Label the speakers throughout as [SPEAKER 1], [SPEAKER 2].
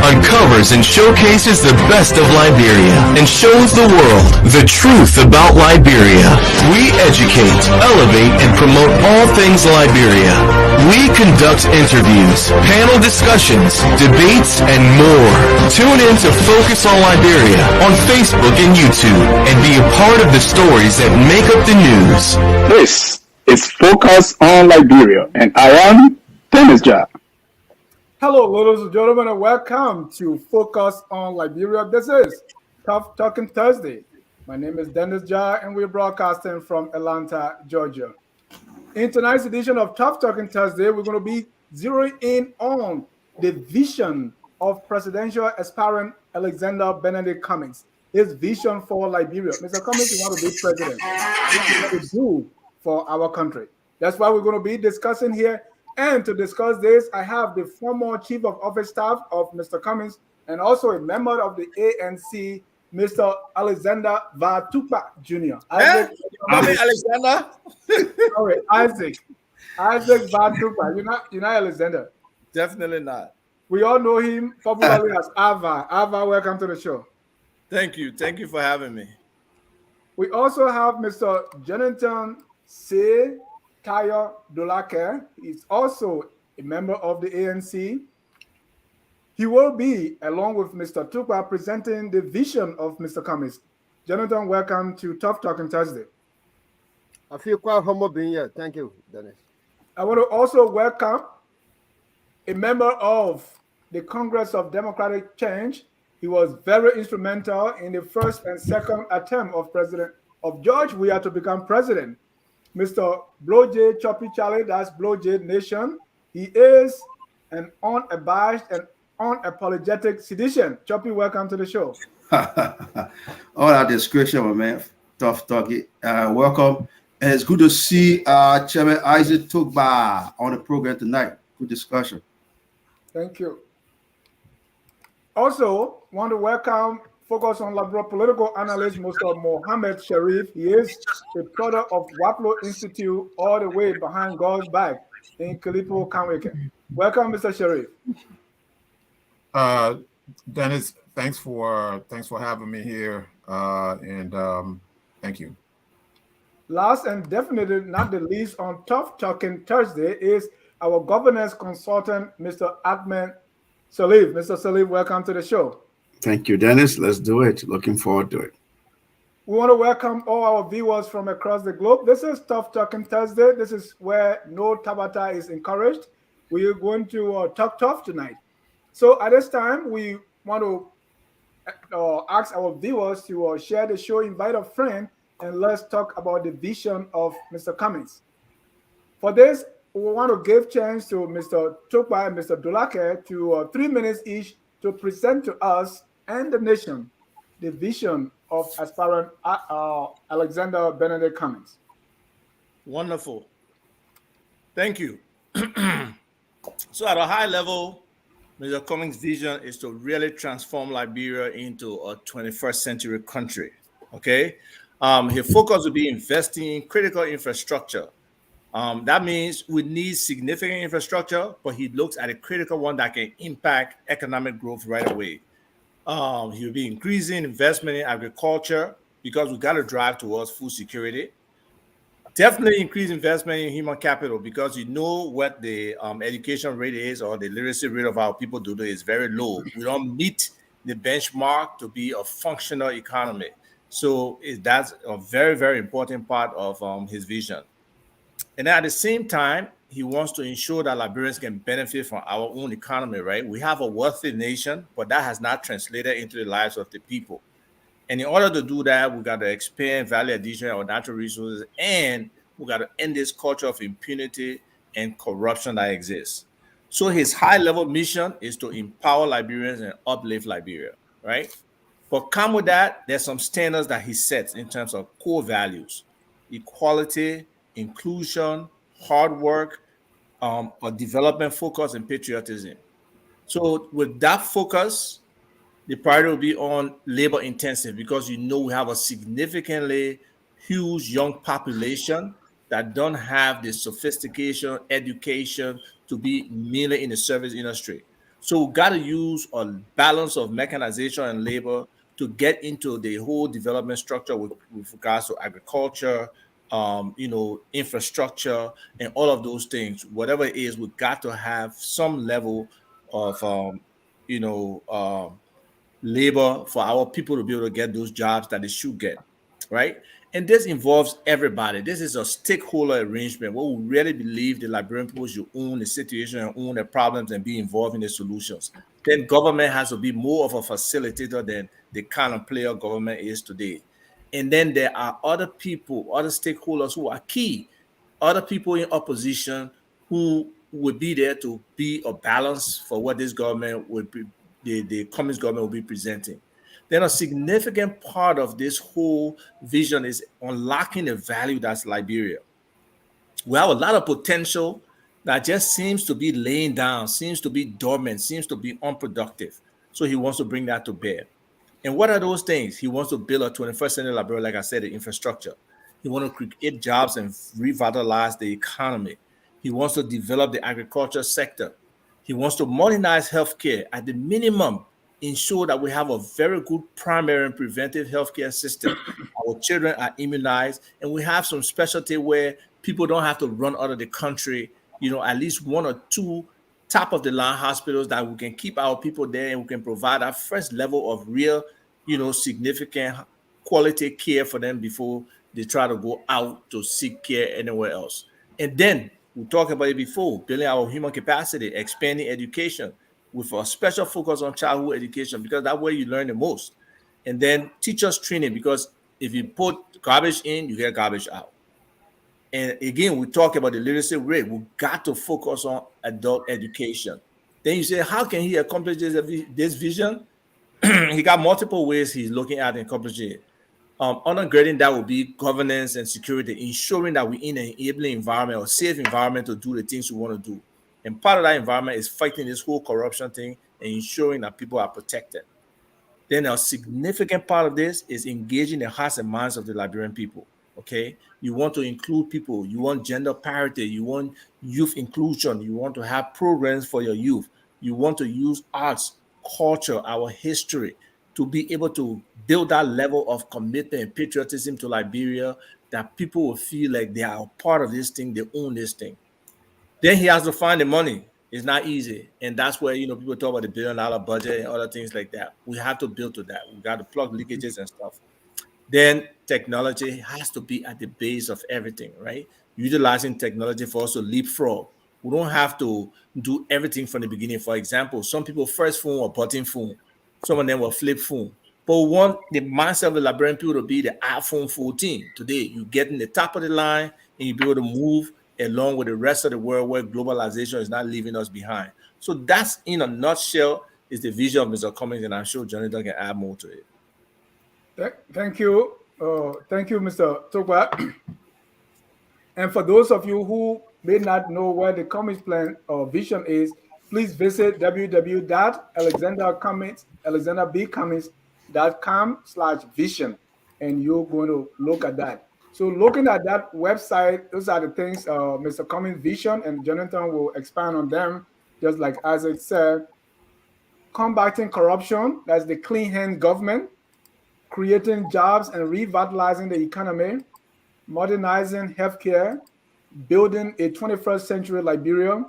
[SPEAKER 1] uncovers and showcases the best of Liberia and shows the world the truth about Liberia. We educate, elevate, and promote all things Liberia. We conduct interviews, panel discussions, debates, and more. Tune in to Focus on Liberia on Facebook and YouTube and be a part of the stories that make up the news.
[SPEAKER 2] This is Focus on Liberia, and I am Dennis Jah.
[SPEAKER 3] Hello, ladies and gentlemen, and welcome to Focus on Liberia. This is Tough Talking Thursday. My name is Dennis Jah, and we're broadcasting from Atlanta, Georgia. In tonight's edition of Tough Talking Thursday, we're going to be zeroing in on the vision of presidential aspirant Alexander Benedict Cummings, his vision for Liberia. Mr. Cummings, you want to be president. What you want to do for our country. That's why we're going to be discussing here. And to discuss this, I have the former Chief of Office Staff of Mr. Cummings and also a member of the ANC, Mr. Alexander Tukpah Jr.
[SPEAKER 4] Alexander?
[SPEAKER 3] Sorry, Isaac Tukpah. You're not Alexander.
[SPEAKER 4] Definitely not.
[SPEAKER 3] We all know him popularly as Ava. Ava, welcome to the show.
[SPEAKER 4] Thank you. Thank you for having me.
[SPEAKER 3] We also have Mr. Jonathan C. Tayo Dolakeh. He's also a member of the ANC. He will be, along with Mr. Tukpah, presenting the vision of Mr. Cummings. Jonathan, welcome to Tough Talking Thursday.
[SPEAKER 5] I feel quite humble being here. Thank you, Dennis.
[SPEAKER 3] I want to also welcome a member of the Congress of Democratic Change. He was very instrumental in the first and second attempt of President of George Weah to become president. Mr. Blowjay Chorpie Charlie, that's Blowjay Nation. He is an unabashed and unapologetic sedition. Chorpie, welcome to the show.
[SPEAKER 6] All that description, my man. Tough talking. Welcome. And it's good to see Chairman Isaac Tukpah on the program tonight. Good discussion.
[SPEAKER 3] Thank you. Also, want to welcome Focus on Liberia political analyst Mr. Mohamed Sherif. He is a product of Waplo Institute all the way behind God's back in Kalipo, Kanweke. Welcome, Mr. Sherif.
[SPEAKER 7] Dennis, thanks for having me here, and thank you.
[SPEAKER 3] Last and definitely not the least on Tough Talking Thursday is our governance consultant, Mr. Ahmed Sirleaf. Mr. Sirleaf, welcome to the show.
[SPEAKER 6] Thank you, Dennis. Let's do it. Looking forward to it.
[SPEAKER 3] We want to welcome all our viewers from across the globe. This is Tough Talking Thursday. This is where no Tabata is encouraged. We are going to talk tough tonight. So at this time, we want to ask our viewers to share the show, invite a friend, and let's talk about the vision of Mr. Cummings. For this, we want to give chance to Mr. Tukpah and Mr. Dolakeh to 3 minutes each to present to us and the nation the vision of aspirant Alexander Benedict Cummings.
[SPEAKER 4] Wonderful. Thank you. So at a high level, Mr. Cummings' vision is to really transform Liberia into a 21st century country. Okay? His focus will be investing in critical infrastructure. That means we need significant infrastructure, but he looks at a critical one that can impact economic growth right away. He'll be increasing investment in agriculture because we got to drive towards food security. Definitely increase investment in human capital because you know what the education rate is, or the literacy rate of our people today is very low. We don't meet the benchmark to be a functional economy. So that's a very, very important part of his vision. And at the same time, he wants to ensure that Liberians can benefit from our own economy, right? We have a wealthy nation, but that has not translated into the lives of the people. And in order to do that, we got to expand value addition of natural resources, and we got to end this culture of impunity and corruption that exists. So his high-level mission is to empower Liberians and uplift Liberia, right? But come with that, there's some standards that he sets in terms of core values: equality, inclusion, hard work, a development focus, and patriotism. So with that focus, the priority will be on labor intensive, because you know we have a significantly huge young population that don't have the sophistication, education to be merely in the service industry. So we got to use a balance of mechanization and labor to get into the whole development structure with regards to agriculture, infrastructure, and all of those things. Whatever it is, we got to have some level of, labor for our people to be able to get those jobs that they should get, right? And this involves everybody. This is a stakeholder arrangement where we really believe the Liberian people should own the situation and own the problems and be involved in the solutions. Then government has to be more of a facilitator than the kind of player government is today. And then there are other people, other stakeholders who are key, other people in opposition who would be there to be a balance for what this government would be, the Cummings government will be presenting. Then a significant part of this whole vision is unlocking the value that's Liberia. We have a lot of potential that just seems to be laying down, seems to be dormant, seems to be unproductive. So he wants to bring that to bear. And what are those things? He wants to build a 21st century Liberia, like I said, the infrastructure. He wants to create jobs and revitalize the economy. He wants to develop the agriculture sector. He wants to modernize healthcare. At the minimum, ensure that we have a very good primary and preventive healthcare system. Our children are immunized, and we have some specialty where people don't have to run out of the country. At least one or two top of the line hospitals that we can keep our people there, and we can provide our first level of real, significant quality care for them before they try to go out to seek care anywhere else. And then we talked about it before, building our human capacity, expanding education with a special focus on childhood education, because that's where you learn the most. And then teachers training, because if you put garbage in, you get garbage out. And again, we talk about the literacy rate. We got to focus on adult education. Then you say, how can he accomplish this vision? He got multiple ways he's looking at accomplishing it. Undergirding that will be governance and security, ensuring that we're in an enabling environment or safe environment to do the things we want to do. And part of that environment is fighting this whole corruption thing and ensuring that people are protected. Then a significant part of this is engaging the hearts and minds of the Liberian people. Okay, you want to include people, you want gender parity, you want youth inclusion, you want to have programs for your youth, you want to use arts, culture, our history to be able to build that level of commitment and patriotism to Liberia, that people will feel like they are a part of this thing, they own this thing. Then he has to find the money. It's not easy. And that's where, people talk about the $1 billion budget and other things like that. We have to build to that. We got to plug leakages and stuff. Then technology has to be at the base of everything, right? Utilizing technology for us to leapfrog. We don't have to do everything from the beginning. For example, some people first phone or button phone. Some of them were flip phone. But we want the mindset of the Liberian people to be the iPhone 14. Today, you get in the top of the line and you be able to move along with the rest of the world where globalization is not leaving us behind. So that's, in a nutshell, is the vision of Mr. Cummings, and I'm sure Jonathan can add more to it.
[SPEAKER 3] Thank you. Thank you, Mr. Tukpah. And for those of you who may not know where the Cummings plan or vision is, please visit www.alexanderbcummings.com/vision, and you're going to look at that. So looking at that website, those are the things Mr. Cummings' vision, and Jonathan will expand on them, just like Isaac said. Combating corruption, that's the clean hand government. Creating jobs and revitalizing the economy, modernizing healthcare, building a 21st century Liberia,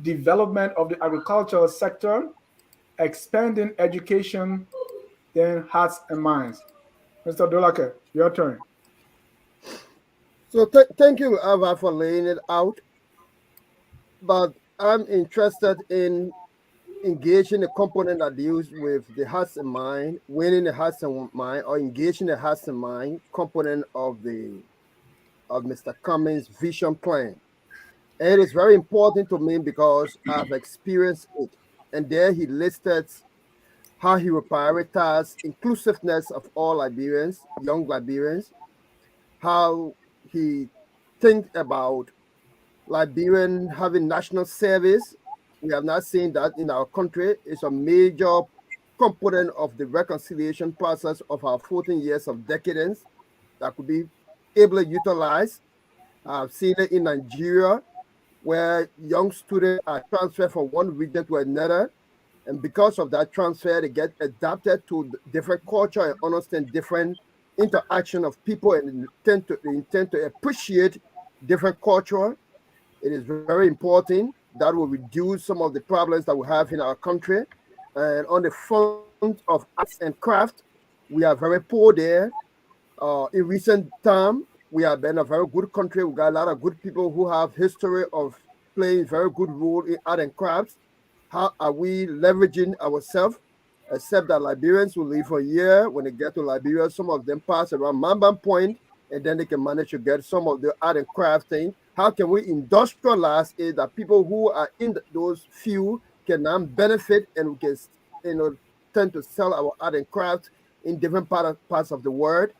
[SPEAKER 3] development of the agricultural sector, expanding education, then hearts and minds. Mr. Dolakeh, your turn.
[SPEAKER 5] So thank you, Ava, for laying it out. But I'm interested in engaging the component that deals with the hearts and mind, winning the hearts and mind, or engaging the hearts and mind component of Mr. Cummings' vision plan. And it is very important to me because I've experienced it. And there he listed how he will prioritize inclusiveness of all Liberians, young Liberians, how he thinks about Liberian having national service. We have not seen that in our country. It's a major component of the reconciliation process of our 14 years of decadence that could be able to utilize. I've seen it in Nigeria, where young students are transferred from one region to another, And because of that transfer, they get adapted to different culture and understand different interaction of people, and they tend to appreciate different culture. It is very important. That will reduce some of the problems that we have in our country. And on the front of arts and craft, we are very poor there. In recent time, we have been a very good country. We got a lot of good people who have history of playing very good role in art and crafts. How are we leveraging ourselves? Except that Liberians will live for a year. When they get to Liberia, some of them pass around Mamban Point, and then they can manage to get some of the art and craft thing. How can we industrialize it that people who are in those few can now benefit, and we can, tend to sell our art and craft in different parts of the world?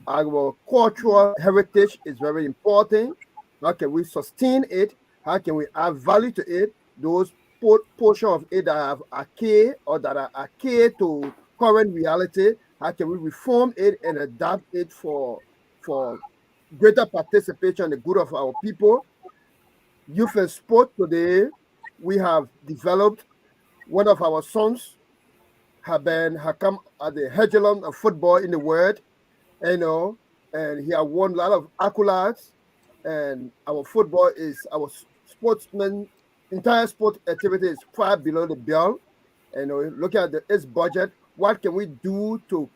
[SPEAKER 5] Our cultural heritage is very important. How can we sustain it? How can we add value to it? Those portion of it that have archaic or that are archaic to current reality, how can we reform it and adapt it for greater participation in the good of our people? Youth and sport today, we have developed one of our sons have come at the hegemon of football in the world, and he has won a lot of accolades. And our football is our sportsman entire sport activity is far below the belt. Looking at its budget, what can we do to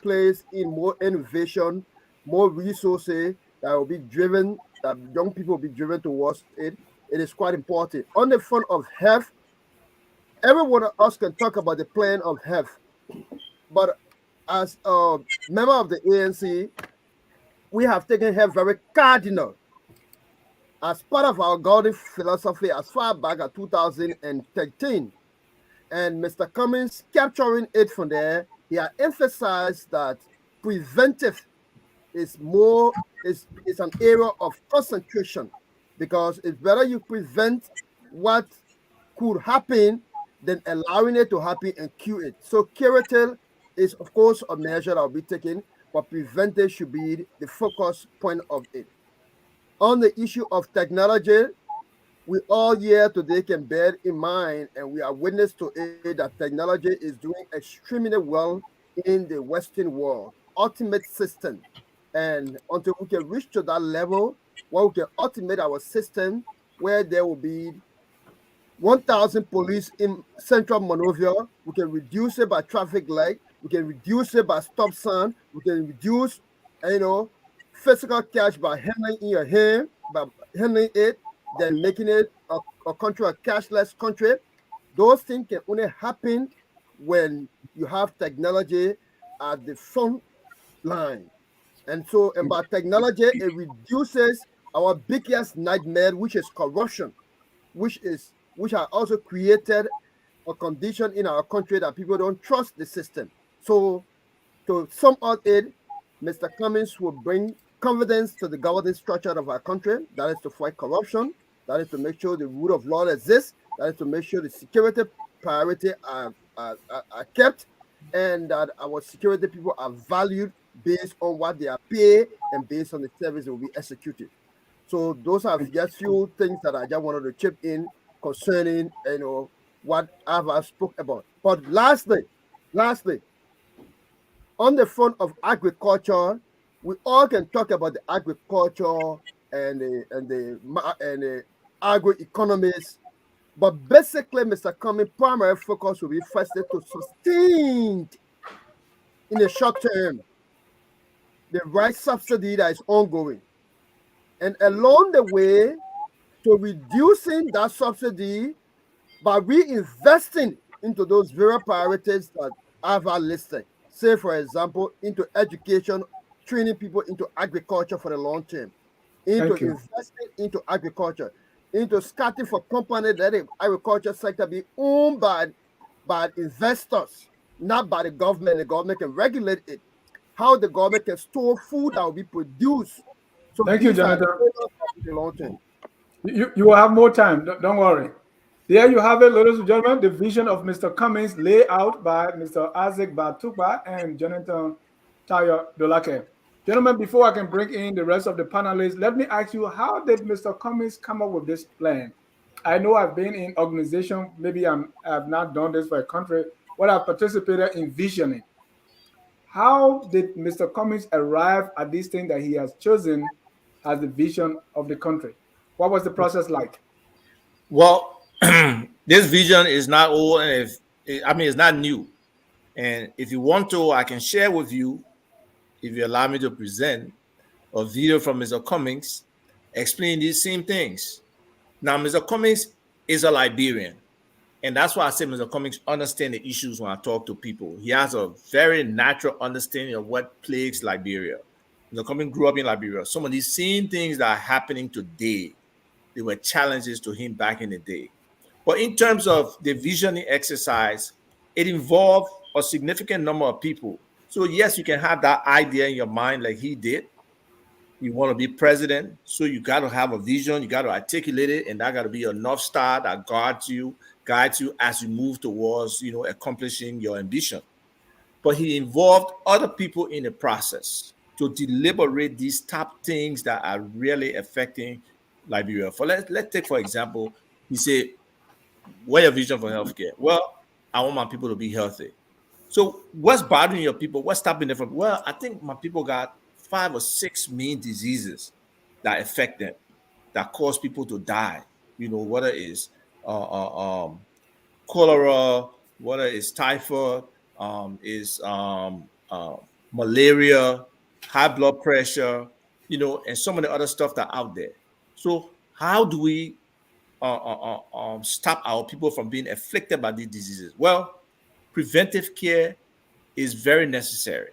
[SPEAKER 5] place in more innovation, more resources that will be driven, that young people will be driven towards it? It is quite important. On the front of health, everyone of us can talk about the plan of health, but as a member of the ANC, we have taken health very cardinal as part of our guiding philosophy as far back as 2013. And Mr. Cummings, capturing it from there, he had emphasized that preventive is an area of concentration, because it's better you prevent what could happen than allowing it to happen and cure it. So curative is, of course, a measure that will be taken, but preventive should be the focus point of it. On the issue of technology, we all here today can bear in mind, and we are witness to it, that technology is doing extremely well in the Western world, ultimate system. And until we can reach to that level, where we can automate our system, where there will be 1,000 police in central Monrovia, we can reduce it by traffic light, we can reduce it by stop sign, we can reduce, physical cash by handling in your hand, by handling it, then making it a country, a cashless country. Those things can only happen when you have technology at the front line. And by technology, it reduces our biggest nightmare, which is corruption, which has also created a condition in our country that people don't trust the system. So to sum up it, Mr. Cummings will bring confidence to the governing structure of our country. That is to fight corruption. That is to make sure the rule of law exists. That is to make sure the security priority are kept, and that our security people are valued based on what they are paid and based on the service that will be executed. So those are just few things that I just wanted to chip in concerning what I've spoke about. But lastly, on the front of agriculture, we all can talk about the agriculture and the agroeconomists, but basically, Mr. Cummings' primary focus will be firstly to sustain in the short term the right subsidy that is ongoing, and along the way to reducing that subsidy by reinvesting into those various priorities that I've listed. Say, for example, into education, training people into agriculture for the long term, into investing into agriculture, into scouting for companies that the agriculture sector be owned by investors, not by the government. The government can regulate it. How the government can store food that will be produced. So
[SPEAKER 3] thank you, Jonathan.
[SPEAKER 5] Long term.
[SPEAKER 3] You will have more time. Don't worry. There you have it, ladies and gentlemen, the vision of Mr. Cummings laid out by Mr. Isaac Tukpah and Jonathan Tayo Dolakeh. Gentlemen, before I can bring in the rest of the panelists, let me ask you, how did Mr. Cummings come up with this plan? I know I've been in organization, maybe I've not done this for a country, but I've participated in visioning. How did Mr. Cummings arrive at this thing that he has chosen as the vision of the country? What was the process like?
[SPEAKER 4] Well, this vision is not old, and it's not new. And if you want to, I can share with you, if you allow me to present a video from Mr. Cummings explaining these same things. Now, Mr. Cummings is a Liberian, and that's why I say Mr. Cummings understands the issues when I talk to people. He has a very natural understanding of what plagues Liberia. Mr. Cummings grew up in Liberia. Some of these same things that are happening today, they were challenges to him back in the day. But in terms of the visioning exercise, it involved a significant number of people. So yes, you can have that idea in your mind like he did. You want to be president, so you got to have a vision, you got to articulate it, and that got to be a North Star that guides you as you move towards, accomplishing your ambition. But he involved other people in the process to deliberate these top things that are really affecting Liberia. Let's take, for example, he said, what your vision for healthcare? Well, I want my people to be healthy. So what's bothering your people? What's stopping them from? Well, I think my people got 5 or 6 main diseases that affect them, that cause people to die. Whether it's cholera, whether it's typhoid, is malaria, high blood pressure, and some of the other stuff that are out there. So how do we stop our people from being afflicted by these diseases? Well, preventive care is very necessary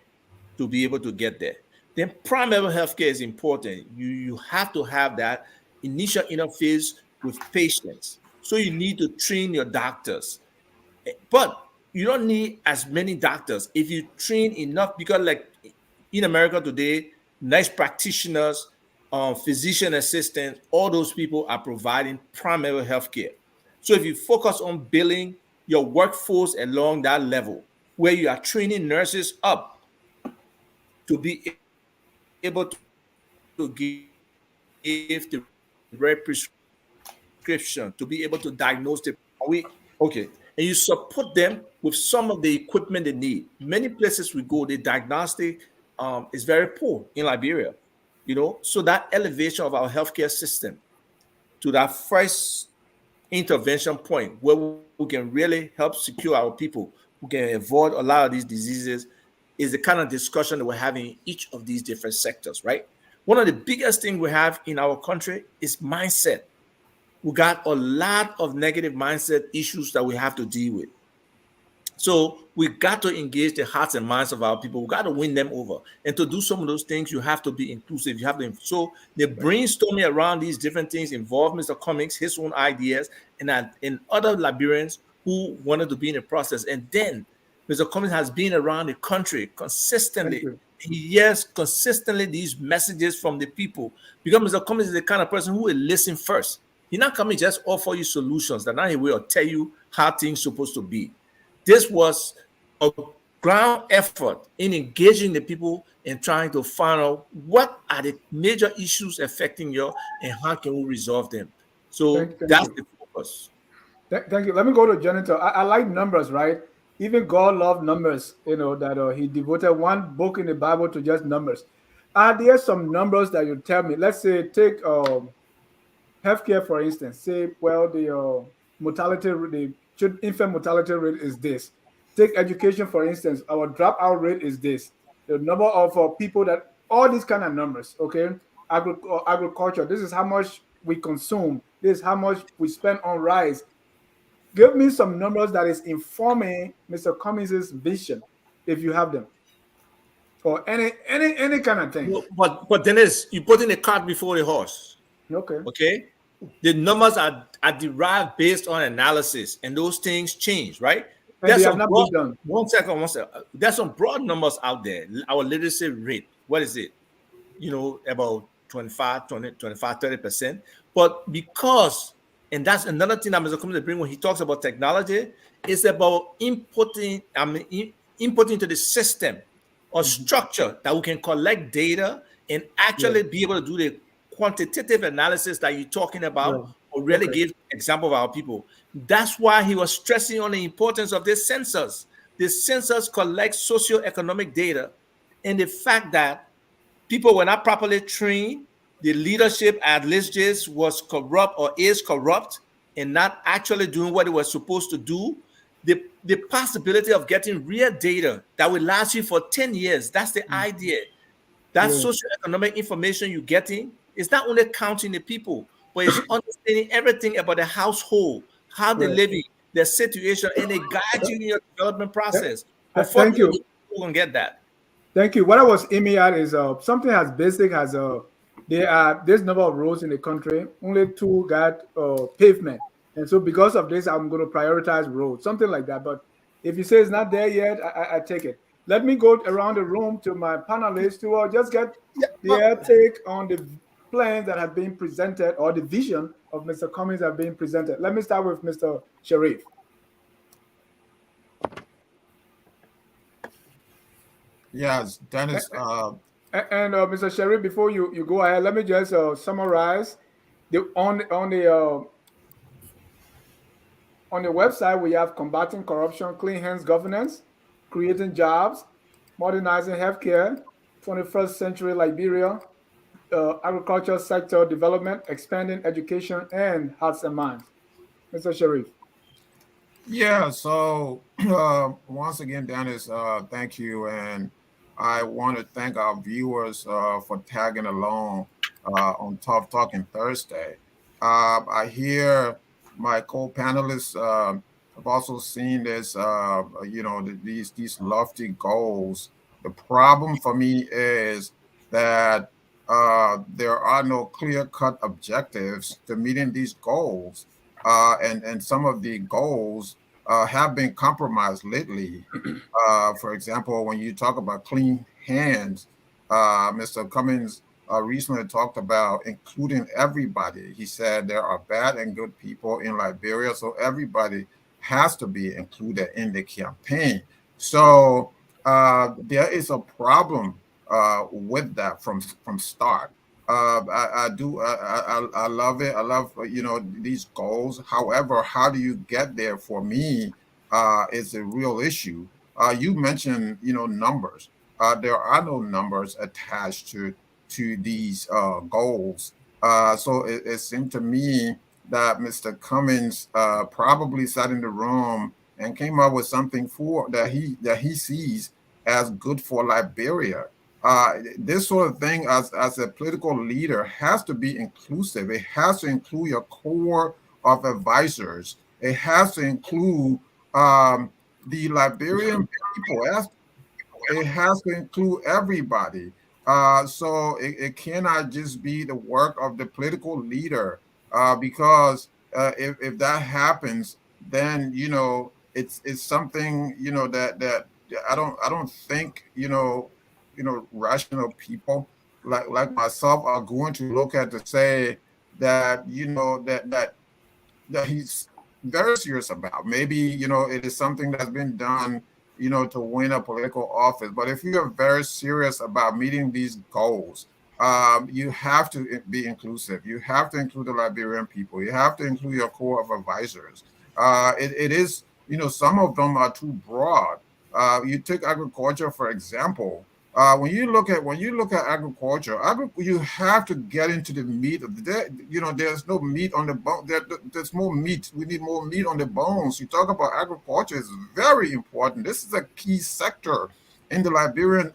[SPEAKER 4] to be able to get there. Then primary health care is important. You have to have that initial interface with patients. So you need to train your doctors. But you don't need as many doctors if you train enough, because like in America today, nurse practitioners, physician assistants, all those people are providing primary health care. So if you focus on building your workforce along that level, where you are training nurses up to be able to give the right prescription, to be able to diagnose the and you support them with some of the equipment they need. Many places we go, the diagnostic is very poor in Liberia, so that elevation of our healthcare system to that first intervention point where we can really help secure our people, who can avoid a lot of these diseases, is the kind of discussion that we're having in each of these different sectors, right? One of the biggest things we have in our country is mindset. We got a lot of negative mindset issues that we have to deal with. So we got to engage the hearts and minds of our people. We got to win them over. And to do some of those things, you have to be inclusive. You have to. So the brainstorming around these different things involved Mr. Cummings, his own ideas, and other Liberians who wanted to be in the process. And then Mr. Cummings has been around the country consistently. He hears consistently these messages from the people, because Mr. Cummings is the kind of person who will listen first. He's not coming just offer you solutions that now he will tell you how things supposed to be. This was a ground effort in engaging the people and trying to find out what are the major issues affecting you and how can we resolve them. So that's the focus.
[SPEAKER 3] Thank you. Let me go to Janitor. I like numbers, right? Even God loved numbers, that he devoted one book in the Bible to just numbers. Are there some numbers that you tell me? Let's say take healthcare, for instance. Say, well, the mortality, the infant mortality rate is this. Take education, for instance. Our dropout rate is this. The number of people that, all these kind of numbers, okay? Agriculture, this is how much we consume. This is how much we spend on rice. Give me some numbers that is informing Mr. Cummings' vision, if you have them, or any kind of thing.
[SPEAKER 4] But Dennis, you put in the cart before the horse. Okay. The numbers are derived based on analysis, and those things change, right? There's some broad, one second. There's some broad numbers out there. Our literacy rate, what is it? About 25, 30%. But because, and that's another thing that Mr. Cummings brings when he talks about technology, is about inputting to the system or structure that we can collect data and actually be able to do the quantitative analysis that you're talking about, or or really give example of our people. That's why he was stressing on the importance of this census. The census collects socioeconomic data, and the fact that people were not properly trained, the leadership at Listis was corrupt or is corrupt and not actually doing what it was supposed to do. The possibility of getting real data that will last you for 10 years, that's the idea. That socioeconomic information you're getting is not only counting the people, but it's understanding everything about the household, how they're living, their situation, and they guide you in your development process.
[SPEAKER 3] Thank you.
[SPEAKER 4] People can get that.
[SPEAKER 3] Thank you. What I was aiming at is something as basic as there's number of roads in the country, only 2 got pavement. And so because of this, I'm going to prioritize roads, something like that. But if you say it's not there yet, I take it. Let me go around the room to my panelists to just get their take on the plans that have been presented or the vision of Mr. Cummings have been presented. Let me start with Mr. Sherif.
[SPEAKER 7] Yes, Dennis.
[SPEAKER 3] And Mr. Sherif, before you go ahead, let me just summarize. On the website, we have combating corruption, clean hands governance, creating jobs, modernizing healthcare, 21st century Liberia, agriculture sector development, expanding education, and hearts and minds. Mr. Sherif.
[SPEAKER 7] Yeah, so once again, Dennis, thank you. And I want to thank our viewers for tagging along on Tough Talking Thursday. I hear my co-panelists have also seen this, these lofty goals. The problem for me is that there are no clear-cut objectives to meeting these goals. And some of the goals have been compromised lately. For example, when you talk about clean hands, Mr. Cummings recently talked about including everybody. He said there are bad and good people in Liberia, so everybody has to be included in the campaign. So there is a problem with that from start. I love it. I love, these goals. However, how do you get there for me is a real issue. You mentioned, numbers. There are no numbers attached to these goals. So it seemed to me that Mr. Cummings probably sat in the room and came up with something that he sees as good for Liberia. This sort of thing as a political leader has to be inclusive. It has to include your core of advisors. It has to include the Liberian people. It has to include everybody. So it cannot just be the work of the political leader, because if that happens, then it's something that I don't think rational people like myself are going to look at to say that that he's very serious about. Maybe it is something that's been done to win a political office. But if you are very serious about meeting these goals, you have to be inclusive. You have to include the Liberian people. You have to include your core of advisors. It is, some of them are too broad. You take agriculture, for example. When you look at agriculture, you have to get into the meat of the day. There's no meat on the bone. There's more meat. We need more meat on the bones. You talk about agriculture is very important. This is a key sector in the Liberia's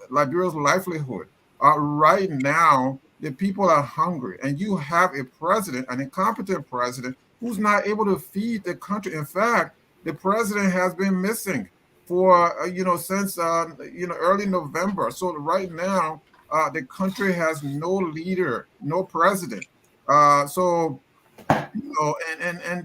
[SPEAKER 7] livelihood. Right now, the people are hungry, and you have a president, an incompetent president, who's not able to feed the country. In fact, the president has been missing for since early November. So right now, the country has no leader, no president. And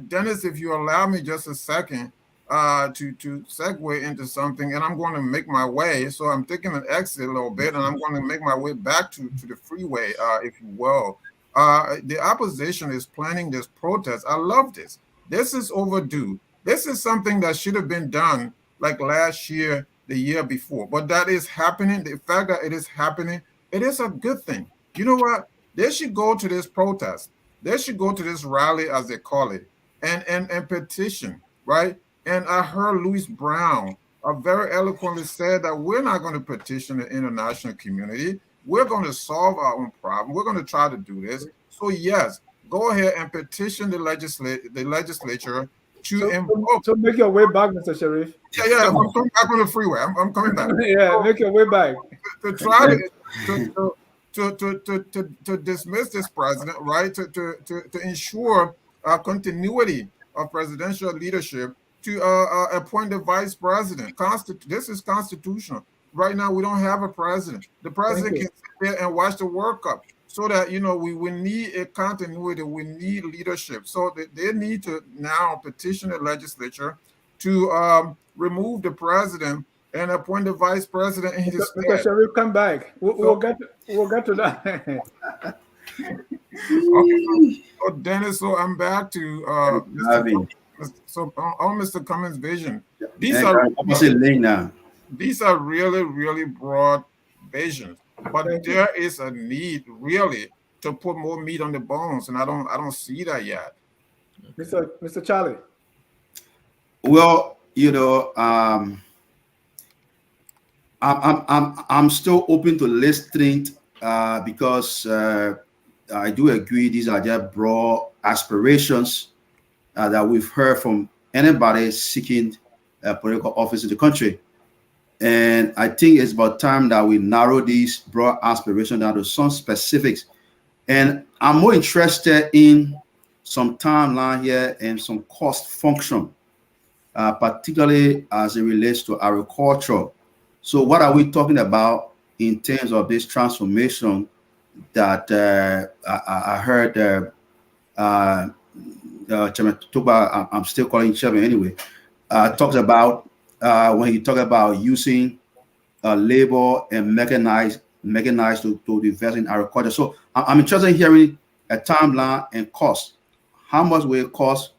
[SPEAKER 7] Dennis, if you allow me just a second to segue into something, and I'm going to make my way. So I'm taking an exit a little bit, and I'm going to make my way back to the freeway, if you will. The opposition is planning this protest. I love this. This is overdue. This is something that should have been done like last year, the year before. But that is happening. The fact that it is happening, it is a good thing. You know what? They should go to this protest. they should go to this rally, as they call it, and petition, right? And I heard Louis Brown very eloquently said that we're not going to petition the international community. We're going to solve our own problem. We're going to try to do this. So yes, go ahead and petition the legislature to invoke.
[SPEAKER 3] So make your way back, Mr. Sherif.
[SPEAKER 7] Yeah, I'm coming back on the freeway. I'm coming back.
[SPEAKER 3] Yeah, make your way back.
[SPEAKER 7] To try to dismiss this president, right? To ensure continuity of presidential leadership, to appoint the vice president. This is constitutional. Right now, we don't have a president. The president can sit there and watch the World Cup. So that, you know, we need a continuity, we need leadership. So they need to now petition the legislature to remove the president and appoint the vice president in his stead.
[SPEAKER 3] Mr. Sherif, come back. We'll get to that.
[SPEAKER 7] Okay, so Dennis, so I'm back to on Mr. Cummings' vision. These are really, really broad visions. But there is a need really to put more meat on the bones, and I don't see that yet.
[SPEAKER 3] Mr. Charlie.
[SPEAKER 6] Well, you know, I'm still open to listening because I do agree these are just broad aspirations that we've heard from anybody seeking political office in the country. And I think it's about time that we narrow these broad aspirations down to some specifics. And I'm more interested in some timeline here and some cost function, particularly as it relates to agriculture. So what are we talking about in terms of this transformation that I heard Chairman Tukpah, I'm still calling Chairman anyway, talks about when he talked about using labor and mechanized to invest in agriculture. So I'm interested in hearing a timeline and cost. How much will it cost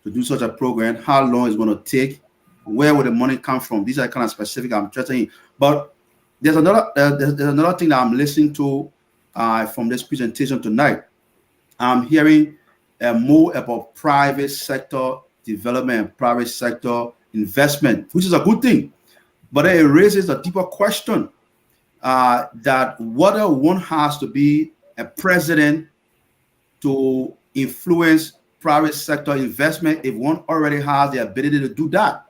[SPEAKER 6] to do such a program? How long is it going to take? Where will the money come from? These are kind of specific I'm interested in. But there's another thing that I'm listening to from this presentation tonight. I'm hearing more about private sector development, private sector investment, which is a good thing, but it raises a deeper question that whether one has to be a president to influence private sector investment if one already has the ability to do that.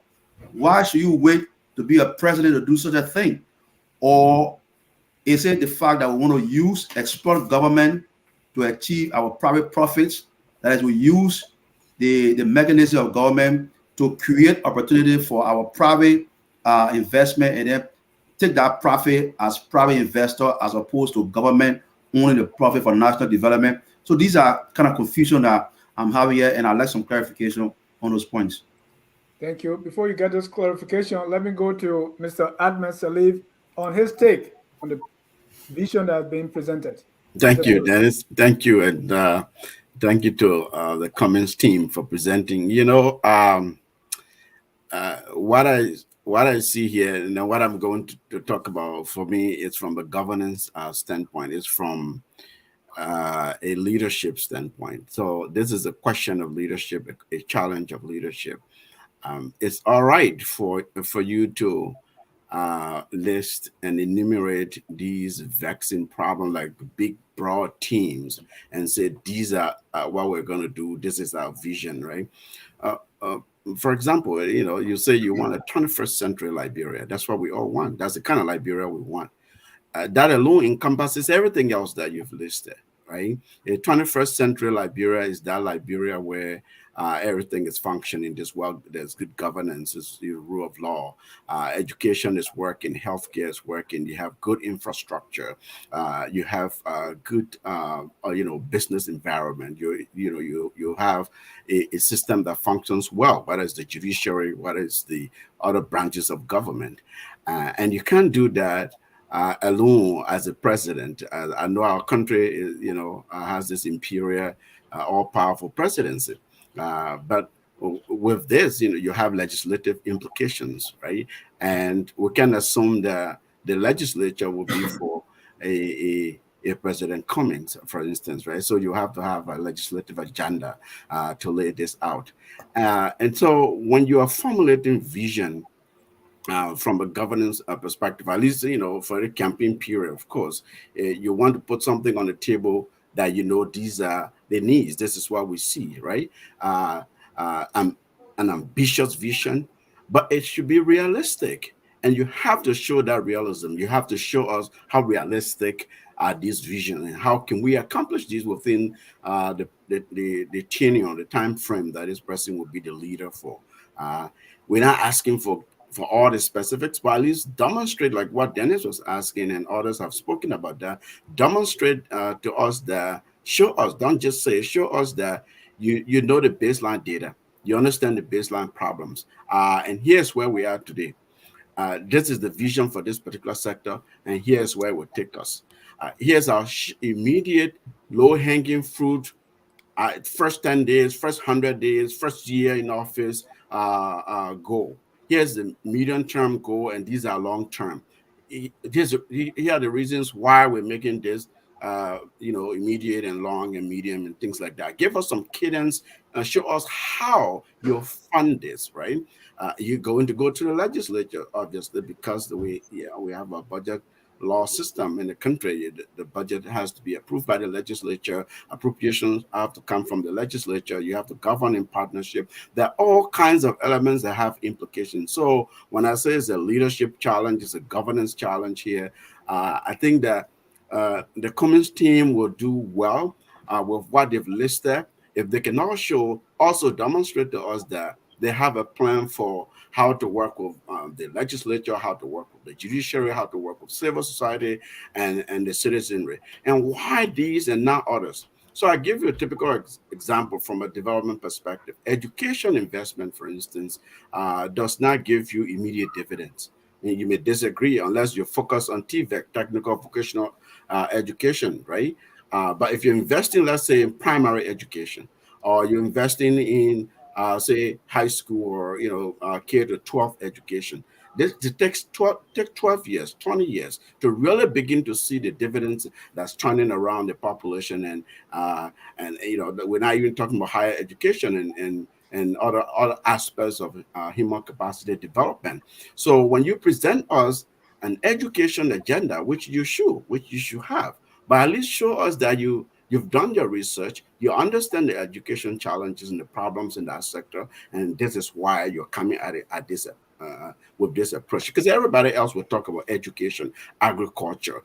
[SPEAKER 6] Why should you wait to be a president to do such a thing? Or is it the fact that we want to exploit government to achieve our private profits? That is, we use the mechanism of government to create opportunity for our private investment and then take that profit as private investor as opposed to government owning the profit for national development. So these are kind of confusion that I'm having here, and I'd like some clarification on those points.
[SPEAKER 3] Thank you. Before you get this clarification, let me go to Mr. Ahmed Sirleaf on his take on the vision that has been presented.
[SPEAKER 8] Thank you, Dennis. Thank you, and thank you to the Cummings team for presenting. You know, what I see here, and what I'm going to talk about, for me, it's from the governance standpoint. It's from a leadership standpoint. So this is a question of leadership, a challenge of leadership. It's all right for you to list and enumerate these vexing problems like big, broad teams and say, these are what we're going to do. This is our vision, right? For example, you know, you say you want a 21st century Liberia. That's what we all want. That's the kind of Liberia we want. That alone encompasses everything else that you've listed, right? A 21st century Liberia is that Liberia where everything is functioning this well. There's good governance, there's the rule of law, education is working, healthcare is working. You have good infrastructure, you have good, business environment. You have a system that functions well. Whether it's the judiciary, whether it's the other branches of government, and you can't do that alone as a president. I know our country is, has this imperial, all-powerful presidency. But with this, you have legislative implications, right? And we can assume that the legislature will be for a a President Cummings, for instance, right? So you have to have a legislative agenda to lay this out. And so when you are formulating vision from a governance perspective, at least, for the campaign period, of course, you want to put something on the table that, these are the needs. This is what we see, right? An ambitious vision, but it should be realistic. And you have to show that realism. You have to show us how realistic are these visions and how can we accomplish these within the tenure, the time frame that this person will be the leader for. We're not asking for all the specifics, but at least demonstrate, like what Dennis was asking and others have spoken about that, demonstrate to us that, show us, don't just say, show us that you know the baseline data, you understand the baseline problems. And here's where we are today. This is the vision for this particular sector, and here's where it will take us. Here's our immediate low-hanging fruit, first 10 days, first 100 days, first year in office goal. Here's the medium-term goal, and these are long-term. Here are the reasons why we're making this, immediate and long and medium and things like that. Give us some cadence and show us how you'll fund this, right? You're going to go to the legislature, obviously, because we have a budget law system in the country. The budget has to be approved by the legislature. Appropriations have to come from the legislature. You have to govern in partnership. There are all kinds of elements that have implications. So when I say it's a leadership challenge, it's a governance challenge here, I think that the Cummings team will do well with what they've listed. If they can also demonstrate to us that they have a plan for how to work with the legislature, how to work with the judiciary, how to work with civil society and the citizenry, and why these and not others. So I give you a typical example from a development perspective. Education investment, for instance, does not give you immediate dividends. And you may disagree unless you focus on TVEC, technical vocational education, right? But if you're investing, let's say, in primary education, or you're investing in say high school or K to 12 education, it takes 12 years, 20 years to really begin to see the dividends that's turning around the population, and we're not even talking about higher education and other aspects of human capacity development. So when you present us an education agenda, which you should have, but at least show us that you've done your research, you understand the education challenges and the problems in that sector, and this is why you're coming at it at this with this approach. Because everybody else will talk about education, agriculture,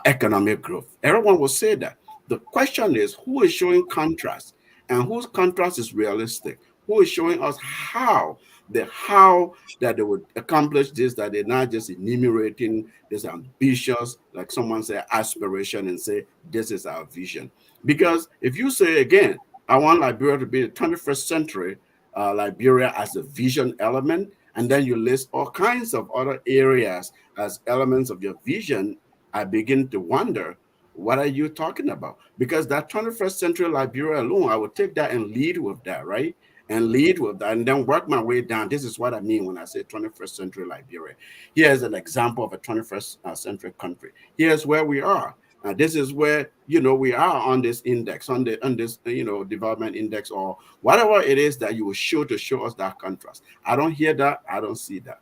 [SPEAKER 8] economic growth. Everyone will say that. The question is, who is showing contrast, and whose contrast is realistic? Who is showing us how that they would accomplish this, that they're not just enumerating this ambitious, like someone say, aspiration, and say, this is our vision. Because if you say, again, I want Liberia to be the 21st century Liberia as a vision element, and then you list all kinds of other areas as elements of your vision, I begin to wonder, what are you talking about? Because that 21st century Liberia alone, I would take that and lead with that, right? And lead with that, and then work my way down. This is what I mean when I say 21st century Liberia. Here's an example of a 21st century country. Here's where we are. This is where we are on this index, on this development index, or whatever it is that you will show us that contrast. I don't hear that. I don't see that.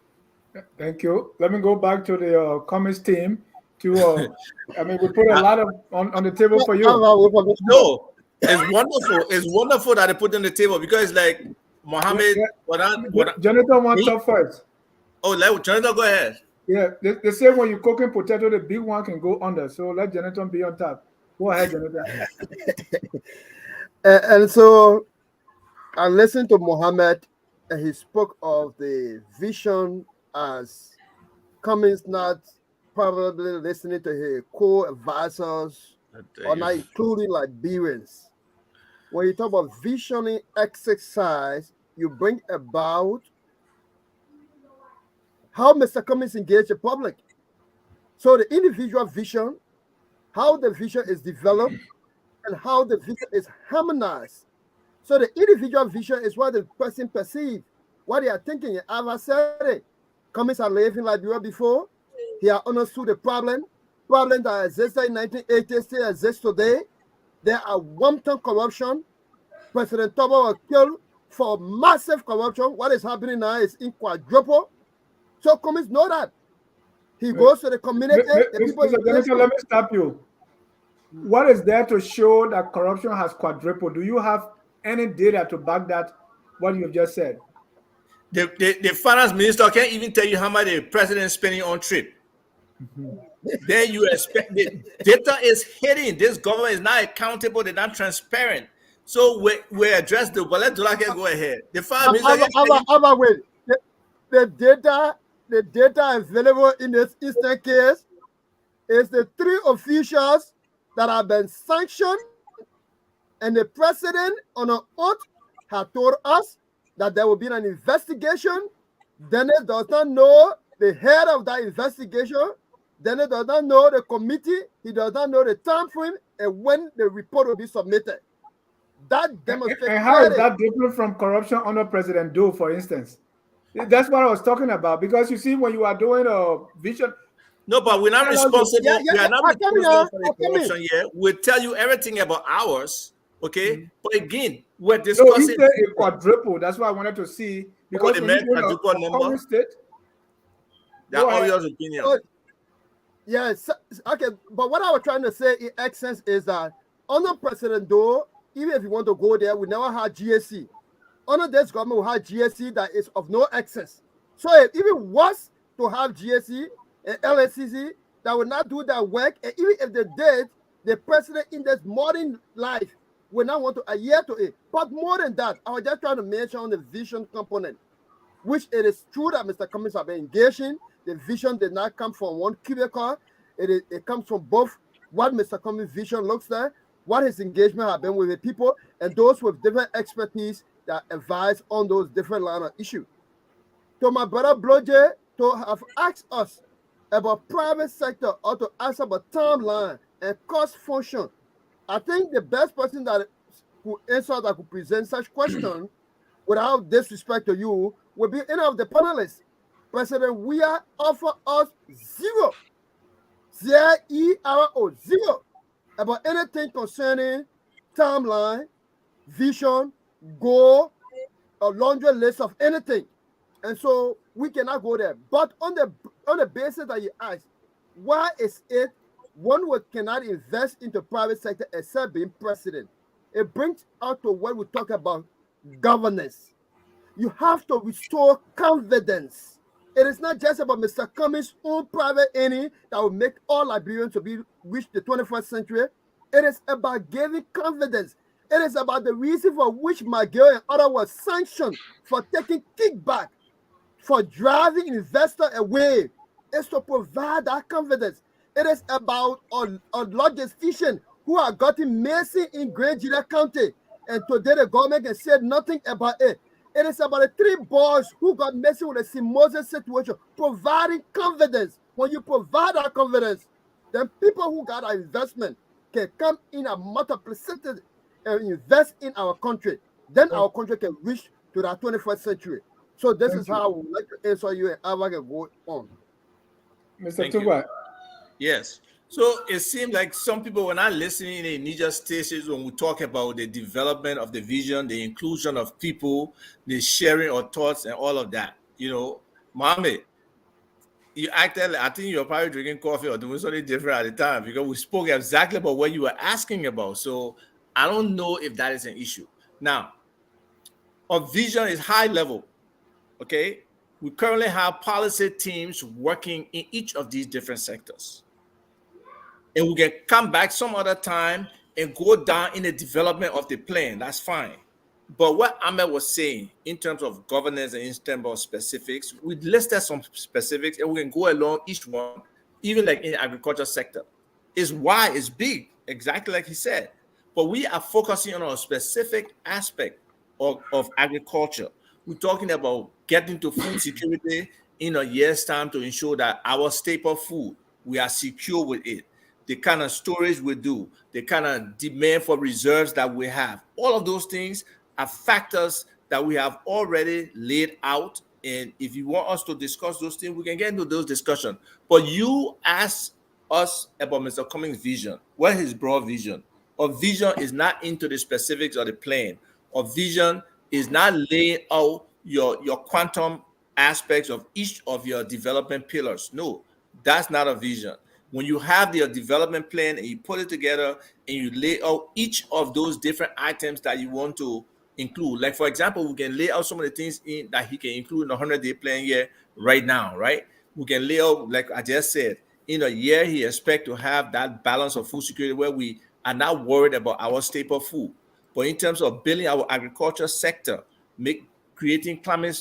[SPEAKER 3] Thank you. Let me go back to the Cummings team. We put a lot of on the table for you.
[SPEAKER 4] No. It's wonderful. It's wonderful that they put on the table, because like Mohamed,
[SPEAKER 3] Jonathan wants up first.
[SPEAKER 4] Oh, Jonathan, go ahead.
[SPEAKER 3] Yeah, they say when you're cooking potato, the big one can go under. So let Jonathan be on top. Go ahead, Jonathan.
[SPEAKER 5] And so I listened to Mohamed, and he spoke of the vision as Cummings not probably listening to his co-advisors or not including Liberians. When you talk about visioning exercise, you bring about how Mr. Cummings engaged the public. So the individual vision, how the vision is developed, and how the vision is harmonized. So the individual vision is what the person perceives, what they are thinking. As I said it, Cummings had lived in Liberia before. He had understood the problem. problems that existed in 1980 still exist today. There are wanton corruption. President Tabata was killed for massive corruption. What is happening now is in quadruple. So Cummings know that. He goes to the community. The people
[SPEAKER 3] Mr. Jonathan, let me stop you. What is there to show that corruption has quadrupled? Do you have any data to back that, what you've just said?
[SPEAKER 4] The finance minister can't even tell you how much the president is spending on trip. Then you expect the data is hidden. This government is not accountable. They're not transparent. So we address the. But let Dolakeh go ahead. The finance minister.
[SPEAKER 5] Wait. The data available in this instant case is the 3 officials that have been sanctioned, and the president on an oath had told us that there will be an investigation. Dennis does not know the head of that investigation. Dennis does not know the committee. He does not know the time frame and when the report will be submitted. That demonstrates.
[SPEAKER 3] And how is that different from corruption under President Doe, for instance? That's what I was talking about. Because you see, when you are doing a vision.
[SPEAKER 4] No, but we're not responsible. We are not responsible for the corruption yet. We'll tell you everything about ours. Okay, but again, we're discussing.
[SPEAKER 3] No, he said a quadruple. That's why I wanted to see. Because
[SPEAKER 4] the man quadruple number. That's all your opinion.
[SPEAKER 5] Yes, okay. But what I was trying to say in essence is that under President Doe, even if you want to go there, we never had GSC. Under this government, we had GSC that is of no excess. So if even was to have GSC and LSCC that would not do that work, and even if they did, the president in this modern life will not want to adhere to it. But more than that, I was just trying to mention on the vision component, which it is true that Mr. Cummings have been engaged in. The vision did not come from one cubicle. It comes from both what Mr. Cummings' vision looks like, what his engagement have been with the people, and those with different expertise that advise on those different line of issues. To my brother Bloje, to have asked us about private sector or to ask about timeline and cost function, I think the best person that could answer, that could present such questions without disrespect to you, would be any of the panelists. President Weah offer us zero about anything concerning timeline, vision, goal, a laundry list of anything. And so we cannot go there. But on the basis that you asked, why is it one cannot invest into private sector except being president? It brings out to what we talk about governance. You have to restore confidence. It is not just about Mr. Cummings' own private earning that will make all Liberians to be reach the 21st century. It is about giving confidence. It is about the reason for which McGill and others were sanctioned for taking kickback, for driving investors away. It's to provide that confidence. It is about a logistician who are gotten messy in Great Gila County, and today the government can say nothing about it. It is about the 3 boys who got messy with the Simosa situation, providing confidence. When you provide that confidence, then people who got our investment can come in a multiplicity and invest in our country. Then our country can reach to that 21st century. So this is how I would like to answer you, and I can go on.
[SPEAKER 3] Mr. Tukpah.
[SPEAKER 4] Yes. So it seems like some people were not listening in knee-jerk stations when we talk about the development of the vision, the inclusion of people, the sharing of thoughts, and all of that. You know, Mohamed, you acted, I think you were probably drinking coffee or doing something different at the time, because we spoke exactly about what you were asking about. So I don't know if that is an issue. Now, our vision is high level, okay? We currently have policy teams working in each of these different sectors. And we can come back some other time and go down in the development of the plan. That's fine. But what Ahmed was saying in terms of governance and in terms of specifics, we listed some specifics and we can go along each one, even like in the agriculture sector. Is why it's big, exactly like he said. But we are focusing on a specific aspect of agriculture. We're talking about getting to food security in a year's time to ensure that our staple food, we are secure with it. The kind of storage we do, the kind of demand for reserves that we have. All of those things are factors that we have already laid out. And if you want us to discuss those things, we can get into those discussions. But you asked us about Mr. Cummings' vision. What is his broad vision? Our vision is not into the specifics of the plan. Our vision is not laying out your quantum aspects of each of your development pillars. No, that's not a vision. When you have your development plan and you put it together and you lay out each of those different items that you want to include, like for example, we can lay out some of the things in that he can include in a 100-day plan here right now, right? We can lay out, like I just said, in a year he expect to have that balance of food security where we are not worried about our staple food. But in terms of building our agriculture sector, creating climate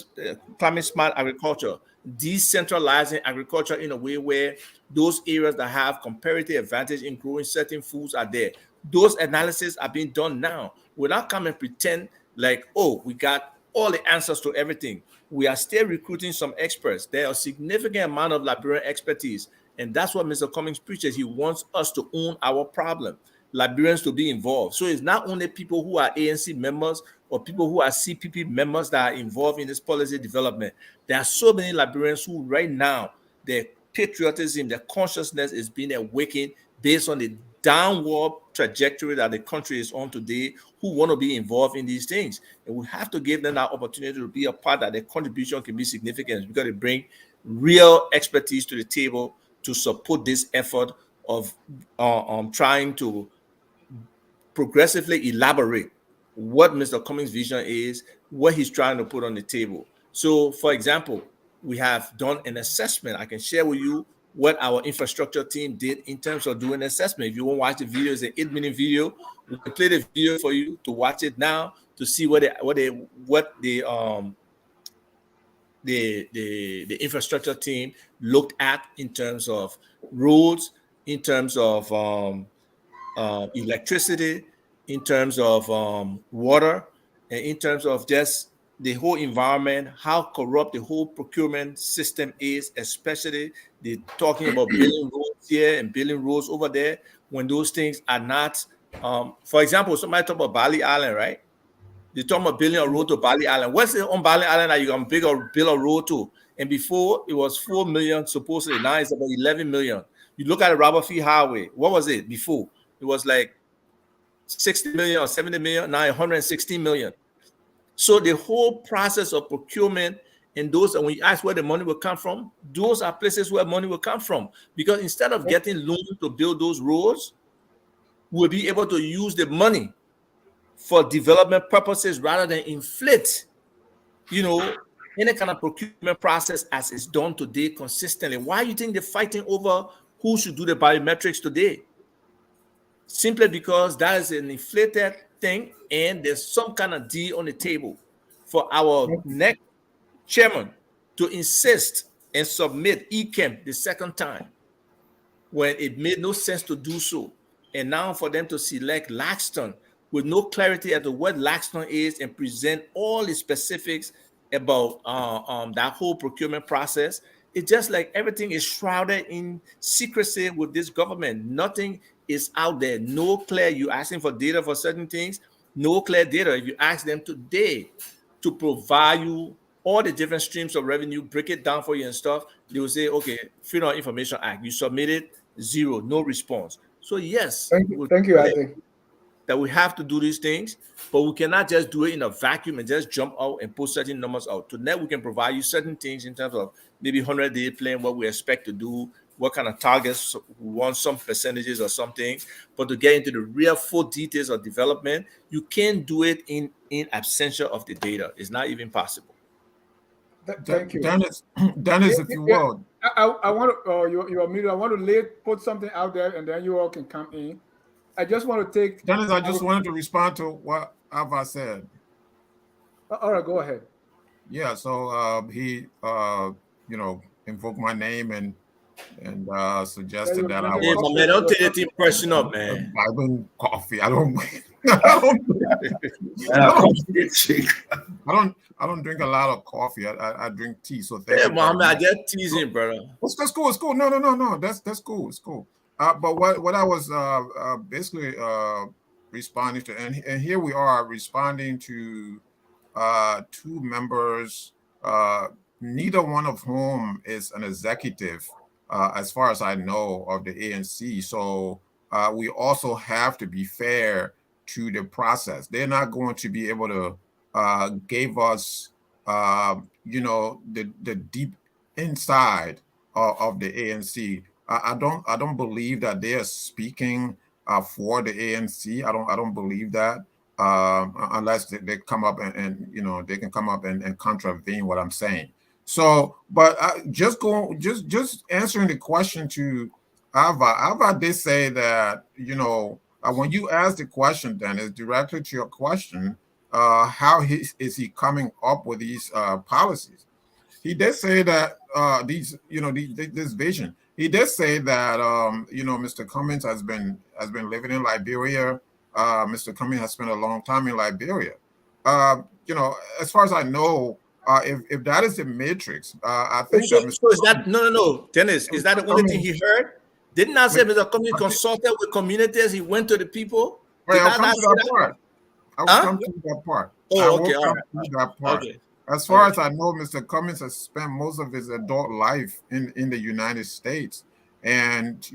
[SPEAKER 4] smart agriculture, decentralizing agriculture in a way where those areas that have comparative advantage in growing certain foods are there. Those analyses are being done now. We're not come and pretend like, oh, we got all the answers to everything. We are still recruiting some experts. There are a significant amount of Liberian expertise, and that's what Mr. Cummings preaches. He wants us to own our problem, Liberians to be involved. So it's not only people who are ANC members or people who are CPP members that are involved in this policy development. There are so many Liberians who right now, their patriotism, their consciousness is being awakened based on the downward trajectory that the country is on today, who want to be involved in these things. And we have to give them that opportunity to be a part, that their contribution can be significant because they bring real expertise to the table to support this effort of trying to progressively elaborate what Mr. Cummings' vision is, what he's trying to put on the table. So, for example, we have done an assessment. I can share with you what our infrastructure team did in terms of doing an assessment. If you want to watch the video, it's an 8-minute video. We can play the video for you to watch it now to see what the infrastructure team looked at in terms of roads, in terms of electricity, in terms of water, and in terms of just the whole environment, how corrupt the whole procurement system is, especially the talking about building roads here and building roads over there, when those things are not, for example, somebody talk about Bali Island, right? They talk about building a road to Bali Island. What's it on Bali Island that you can build a road to? And before it was 4 million supposedly, now it's about 11 million. You look at the Robert Fee Highway, what was it before? It was like 60 million or 70 million, now 116 million. So the whole process of procurement and those, and when you ask where the money will come from, those are places where money will come from. Because instead of getting loans to build those roads, we'll be able to use the money for development purposes rather than inflate, any kind of procurement process as it's done today consistently. Why do you think they're fighting over who should do the biometrics today? Simply because that is an inflated thing and there's some kind of deal on the table for our next chairman to insist and submit ECAM the second time when it made no sense to do so. And now for them to select Laxton with no clarity as to what Laxton is and present all the specifics about that whole procurement process, it's just like everything is shrouded in secrecy with this government. Nothing is out there. No clear, you asking for data for certain things, no clear data. If you ask them today to provide you all the different streams of revenue, break it down for you and stuff, they will say, okay, Freedom of Information Act, you submitted, zero, no response. So yes,
[SPEAKER 3] thank you, Isaac.
[SPEAKER 4] That we have to do these things, but we cannot just do it in a vacuum and just jump out and put certain numbers out. To net, we can provide you certain things in terms of maybe 100-day plan, what we expect to do, what kind of targets we want, some percentages or something. But to get into the real full details of development, you can't do it in absentia of the data. It's not even possible.
[SPEAKER 3] Thank you,
[SPEAKER 7] Dennis. If you will,
[SPEAKER 3] I want to. You're muted. I want to put something out there, and then you all can come in. I just want to take
[SPEAKER 7] Dennis. I just wanted to respond to what Ava said.
[SPEAKER 3] All right, go ahead.
[SPEAKER 7] Yeah. So he, invoked my name and suggested that I was.
[SPEAKER 4] Man, don't take anything personal, man.
[SPEAKER 7] I drink coffee. I don't drink a lot of coffee. I drink tea. So thank you.
[SPEAKER 4] Mohamed, I get teasing, brother.
[SPEAKER 7] That's cool. It's cool. No. That's cool. It's cool. But what I was basically responding to, and here we are responding to two members, neither one of whom is an executive as far as I know, of the ANC. So we also have to be fair to the process. They're not going to be able to give us, the deep inside of the ANC. I don't believe that they are speaking for the ANC. I don't believe that, unless they come up and they can come up and contravene what I'm saying. So, but just answering the question to Ava. Ava did say that when you ask the question, then it's directly to your question. How is he coming up with these policies? He did say that this vision. He did say that Mr. Cummings has been living in Liberia. Mr. Cummings has spent a long time in Liberia. As far as I know, if that is the matrix, I think
[SPEAKER 4] So,
[SPEAKER 7] that
[SPEAKER 4] so is that no, Dennis? Is that the only thing he heard? Didn't I say Mr. Cummings consulted with communities? He went to the people. Did
[SPEAKER 7] I'll
[SPEAKER 4] I
[SPEAKER 7] come
[SPEAKER 4] not
[SPEAKER 7] to
[SPEAKER 4] say
[SPEAKER 7] that
[SPEAKER 4] that?
[SPEAKER 7] part. I will come to that part.
[SPEAKER 4] Oh, okay, all right.
[SPEAKER 7] That part.
[SPEAKER 4] Okay.
[SPEAKER 7] As far as I know, Mr. Cummings has spent most of his adult life in the United States, and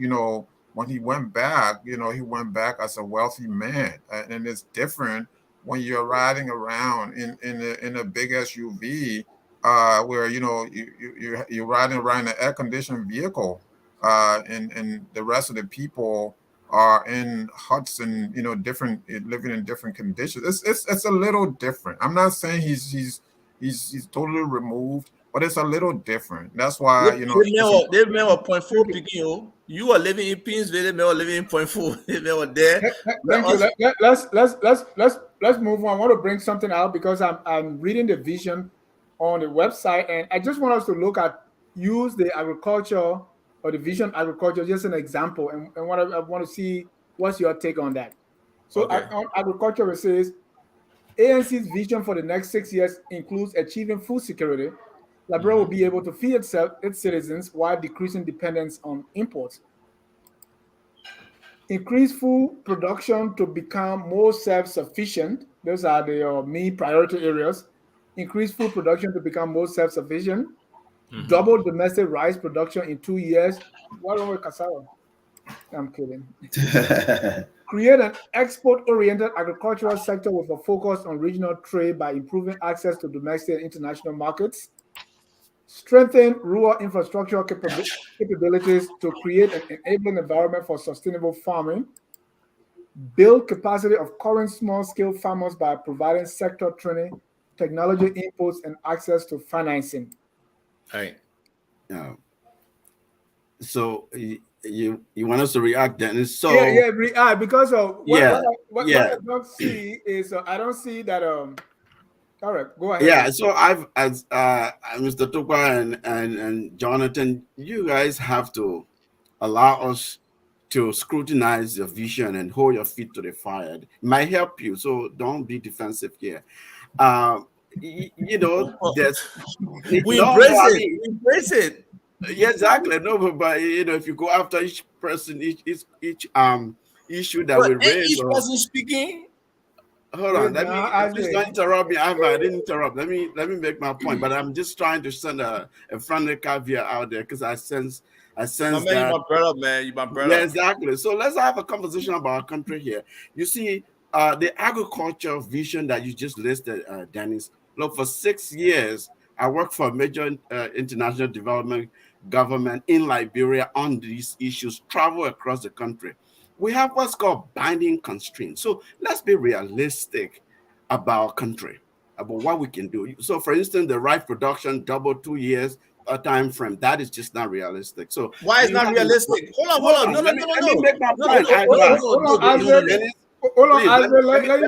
[SPEAKER 7] when he went back, he went back as a wealthy man, and it's different when you're riding around in a big SUV, where you're riding around an air conditioned vehicle, and the rest of the people are in huts and different, living in different conditions. It's a little different. I'm not saying he's totally removed, but it's a little different. That's why
[SPEAKER 4] They may have 0.4 picking. You are living in Pinsville. They may have living in 0.4. They were there.
[SPEAKER 3] Thank you. Let's move on. I want to bring something out because I'm reading the vision on the website, and I just want us to use the agriculture or the vision agriculture just an example, and I want to see what's your take on that. So on agriculture, it says ANC's vision for the next 6 years includes achieving food security. Liberia will be able to feed its citizens while decreasing dependence on imports. Increase food production to become more self-sufficient. Those are the main priority areas. Increase food production to become more self-sufficient. Double domestic rice production in 2 years. What wrong with cassava? I'm kidding. Create an export-oriented agricultural sector with a focus on regional trade by improving access to domestic and international markets. Strengthen rural infrastructure capabilities to create an enabling environment for sustainable farming. Build capacity of current small-scale farmers by providing sector training, technology inputs, and access to financing.
[SPEAKER 4] Right.
[SPEAKER 8] Yeah. So you want us to react, Dennis? So
[SPEAKER 3] react because what I don't see is I don't see that. All right, go ahead.
[SPEAKER 8] Yeah, so as Mr. Tukpah and Jonathan, you guys have to allow us to scrutinize your vision and hold your feet to the fire. It might help you, so don't be defensive here. There's
[SPEAKER 4] We embrace it.
[SPEAKER 8] Yeah, exactly. No, but if you go after each person, each issue that we raise,
[SPEAKER 4] each person speaking.
[SPEAKER 8] Hold on, please don't interrupt me. I didn't interrupt. Let me make my point. But I'm just trying to send a friendly caveat out there because I sense that.
[SPEAKER 4] You're my brother, man. You're my brother.
[SPEAKER 8] Yeah, exactly. So let's have a conversation about our country here. You see, the agriculture vision that you just listed, Dennis. Look, for 6 years, I worked for a major international development government in Liberia on these issues, travel across the country. We have what's called binding constraints. So let's be realistic about our country, about what we can do. So, for instance, the rice production double 2 years a time frame, that is just not realistic. So
[SPEAKER 4] why is not realistic? Hold on. No.
[SPEAKER 8] Let me make my point. Let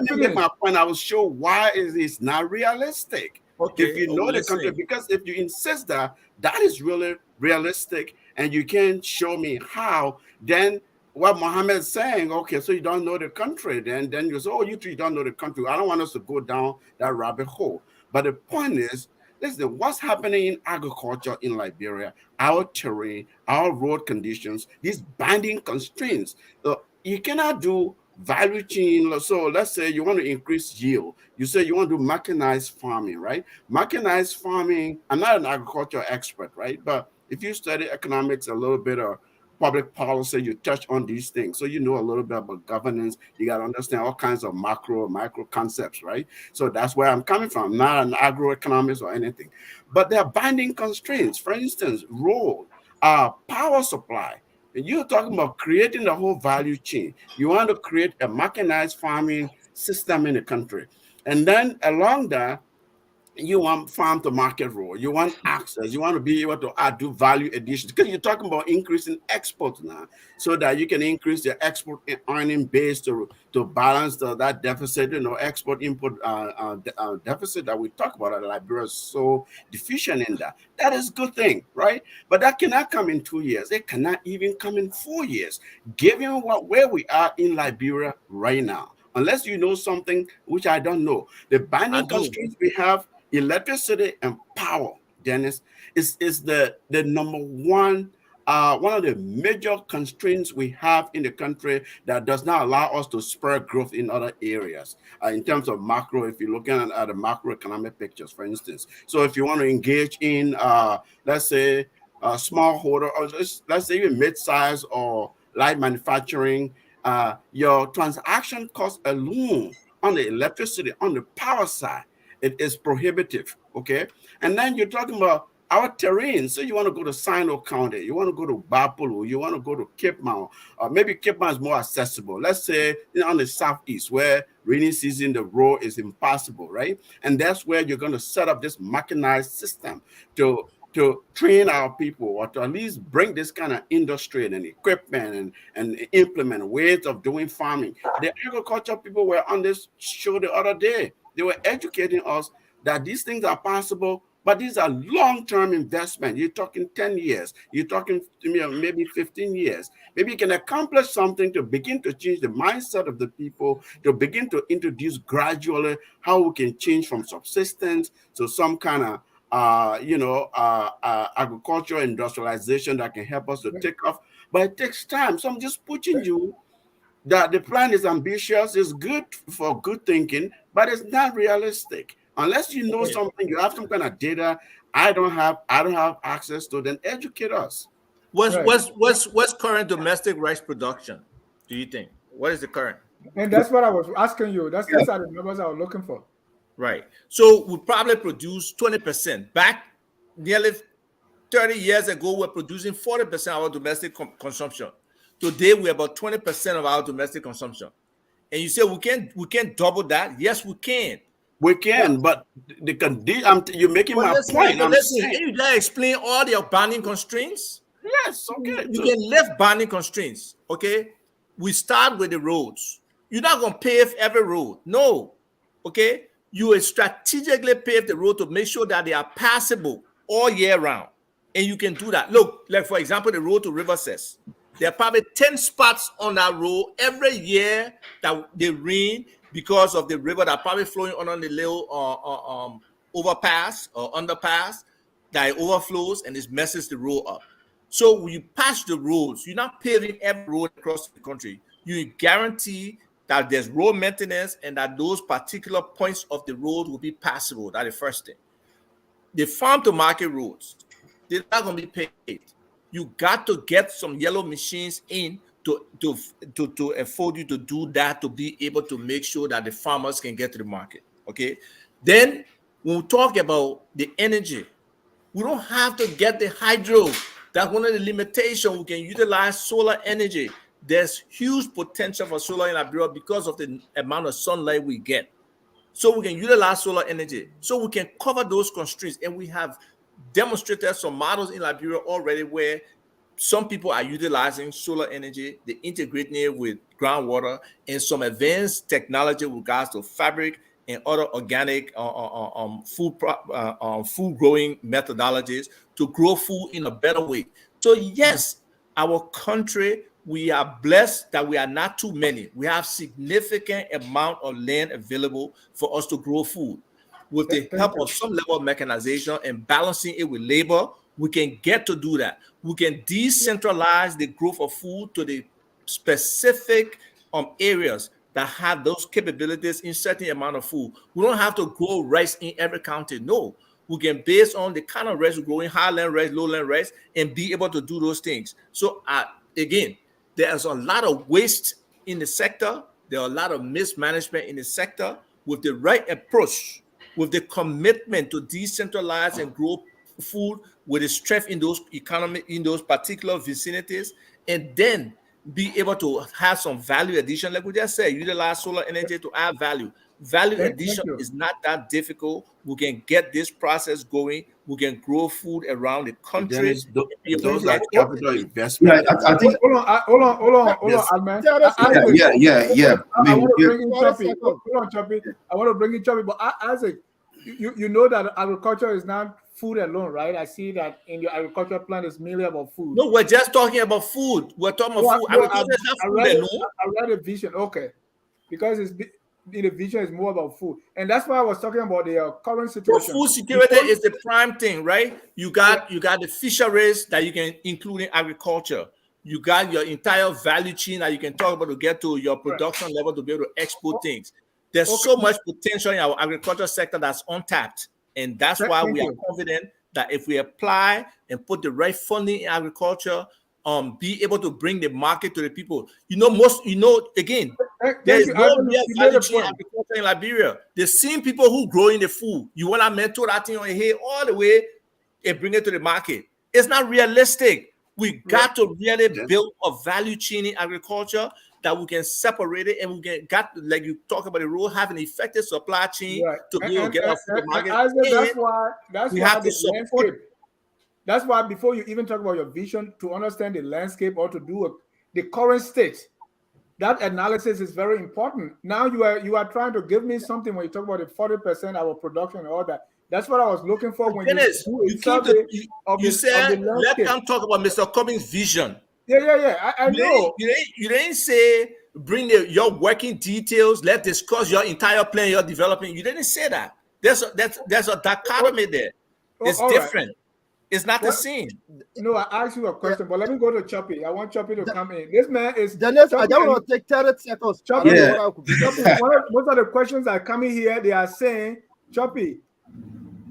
[SPEAKER 8] me make my point. I will show why it is not realistic.
[SPEAKER 4] Okay,
[SPEAKER 8] if you know the country, because if you insist that is really realistic and you can show me how, then what Mohamed is saying, okay, so you don't know the country, then you say, oh, you don't know the country. I don't want us to go down that rabbit hole. But the point is, listen, what's happening in agriculture in Liberia, our terrain, our road conditions, these binding constraints. You cannot do value chain. So let's say you want to increase yield. You say you want to do mechanized farming, right? Mechanized farming, I'm not an agricultural expert, right? But If you study economics, a little bit of public policy, you touch on these things. So you know a little bit about governance. You got to understand all kinds of macro, micro concepts, right? So that's where I'm coming from. I'm not an agroeconomist or anything. But there are binding constraints. For instance, road, power supply. And you're talking about creating the whole value chain. You want to create a mechanized farming system in the country. And then along that, you want farm to market role, you want access, you want to be able to do value addition, because you're talking about increasing exports now, so that you can increase your export earning base to balance that deficit, export import deficit that we talk about. Liberia is so deficient in that. That is a good thing, right? But that cannot come in 2 years. It cannot even come in 4 years, given where we are in Liberia right now. Unless you know something which I don't know. The binding constraints we have, electricity and power, Dennis, is the number one of the major constraints we have in the country that does not allow us to spur growth in other areas. In terms of macro, if you're looking at the macroeconomic pictures, for instance. So if you want to engage in, let's say, smallholder, or let's say even mid-size or light manufacturing, your transaction cost alone on the electricity, on the power side, it is prohibitive, okay? And then you're talking about our terrain. So you want to go to Sino County, you want to go to Bapulu, you want to go to Cape Mount, or maybe Cape Mount is more accessible. Let's say on the southeast, where rainy season, the road is impossible, right? And that's where you're going to set up this mechanized system to train our people, or to at least bring this kind of industry and equipment and implement ways of doing farming. The agriculture people were on this show the other day. They were educating us that these things are possible, but these are long-term investment. You're talking 10 years. You're talking maybe 15 years. Maybe you can accomplish something to begin to change the mindset of the people, to begin to introduce gradually how we can change from subsistence to some kind of agricultural industrialization that can help us to take off. But it takes time. So I'm just pushing you that the plan is ambitious, is good for good thinking, but it's not realistic. Unless you know something, you have some kind of data I don't have access to, then educate us.
[SPEAKER 4] What's current domestic rice production, do you think? What is the current?
[SPEAKER 3] And that's what I was asking you. These are the numbers I was looking for.
[SPEAKER 4] Right. So we probably produce 20%. Back nearly 30 years ago, we're producing 40% of our domestic consumption. Today, we're about 20% of our domestic consumption. And you say we can't double that? Yes, we can.
[SPEAKER 8] We can, but you're making my point.
[SPEAKER 4] Listen, can you just explain all the binding constraints?
[SPEAKER 8] Yes, okay.
[SPEAKER 4] You can lift binding constraints, okay? We start with the roads. You're not going to pave every road. No, okay? You will strategically pave the road to make sure that they are passable all year round. And you can do that. Look, like for example, the road to River Cess. There are probably 10 spots on that road every year that they rain because of the river that probably flowing on the little overpass or underpass that it overflows and it messes the road up. So when you patch the roads, you're not paving every road across the country. You guarantee that there's road maintenance and that those particular points of the road will be passable. That's the first thing. The farm to market roads, they're not going to be paved. You got to get some yellow machines in to afford you to do that, to be able to make sure that the farmers can get to the market. Okay. Then when we talk about the energy, we don't have to get the hydro. That's one of the limitations. We can utilize solar energy. There's huge potential for solar in Liberia because of the amount of sunlight we get. So we can utilize solar energy. So we can cover those constraints. And we have demonstrated some models in Liberia already where some people are utilizing solar energy, they integrating it with groundwater and some advanced technology with regards to fabric and other organic food growing methodologies to grow food in a better way. So yes, our country, we are blessed that we are not too many. We have significant amount of land available for us to grow food. With the help of some level of mechanization and balancing it with labor, we can get to do that. We can decentralize the growth of food to the specific areas that have those capabilities in certain amount of food. We don't have to grow rice in every county. No, we can base on the kind of rice we're growing, highland rice, lowland rice, and be able to do those things. So again, there's a lot of waste in the sector. There are a lot of mismanagement in the sector. With the right approach, with the commitment to decentralize and grow food with the strength in those economy, in those particular vicinities, and then be able to have some value addition, like we just said, utilize solar energy to add value. Value addition is not that difficult. We can get this process going. We can grow food around the country.
[SPEAKER 8] Those are capital investment.
[SPEAKER 6] Yeah, I think.
[SPEAKER 3] Hold on, Ahmed.
[SPEAKER 6] Yeah.
[SPEAKER 3] I want to bring in Chorpie. Hold on, Chorpie. I want to bring in Chorpie, but Isaac, you know that agriculture is not food alone, right? I see that in your agricultural plan is mainly about food.
[SPEAKER 4] No, we're just talking about food. We're talking about food. Agriculture is not food alone.
[SPEAKER 3] I read a vision, okay, because it's the vision is more about food, and that's why I was talking about the current situation.
[SPEAKER 4] Food security is the prime thing, right? You got the fisheries that you can include in agriculture. You got your entire value chain that you can talk about to get to your production level to be able to export things. There's so much potential in our agriculture sector that's untapped, and that's why we are confident that if we apply and put the right funding in agriculture, be able to bring the market to the people. Again, there's no real value chain agriculture in Liberia. The same people who growing the food, you want to mentor that thing on your head all the way and bring it to the market. It's not realistic. We got to really build a value chain in agriculture that we can separate it, and we can like you talk about the role, have an effective supply chain to be able to get our food to the market.
[SPEAKER 3] That's why the support. That's why before you even talk about your vision, to understand the landscape or to do the current state, that analysis is very important. Now you are trying to give me something when you talk about the 40% of our production and all that. That's what I was looking for when
[SPEAKER 4] you said let them talk about Mr. Cummings' vision.
[SPEAKER 3] Yeah. I know.
[SPEAKER 4] You didn't say bring your working details. Let's discuss your entire plan you're developing. You didn't say that. There's a dichotomy there. It's different. Right. It's not the same.
[SPEAKER 3] No, I asked you a question, but let me go to Chorpie. I want Chorpie to come in. This man is
[SPEAKER 5] Dennis. I don't want to take 30 seconds.
[SPEAKER 3] Chorpie, most of the questions that come in here, they are saying, Chorpie,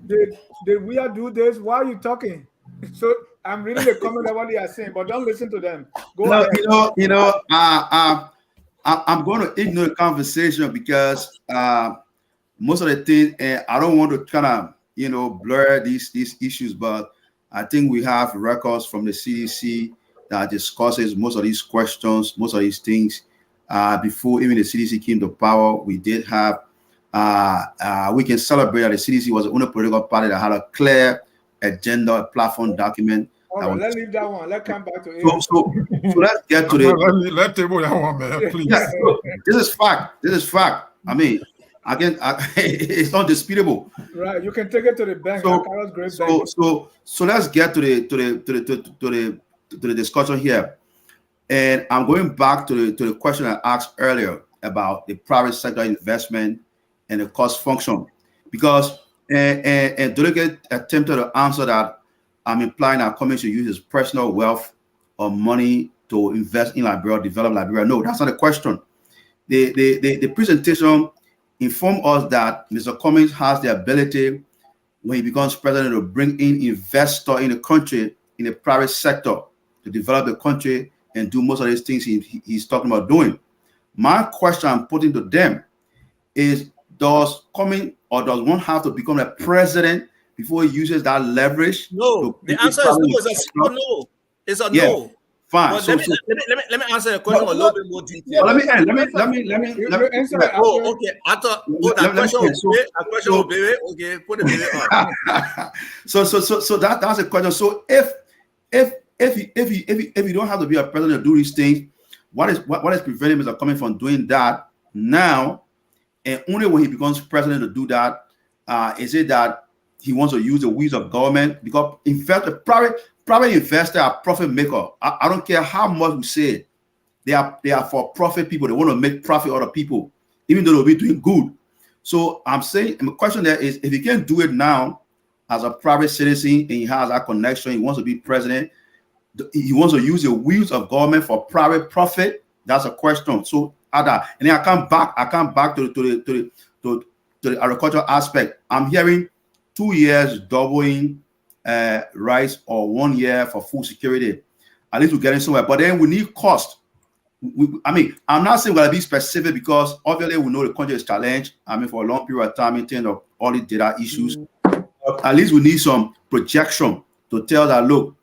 [SPEAKER 3] did we do this? Why are you talking? So I'm reading the comment of what they are saying, but don't listen to them. Go ahead.
[SPEAKER 6] I'm going to ignore the conversation because most of the things, I don't want to kind of blur these issues, but I think we have records from the CDC that discusses most of these questions, most of these things. Before even the CDC came to power, we did have, we can celebrate that the CDC was the only political party that had a clear agenda, a platform document.
[SPEAKER 3] All right, let's leave that one. Let's come back to it.
[SPEAKER 6] So let's get to the.
[SPEAKER 7] Let table that one, man, please.
[SPEAKER 6] Yeah, this is fact. I mean, again, it's not disputable.
[SPEAKER 3] Right, you can take it to the bank.
[SPEAKER 6] So let's get to the discussion here, and I'm going back to the question I asked earlier about the private sector investment and the cost function, because and Dolakeh attempted to answer that. I'm implying that Cummings should use his personal wealth or money to invest in Liberia, develop Liberia. No, that's not the question. The presentation informed us that Mr. Cummings has the ability, when he becomes president, to bring in investors in the country, in the private sector, to develop the country and do most of these things he's talking about doing. My question I'm putting to them is, does Cummings or does one have to become a president before he uses that leverage?
[SPEAKER 4] No, the answer is no. It's a simple no. It's a no.
[SPEAKER 6] Fine.
[SPEAKER 4] Well, let me answer the question a little bit more detail.
[SPEAKER 6] Let me answer.
[SPEAKER 4] Oh, okay. I thought that question will be okay. Put it on.
[SPEAKER 6] So that's a question. So if you don't have to be a president to do these things, what is preventing Mr. Cummings from doing that now? And only when he becomes president to do that, is it that he wants to use the wheels of government? Because in fact, the private investors are profit maker. I don't care how much we say they are for profit people. They want to make profit out of people, even though they'll be doing good. So I'm saying, and the question there is, if he can't do it now as a private citizen and he has that connection, he wants to be president, he wants to use the wheels of government for private profit. That's a question. So and then I come back to the agricultural aspect. I'm hearing 2 years doubling rice or 1 year for food security. At least we're getting somewhere. But then we need cost. I'm not saying we're going to be specific because obviously we know the country is challenged. For a long period of time, in terms of all the data issues. At least we need some projection to tell that, look,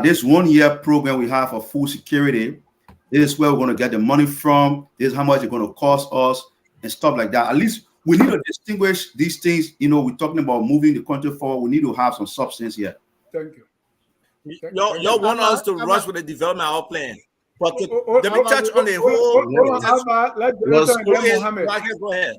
[SPEAKER 6] this 1 year program we have for food security, this is where we're going to get the money from, this is how much it's going to cost us, and stuff like that. At least we need to distinguish these things. We're talking about moving the country forward. We need to have some substance here.
[SPEAKER 3] Thank you.
[SPEAKER 4] Y'all want us to rush with the development of our plan. But let me touch on the whole.
[SPEAKER 3] Mohamed.
[SPEAKER 4] Go ahead.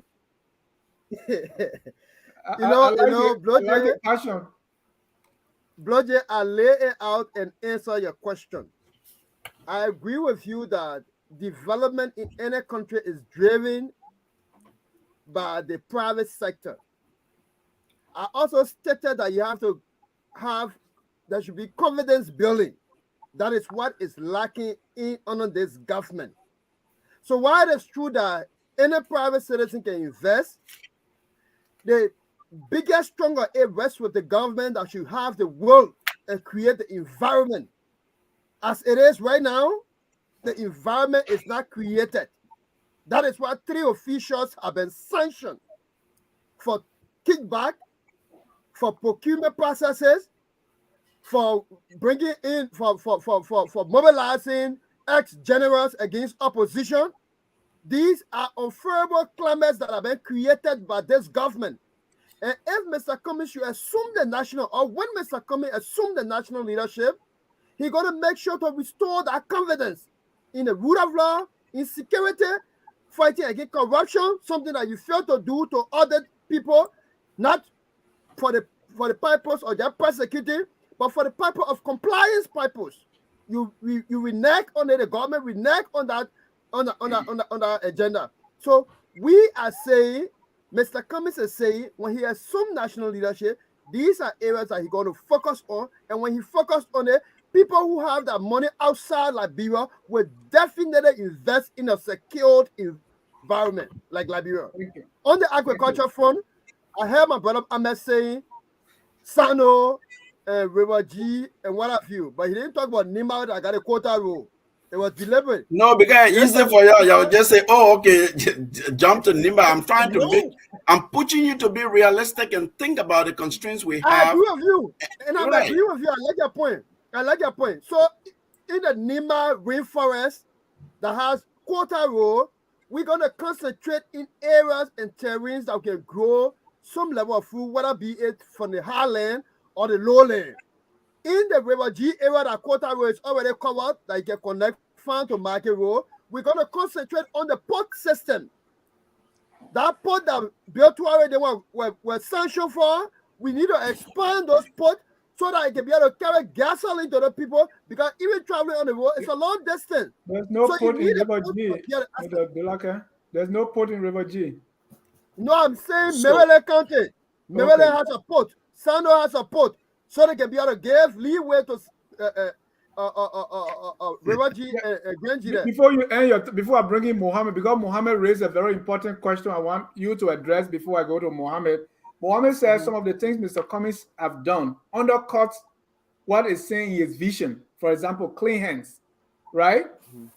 [SPEAKER 5] Blodgett, I'll lay it out and answer your question. I agree with you that development in any country is driven by the private sector. I also stated that there should be confidence building. That is what is lacking under this government. So while it is true that any private citizen can invest, the biggest, stronger aid rests with the government that should have the will and create the environment. As it is right now, the environment is not created. That is why 3 officials have been sanctioned for kickback, for procurement processes, for bringing in, for mobilizing ex-generals against opposition. These are unfavorable climates that have been created by this government. And if Mr. Cummings should assume the national, or when Mr. Cummings assume the national leadership, he's going to make sure to restore that confidence in the rule of law, in security, fighting against corruption, something that you fail to do to other people, not for the purpose of their persecuting, but for the purpose of compliance purpose. You renege on it, the government renege on that on the agenda. So we are saying, Mr. Cummings is saying, when he assumed national leadership, these are areas that he's going to focus on. And when he focused on it, people who have that money outside Liberia will definitely invest in a secured environment like Liberia. On the agriculture front, I heard my brother Ahmed saying Sano, River G, and what have you, but he didn't talk about Nima that got a quota rule. It was deliberate.
[SPEAKER 8] No, because it's easy for y'all just say, oh, okay, jump to Nimba. I'm trying to I'm pushing you to be realistic and think about the constraints we have.
[SPEAKER 5] I agree with you. And I agree with you. I like your point. So in the Nimba rainforest that has quota rule, we're going to concentrate in areas and terrains that can grow some level of food, whether be it from the highland or the lowland. In the River G area, that quota rule is already covered, that you can connect farm to market road. We're going to concentrate on the port system. That port that built already were sanctioned for, we need to expand those ports so that it can be able to carry gasoline to the people, because even traveling on the road, it's a long distance.
[SPEAKER 3] There's no port in River G. Dolakeh. There's no port in River G.
[SPEAKER 5] No, I'm saying Maryland County. Maryland has a port. Sando has a port. So they can be able to give leeway to River G and Grand G.
[SPEAKER 3] Before I bring in Mohamed, because Mohamed raised a very important question I want you to address before I go to Mohamed. Mohamed says some of the things Mr. Cummings have done undercuts what is saying in his vision. For example, clean hands, right?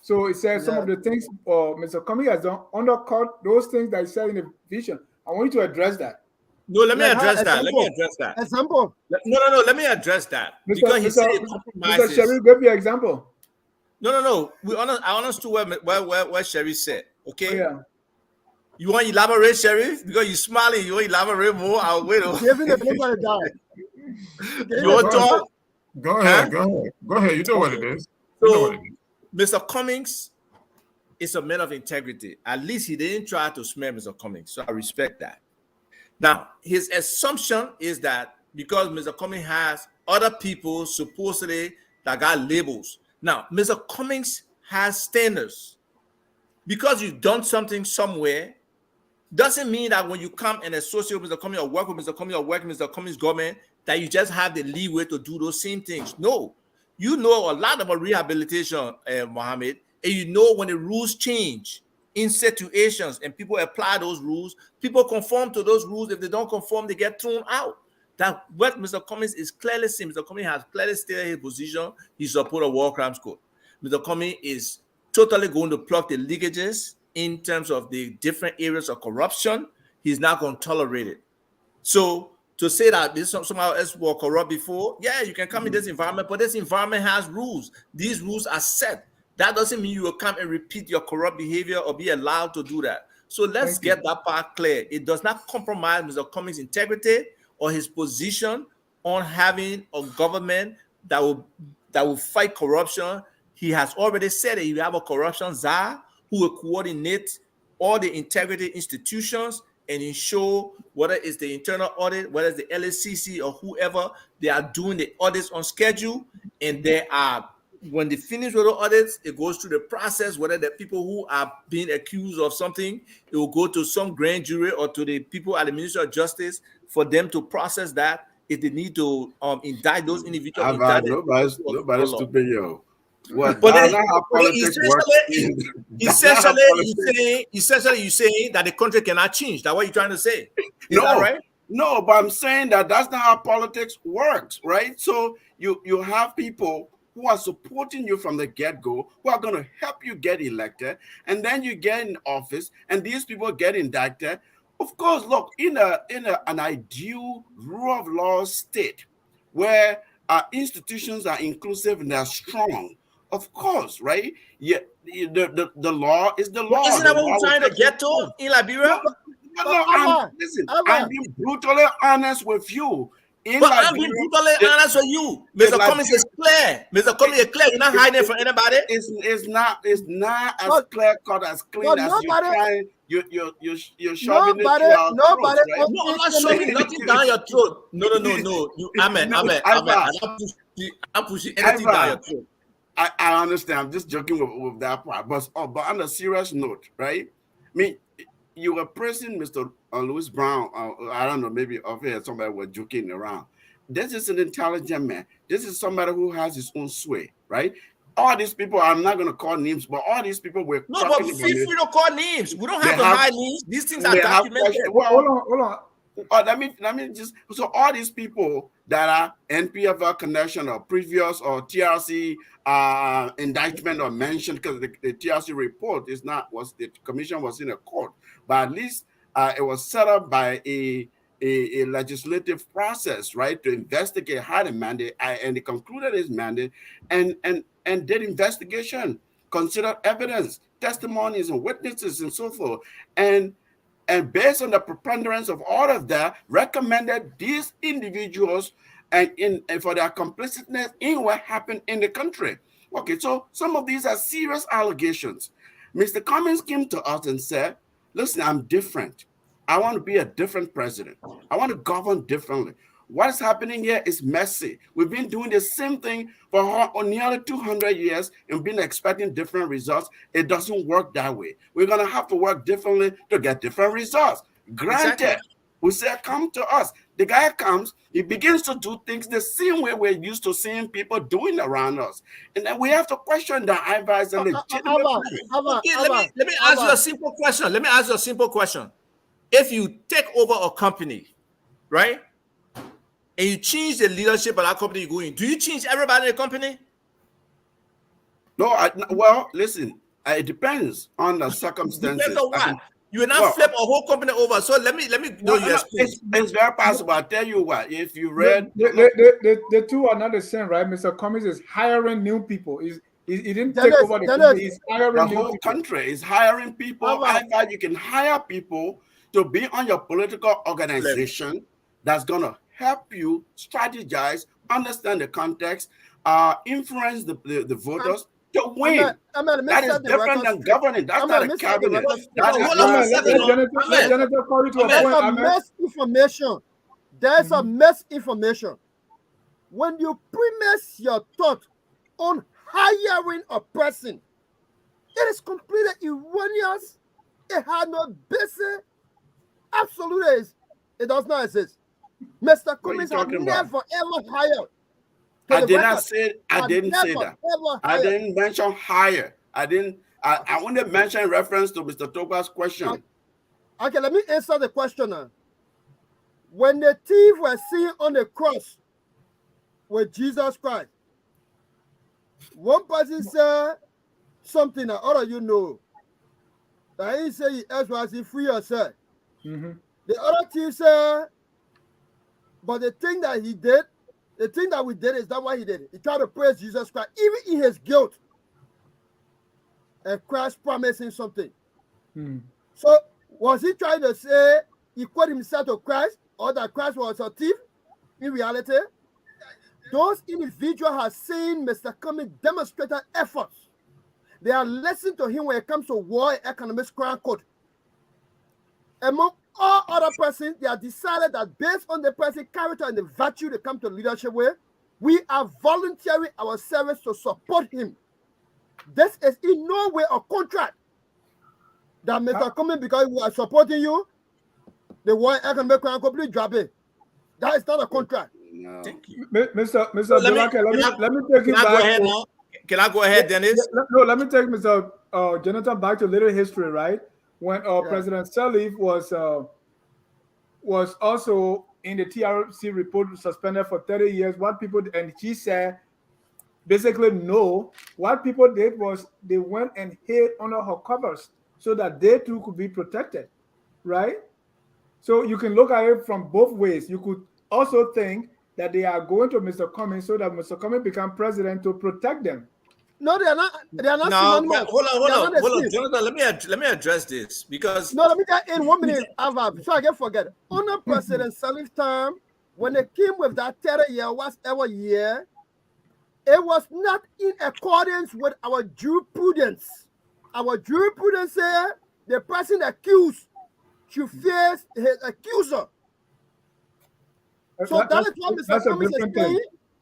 [SPEAKER 3] So it says some of the things Mr. Cummings has done undercut those things that he said in the vision. I want you to address that.
[SPEAKER 4] No, let me address that.
[SPEAKER 5] Example.
[SPEAKER 4] No. Let me address that. Because he said
[SPEAKER 3] Mr. Sherif, give you an example.
[SPEAKER 4] No. I understood what Sherif said. Okay.
[SPEAKER 3] Oh, yeah.
[SPEAKER 4] You want to elaborate, Sherif? Because you're smiling. You want to elaborate more? I'll wait.
[SPEAKER 5] Give me the paper to die.
[SPEAKER 4] You want to talk?
[SPEAKER 7] Go ahead. Go ahead. You know what it is.
[SPEAKER 4] So, Mr. Cummings is a man of integrity. At least he didn't try to smear Mr. Cummings. So I respect that. Now, his assumption is that because Mr. Cummings has other people supposedly that got labels. Now, Mr. Cummings has standards. Because you've done something somewhere, doesn't mean that when you come and associate with Mr. Cummings or work with Mr. Cummings or work with Mr. Cummings' government, that you just have the leeway to do those same things. No. You know a lot about rehabilitation, Mohamed, and you know when the rules change in situations and people apply those rules, people conform to those rules. If they don't conform, they get thrown out. that what Mr. Cummings is clearly saying, Mr. Cummings has clearly stated his position. He supports a war crimes code. Mr. Cummings is totally going to plug the leakages in terms of the different areas of corruption. He's not going to tolerate it. So to say that this somehow else were corrupt before, yeah, you can come in this environment, but this environment has rules. These rules are set. That doesn't mean you will come and repeat your corrupt behavior or be allowed to do that. So let's get that part clear. It does not compromise Mr. Cummings' integrity or his position on having a government that will fight corruption. He has already said that you have a corruption czar who will coordinate all the integrity institutions and ensure whether it's the internal audit, whether it's the LSCC or whoever, they are doing the audits on schedule. And they are, when they finish with the audits, it goes through the process, whether the people who are being accused of something, it will go to some grand jury or to the people at the Ministry of Justice for them to process that. If they need to indict those individuals,
[SPEAKER 8] nobody's stupid, yo.
[SPEAKER 4] But essentially, you're saying that the country cannot change. That's what you're trying to say. Is that right?
[SPEAKER 8] No, but I'm saying that that's not how politics works, right? So you have people who are supporting you from the get-go, who are going to help you get elected, and then you get in office, and these people get indicted. Of course, look, in an ideal rule of law state where our institutions are inclusive and they're strong, of course, right? Yeah, the law is the law.
[SPEAKER 4] Isn't that what we're trying to get to in Liberia?
[SPEAKER 8] I'm being brutally honest with you.
[SPEAKER 4] I'm being brutally honest with you. Mr. Cummings is clear. Mr. Cummings is clear. You're not hiding from anybody.
[SPEAKER 8] It's not as clear cut as clean as you're trying. You're shoving it down your throat, right?
[SPEAKER 4] No, I'm not shoving nothing down your throat. No. You, Ahmed. I'm pushing anything down your throat.
[SPEAKER 8] I understand. I'm just joking with that part. But on a serious note, right? I mean, you were praising Mr. Louis Brown. I don't know, maybe over here somebody was joking around. This is an intelligent man. This is somebody who has his own sway, right? All these people, I'm not going to call names, but all these people were.
[SPEAKER 4] No, but feel free to call names. We don't have to hide names. These things are documented.
[SPEAKER 3] Hold on.
[SPEAKER 8] Let me just, so all these people that are NPFL connection or previous or TRC indictment or mentioned, because the TRC report the commission was in a court, but at least it was set up by a legislative process, right, to investigate, had a mandate, and they concluded his mandate and did investigation, considered evidence, testimonies and witnesses and so forth, and based on the preponderance of all of that, recommended these individuals and for their complicitness in what happened in the country. Okay, so some of these are serious allegations. Mr. Cummings came to us and said, listen, I'm different. I want to be a different president. I want to govern differently. What's happening here is messy. We've been doing the same thing for nearly 200 years and been expecting different results. It doesn't work that way. We're going to have to work differently to get different results. Granted, we say, come to us. The guy comes, he begins to do things the same way we're used to seeing people doing around us. And then we have to question that advice and legitimate.
[SPEAKER 4] Let me ask you a simple question. If you take over a company, right? And you change the leadership of that company you're going, do you change everybody in the company?
[SPEAKER 8] No, well, listen, it depends on the circumstances.
[SPEAKER 4] Depends on what? You will not flip a whole company over. So let me know your
[SPEAKER 8] it's very possible. I'll tell you what, if you read
[SPEAKER 3] the two are not the same, right? Mr. Cummings is hiring new people. He didn't take over the country. He's hiring
[SPEAKER 8] the
[SPEAKER 3] new
[SPEAKER 8] whole
[SPEAKER 3] people.
[SPEAKER 8] country is hiring people. Either you can hire people to be on your political organization that's gonna help you strategize, understand the context, influence the voters to win. That is different than governing. That's not a cabinet.
[SPEAKER 5] There's a misinformation. When you premise your thought on hiring a person, it is completely erroneous. It had no basis. Absolutely, it does not exist. Mr. Cummings has never ever hired.
[SPEAKER 8] I didn't say that. I didn't mention hire. I want to mention reference to Mr. Tukpah's question.
[SPEAKER 5] Okay, let me answer the question now. when the thief was seen on the cross with Jesus Christ, one person said something that all of you know. That he said, "As was he free yourself." The other thief said, "But the thing that he did, the thing that we did is not what he did. He tried to praise Jesus Christ, even in his guilt. And Christ promised him something." So was he trying to say he equate himself to Christ, or that Christ was a thief? In reality, those individuals have seen Mr. Cummings demonstrated efforts. They are listening to him when it comes to war and economic crime code. Among all other persons, they have decided that based on the person's character and the virtue they come to leadership with, we are volunteering our service to support him. This is in no way a contract that Mr. Cummings, because we are supporting you, the war and economic crime completely drop it. That is not a contract.
[SPEAKER 8] No.
[SPEAKER 4] Thank you.
[SPEAKER 3] Mr. Dolakeh, let me take you back.
[SPEAKER 4] Go ahead now? Can I go ahead, Dennis?
[SPEAKER 3] No, let me take Mr. Jonathan back to a little history, right? When President Sirleaf was also in the TRC report suspended for 30 years, what people, and she said, basically, no, what people did was they went and hid under her covers so that they too could be protected, right? So you can look at it from both ways. You could also think that they are going to Mr. Cummings so that Mr. Cummings become president to protect them.
[SPEAKER 5] No, they are not. They are not.
[SPEAKER 4] No, hold on, Jonathan. Let me address this because
[SPEAKER 5] no, let me get in 1 minute, so I can forget. Under President Sirleaf's term, when they came with that 30-year, whatever year, it was not in accordance with our jurisprudence. Our jurisprudence said the person accused should face his accuser. So that is what Mr. Cummings is saying.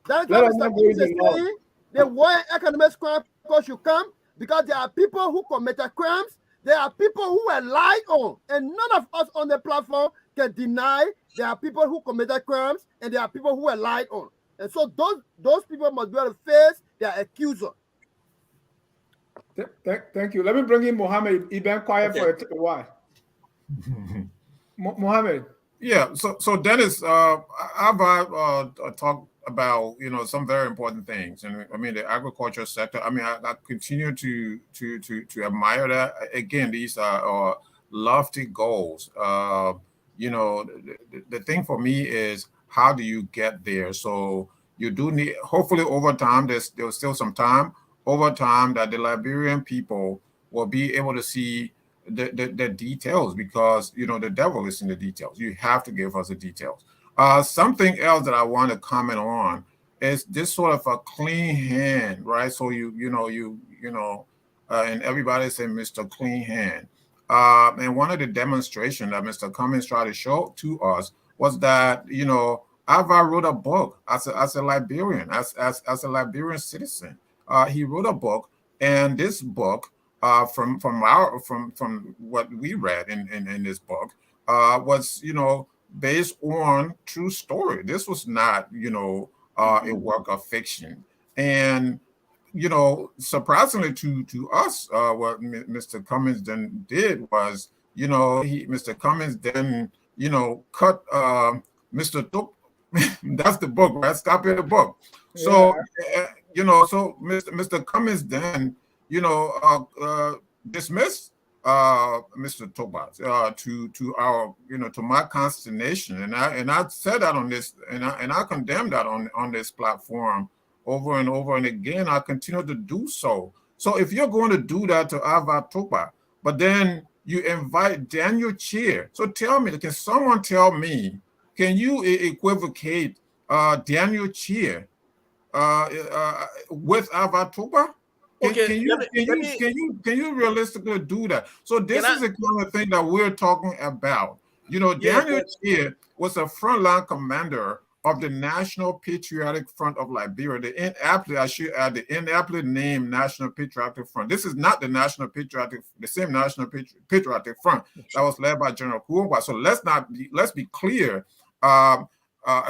[SPEAKER 5] That is what Mr. Cummings is saying. The war and economic crime should come because there are people who committed crimes. There are people who were lied on, and none of us on the platform can deny there are people who committed crimes and there are people who were lied on. And so those people must be able to face their accuser.
[SPEAKER 3] Thank you. Let me bring in Mohamed. He's been quiet for a while. Mohamed.
[SPEAKER 7] Yeah. So Dennis, I've talked about some very important things, and I mean the agriculture sector. I mean I continue to admire that. Again, these are lofty goals. The thing for me is how do you get there? So you do need, hopefully over time, there's still some time over time that the Liberian people will be able to see the details, because the devil is in the details. You have to give us the details. Something else that I want to comment on is this sort of a clean hand, right? So and everybody say Mr. Clean Hand. And one of the demonstrations that Mr. Cummings tried to show to us was that Ava wrote a book as a Liberian, as a Liberian citizen. He wrote a book, and this book, from what we read in this book, was based on true story. This was not a work of fiction. And surprisingly to us, what Mr. Cummings then did was Mr. Cummings then cut Mr. Tukpah. That's the book, right? Copy of the book. So so Mr. Cummings then dismissed Mr. Tukpah to our to my consternation, and I said that on this, and I condemned that on this platform over and over and again. I continue to do so. So if you're going to do that to Ava Tukpah, but then you invite Daniel Cheer, so tell me, can someone tell me, can you equivocate Daniel Cheer with Ava Tukpah? Can you realistically do that? So this is the kind of thing that we're talking about. Daniel Cheer was a frontline commander of the National Patriotic Front of Liberia. The inaptly named National Patriotic Front. This is not the same National Patriotic Front that was led by General Chorpie. So let's be clear.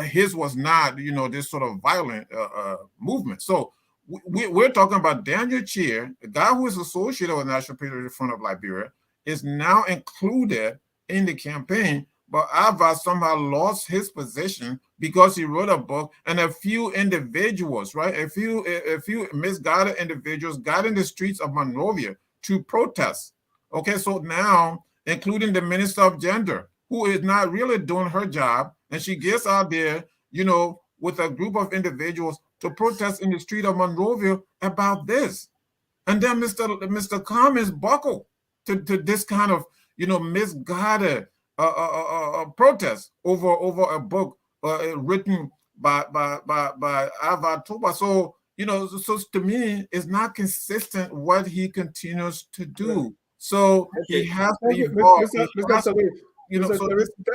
[SPEAKER 7] His was not, this sort of violent movement. So we're talking about Daniel Cheer, the guy who is associated with the National Patriotic Front of Liberia, is now included in the campaign but Ava somehow lost his position because he wrote a book, and a few individuals, right? A few misguided individuals got in the streets of Monrovia to protest. Okay, so now, including the Minister of Gender, who is not really doing her job, and she gets out there, with a group of individuals to protest in the street of Monrovia about this. And then Mr. Cummings buckled to this kind of, misguided protest over a book written by Ava Tukpah. So, so to me, it's not consistent what he continues to do. So he has to evolve.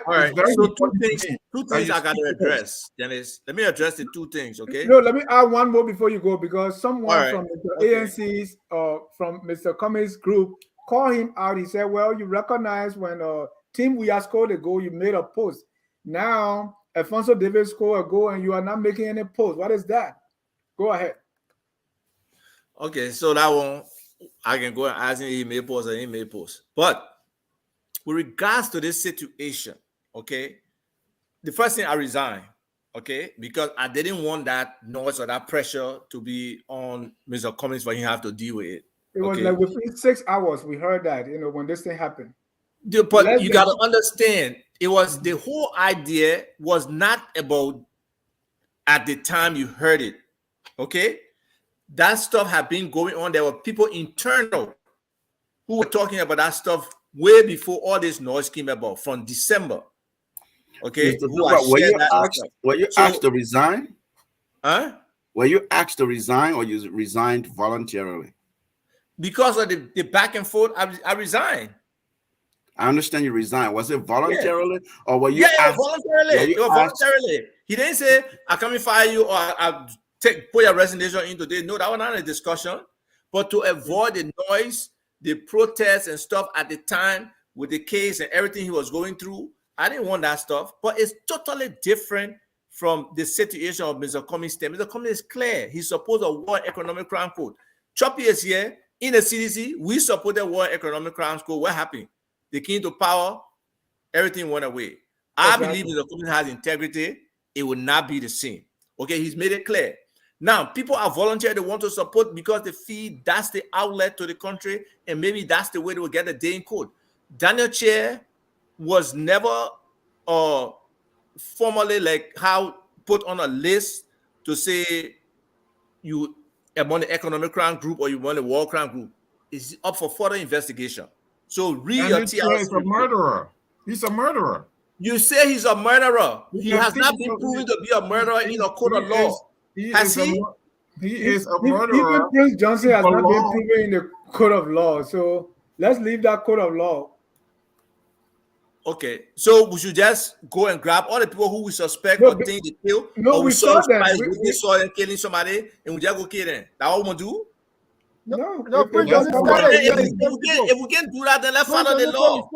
[SPEAKER 4] All right. So two things I got to address, Dennis. Let me address the two things, okay?
[SPEAKER 3] No, let me add one more before you go, because someone from the ANC's from Mr. Cummings' group called him out. He said, well, you recognize when Team We Are scored a goal, you made a post. Now, Alfonso Davis scored a goal and you are not making any post. What is that? Go ahead.
[SPEAKER 4] Okay, so that one, I can go and ask him if he made post or he made post. But with regards to this situation, okay, the first thing I resigned, okay, because I didn't want that noise or that pressure to be on Mr. Cummings for him to have to deal with it.
[SPEAKER 3] It was like within 6 hours we heard that, when this thing happened.
[SPEAKER 4] But you got to understand, it was the whole idea was not about at the time you heard it, okay? That stuff had been going on. There were people internal who were talking about that stuff way before all this noise came about, from December. Okay.
[SPEAKER 8] Were you asked to resign?
[SPEAKER 4] Huh?
[SPEAKER 8] Were you asked to resign, or you resigned voluntarily?
[SPEAKER 4] Because of the back and forth, I resigned.
[SPEAKER 8] I understand you resigned. Was it voluntarily, or were you
[SPEAKER 4] asked? Voluntarily. It was voluntarily. He didn't say, I come and fire you, or I put your resignation in today. No, that was not a discussion. But to avoid the noise, the protests and stuff at the time with the case and everything he was going through, I didn't want that stuff. But it's totally different from the situation of Mr. Cummings. Mr. Cummings is clear. He supports a war economic crime code. Chorpie is here in the CDC. We supported war economic crimes code. What happened? They came to power. Everything went away. I believe Mr. Cummings has integrity. It will not be the same. Okay, he's made it clear. Now, people are volunteering. They want to support because they feel that's the outlet to the country, and maybe that's the way they will get a day in court. Daniel Chair was never formally put on a list to say you among the economic crime group or you want a war crime group. It's up for further investigation. So read your TRC.
[SPEAKER 7] He's a murderer. He's a murderer.
[SPEAKER 4] You say he's a murderer. He has not been proven to be a murderer in a court of law.
[SPEAKER 7] He is a murderer.
[SPEAKER 3] Even Prince Johnson has not been proven in the court of law. So let's leave that court of law.
[SPEAKER 4] Okay, so we should just go and grab all the people who we suspect or think they killed.
[SPEAKER 3] No, we saw them.
[SPEAKER 4] We saw them killing somebody, and we just go kill them. That's what we do.
[SPEAKER 3] No,
[SPEAKER 4] if we can do that, then let's follow the law.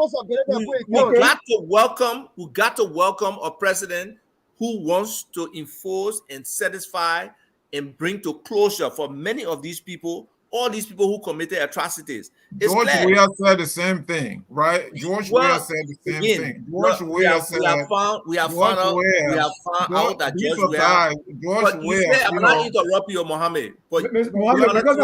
[SPEAKER 4] We got to welcome a president who wants to enforce and satisfy and bring to closure for many of these people, all these people who committed atrocities.
[SPEAKER 7] George Weah said the same thing, right? George Weah said the same thing. George Weah said
[SPEAKER 4] we have found out that George Weah. I'm not interrupt you, Mohamed. But
[SPEAKER 3] Mohamed, because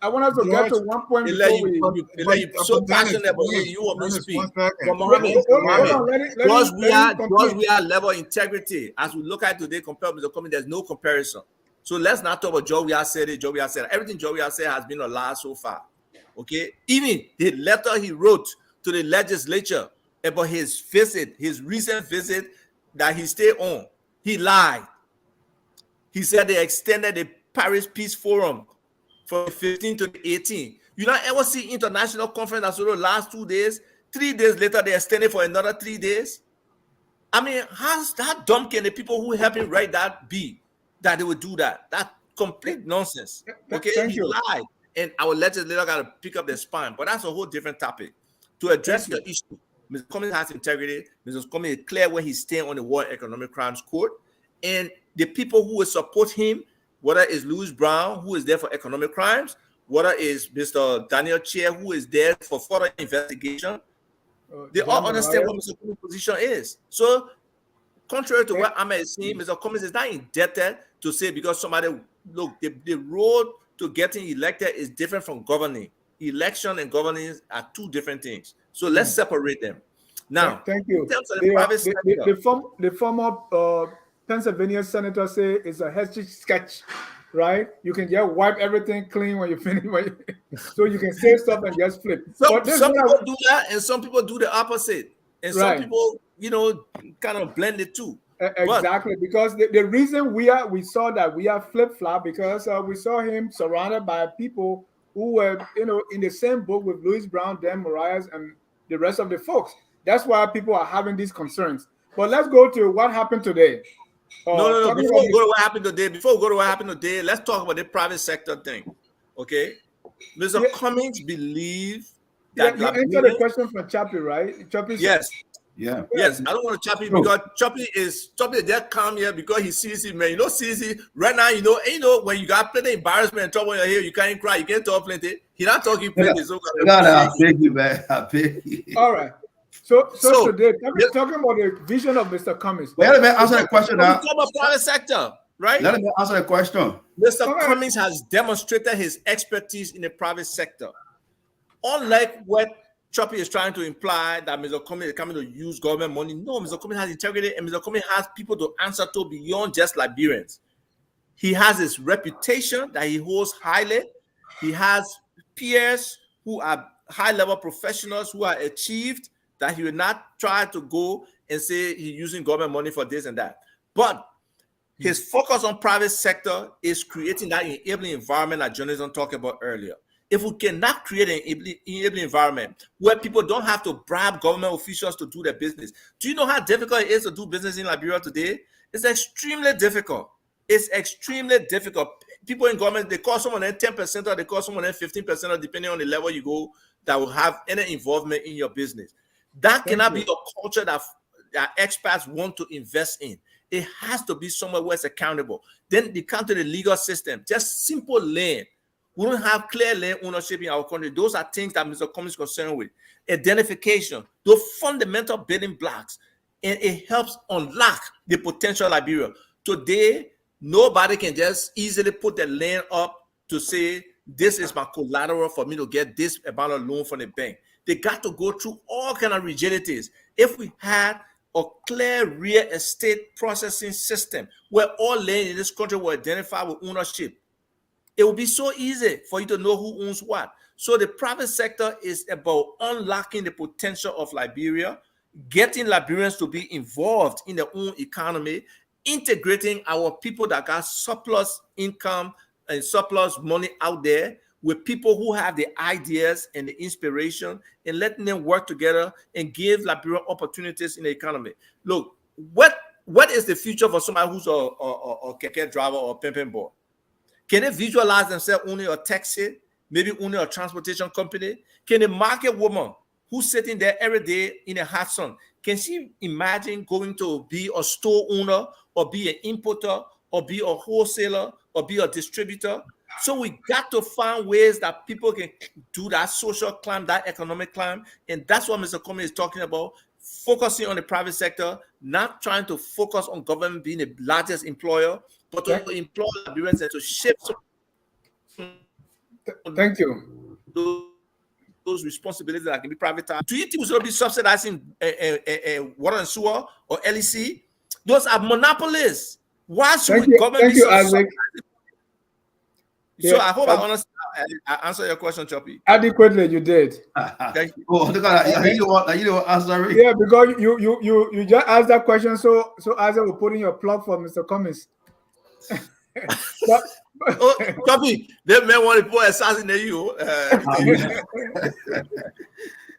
[SPEAKER 3] I want us to get to one point before
[SPEAKER 4] you so passionate about it, you want me to speak. Mohamed, George Weah level of integrity, as we look at today compared with the Cummings, there's no comparison. So let's not talk about George Weah said it. George Weah said it. Everything George Weah said has been a lie so far. Okay, even the letter he wrote to the legislature about his recent visit that he stayed on, he lied. He said they extended the Paris Peace Forum from the 15th to the 18th. You don't ever see international conference that's the last 2 days. 3 days later, they extended for another 3 days. I mean, how dumb can the people who helped him write that be that they would do that? That's complete nonsense. Okay, he lied. And our legislator got to pick up their spine. But that's a whole different topic. To address the issue, Mr. Cummings has integrity. Mr. Cummings is clear where he's staying on the War Economic Crimes Court. And the people who will support him, whether it's Louis Brown, who is there for economic crimes, whether it's Mr. Daniel Chair, who is there for further investigation, They all
[SPEAKER 3] gentlemen,
[SPEAKER 4] understand
[SPEAKER 3] right?
[SPEAKER 4] what Mr. Cummings' position is. So, contrary to what Ahmed is saying, Mr. Cummings is not indebted to say because somebody, look, the road to getting elected is different from governing. Election and governing are two different things. So let's separate them. Now,
[SPEAKER 3] Thank you.
[SPEAKER 4] in terms of the private sector,
[SPEAKER 3] The former Pennsylvania senator say it's a heritage sketch, right? You can just wipe everything clean when you finish, so you can say stuff and just flip.
[SPEAKER 4] some people do that, and some people do the opposite, and some people, kind of blend it too.
[SPEAKER 3] Exactly, because the reason we saw that we are flip flop because we saw him surrounded by people who were in the same boat with Louis Brown, Dan Marias, and the rest of the folks. That's why people are having these concerns. But let's go to what happened today.
[SPEAKER 4] No. Before we go to what happened today, let's talk about the private sector thing. Okay, Mr. Cummings believes that
[SPEAKER 3] you answered the question from Chorpie, right? Chorpie,
[SPEAKER 4] yes.
[SPEAKER 6] Yeah.
[SPEAKER 4] Yes, I don't want to Chorpie because Chorpie just come here because he sees it, man. Sees it right now. When you got plenty embarrassment and trouble in your hair, you can't cry, you can't talk plenty. He not talking plenty. So
[SPEAKER 6] I beg you, man. I beg you.
[SPEAKER 3] All right. So today, talking about the vision of Mr. Cummings.
[SPEAKER 6] Let me answer the question now.
[SPEAKER 4] Talk about private sector, right?
[SPEAKER 6] Let me answer the question.
[SPEAKER 4] Mr. Cummings has demonstrated his expertise in the private sector. Unlike what Chorpie is trying to imply that Mr. Cummings is coming to use government money. No, Mr. Cummings has integrity, and Mr. Cummings has people to answer to beyond just Liberians. He has his reputation that he holds highly. He has peers who are high-level professionals who are achieved, that he will not try to go and say he's using government money for this and that. But his focus on private sector is creating that enabling environment that journalism talked about earlier. If we cannot create an enabling environment where people don't have to bribe government officials to do their business, do you know how difficult it is to do business in Liberia today? It's extremely difficult. It's extremely difficult. People in government, they call someone 10% or they call someone 15%, or depending on the level you go, that will have any involvement in your business. That cannot be a culture that expats want to invest in. It has to be somewhere where it's accountable. Then they come to the legal system, just simple land. We don't have clear land ownership in our country. Those are things that Mr. Cummings is concerned with. Identification, those fundamental building blocks, and it helps unlock the potential of Liberia. Today, nobody can just easily put the land up to say, this is my collateral for me to get this amount of loan from the bank. They got to go through all kind of rigidities. If we had a clear real estate processing system where all land in this country were identified with ownership, it will be so easy for you to know who owns what. So the private sector is about unlocking the potential of Liberia, getting Liberians to be involved in their own economy, integrating our people that got surplus income and surplus money out there with people who have the ideas and the inspiration, and letting them work together and give Liberia opportunities in the economy. Look, what is the future for somebody who's a keke driver or a pimping boy? Can they visualize themselves owning a taxi, maybe owning a transportation company? Can a market woman who's sitting there every day in a hot sun, can she imagine going to be a store owner or be an importer or be a wholesaler or be a distributor? So we got to find ways that people can do that social climb, that economic climb. And that's what Mr. Cummings is talking about, focusing on the private sector, not trying to focus on government being the largest employer, but to employ Liberians and to shape.
[SPEAKER 3] Thank you.
[SPEAKER 4] Those responsibilities that can be privatized. Do you think we should be subsidizing water and sewer or LEC? Those are monopolies. Why should government be subsidizing? So I hope I answer your question, Chorpie.
[SPEAKER 3] Adequately, you did.
[SPEAKER 4] Thank you.
[SPEAKER 6] Oh, look at that. You know what answer.
[SPEAKER 3] Yeah, because you just asked that question, so as I will put in your plug for Mr. Cummings.
[SPEAKER 4] Chorpie, they may want to put assassinate you.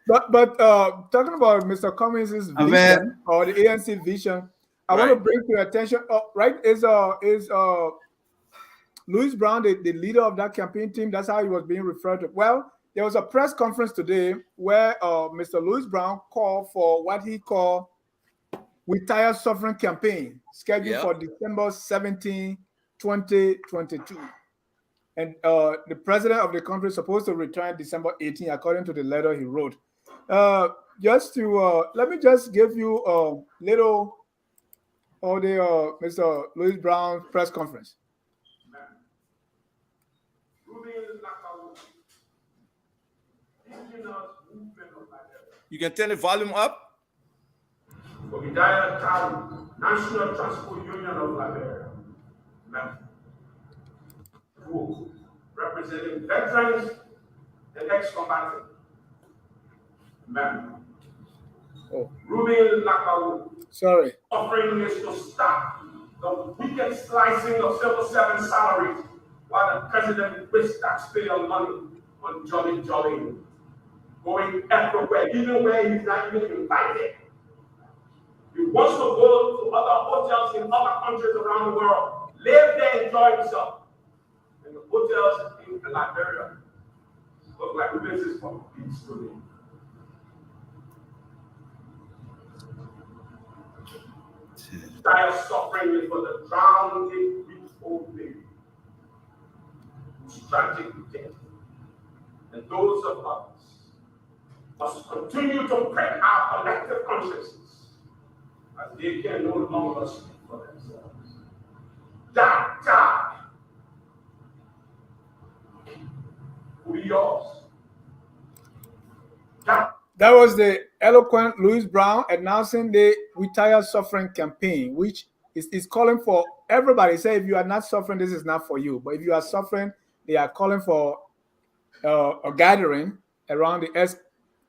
[SPEAKER 3] But talking about Mr. Cummings' vision or the ANC vision, I want to bring to your attention. Is Louis Brown the leader of that campaign team? That's how he was being referred to. Well, there was a press conference today where Mr. Louis Brown called for what he called Retire Suffering campaign, scheduled for December 17, 2022. And the president of the country is supposed to retire December 18, according to the letter he wrote. Just to let me just give you a little of the Mr. Louis Brown press conference.
[SPEAKER 4] You can turn the volume up.
[SPEAKER 9] National Transport Union of Liberia, group representing veterans and ex-combatants. Ruben Lakawu.
[SPEAKER 3] Sorry.
[SPEAKER 9] Offering is to stop the wicked slicing of civil servant salaries while the president wastes taxpayer money on Jolly, going everywhere, even where he's not even invited. He wants to go to other hotels in other countries around the world, live there, enjoy himself. And the hotels in Liberia look like places for peace to me. Dire suffering for the drowned 8-week-old baby whose tragic death. And those of us must continue to pray our collective consciences as they can no longer speak for themselves. Die. Who be yours?
[SPEAKER 3] That was the eloquent Louis Brown announcing the Retire Suffering campaign, which is calling for everybody. Say, if you are not suffering, this is not for you. But if you are suffering, they are calling for a gathering around the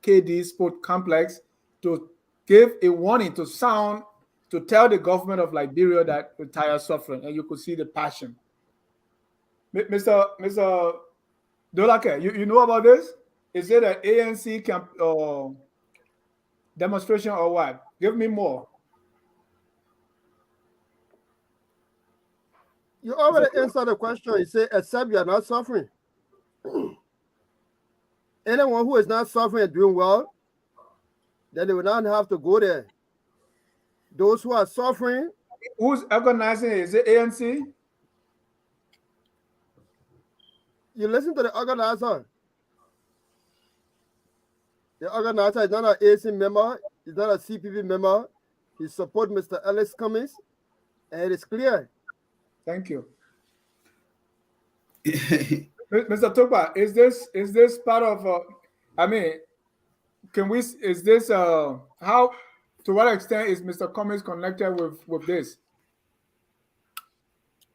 [SPEAKER 3] SKD Sport Complex to give a warning, to tell the government of Liberia that retire suffering, and you could see the passion. Mr. Dolakeh, you know about this? Is it an ANC demonstration or what? Give me more.
[SPEAKER 5] You already answered the question. You say, except you are not suffering. Anyone who is not suffering and doing well, then they will not have to go there. Those who are suffering.
[SPEAKER 3] Who's organizing it? Is it ANC?
[SPEAKER 5] You listen to the organizer. The organizer is not an ANC member, he's not a CPP member. He supports Mr. Ellis Cummings, and it is clear.
[SPEAKER 3] Thank you. Mr. Tukpah, is this part of how, to what extent is Mr. Cummings connected with this?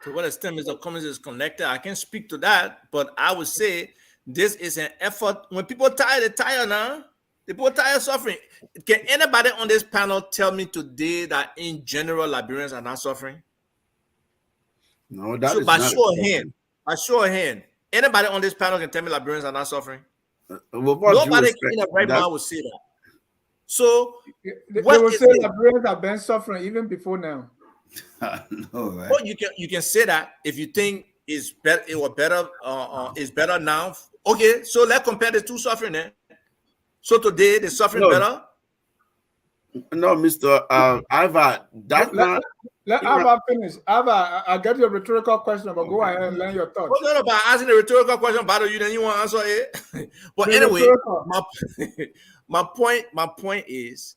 [SPEAKER 4] To what extent Mr. Cummings is connected, I can't speak to that, but I would say this is an effort. When people tire, they tire now. People tire suffering. Can anybody on this panel tell me today that in general Liberians are not suffering?
[SPEAKER 8] No, that is
[SPEAKER 4] by
[SPEAKER 8] not
[SPEAKER 4] show of hand, anybody on this panel can tell me Liberians are not suffering?
[SPEAKER 8] Nobody
[SPEAKER 4] in the right mind will say that. So
[SPEAKER 3] they will say Liberians have been suffering even before now.
[SPEAKER 6] No, right?
[SPEAKER 4] Well, you can say that if you think it's better. It was better. It's better now. Okay, so let's compare the two suffering. Then. So today the suffering better.
[SPEAKER 8] No, Mr. Iva, that's not.
[SPEAKER 3] Let Ava finish. Ava, I'll get you a rhetorical question, but go ahead and learn your thoughts.
[SPEAKER 4] Well, about asking a rhetorical question bother you, then you want to answer it. But anyway, my point is,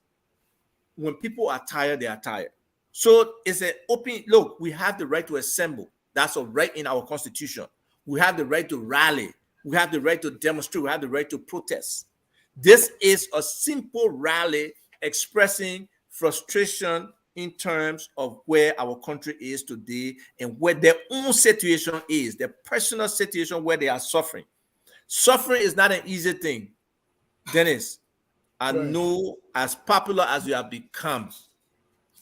[SPEAKER 4] when people are tired, they are tired. So it's an open look. We have the right to assemble. That's a right in our constitution. We have the right to rally. We have the right to demonstrate. We have the right to protest. This is a simple rally expressing frustration in terms of where our country is today and where their own situation is, their personal situation where they are suffering. Suffering is not an easy thing. Dennis, I know as popular as you have become,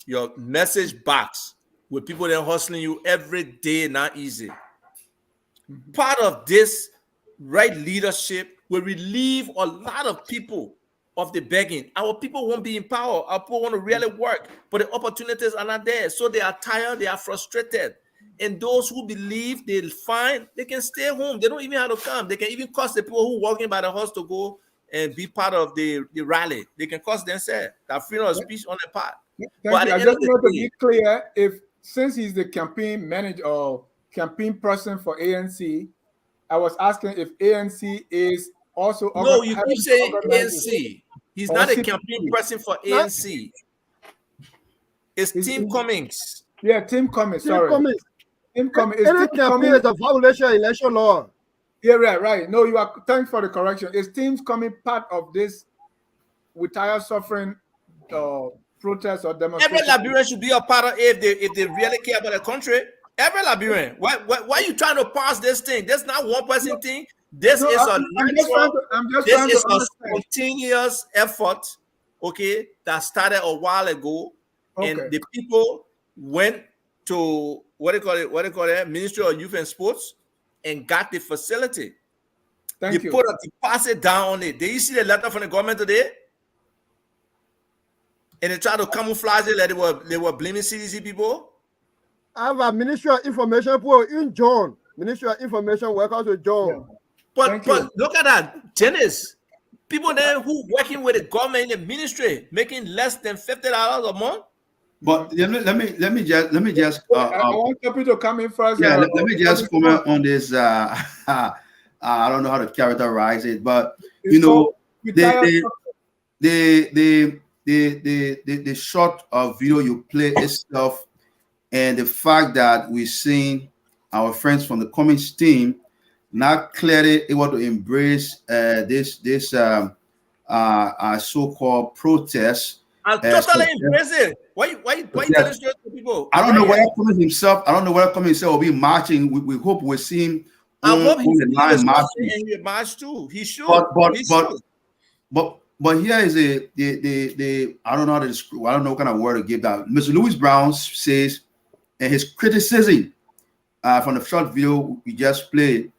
[SPEAKER 4] your message box with people that are hustling you every day, not easy. Part of this right leadership will relieve a lot of people of the begging. Our people won't be in power. Our people want to really work, but the opportunities are not there. So they are tired, they are frustrated. And those who believe they'll find, they can stay home. They don't even have to come. They can even cost the people who are walking by the horse to go and be part of the rally. They can cost themselves. That freedom of speech on the part.
[SPEAKER 3] Thank you. I just want to be clear, since he's the campaign manager or campaign person for ANC, I was asking if ANC is also.
[SPEAKER 4] No, you keep saying ANC. He's
[SPEAKER 3] Or
[SPEAKER 4] not a
[SPEAKER 3] CPP.
[SPEAKER 4] campaign person for ANC. It's Team Cummings.
[SPEAKER 3] Yeah, Team Cummings.
[SPEAKER 5] Team
[SPEAKER 3] Sorry.
[SPEAKER 5] Cummings.
[SPEAKER 3] Team Cummings. Is
[SPEAKER 5] Any
[SPEAKER 3] Team
[SPEAKER 5] campaign
[SPEAKER 3] Cummings?
[SPEAKER 5] is a violation of election law.
[SPEAKER 3] Yeah, right. No, you are. Thanks for the correction. Is Team Cummings part of this retire suffering protest or demonstration?
[SPEAKER 4] Every Liberian should be a part of it if they really care about the country. Every Liberian. Why are you trying to pass this thing? This is not one person thing. This is a spontaneous effort, okay, that started a while ago, and the people went to what do you call it, Ministry of Youth and Sports, and got the facility. They put a deposit down on it. Did you see the letter from the government today? And they tried to camouflage it like they were blaming CDC people.
[SPEAKER 5] I have a Ministry of Information people in John. Ministry of Information workers with John.
[SPEAKER 3] Yeah.
[SPEAKER 4] But look at that, Dennis. People there who working with the government in the ministry making less than $50 a month.
[SPEAKER 6] But let me just.
[SPEAKER 3] I want people to come in first.
[SPEAKER 6] Yeah, let me just comment on this. I don't know how to characterize it, but you know, the short video you play itself, and the fact that we're seeing our friends from the Cummings team not clearly able to embrace this so-called protest.
[SPEAKER 4] I totally embrace it. Why you telling straight to people?
[SPEAKER 6] I don't know whether Cummings himself. I don't know whether Cummings himself will be marching. We hope we'll see him.
[SPEAKER 4] I hope he's
[SPEAKER 6] the line marching.
[SPEAKER 4] And he march too. He should.
[SPEAKER 6] But here is the I don't know how to describe. I don't know what kind of word to give that. Mr. Louis Brown says, and his criticism from the short video we just played,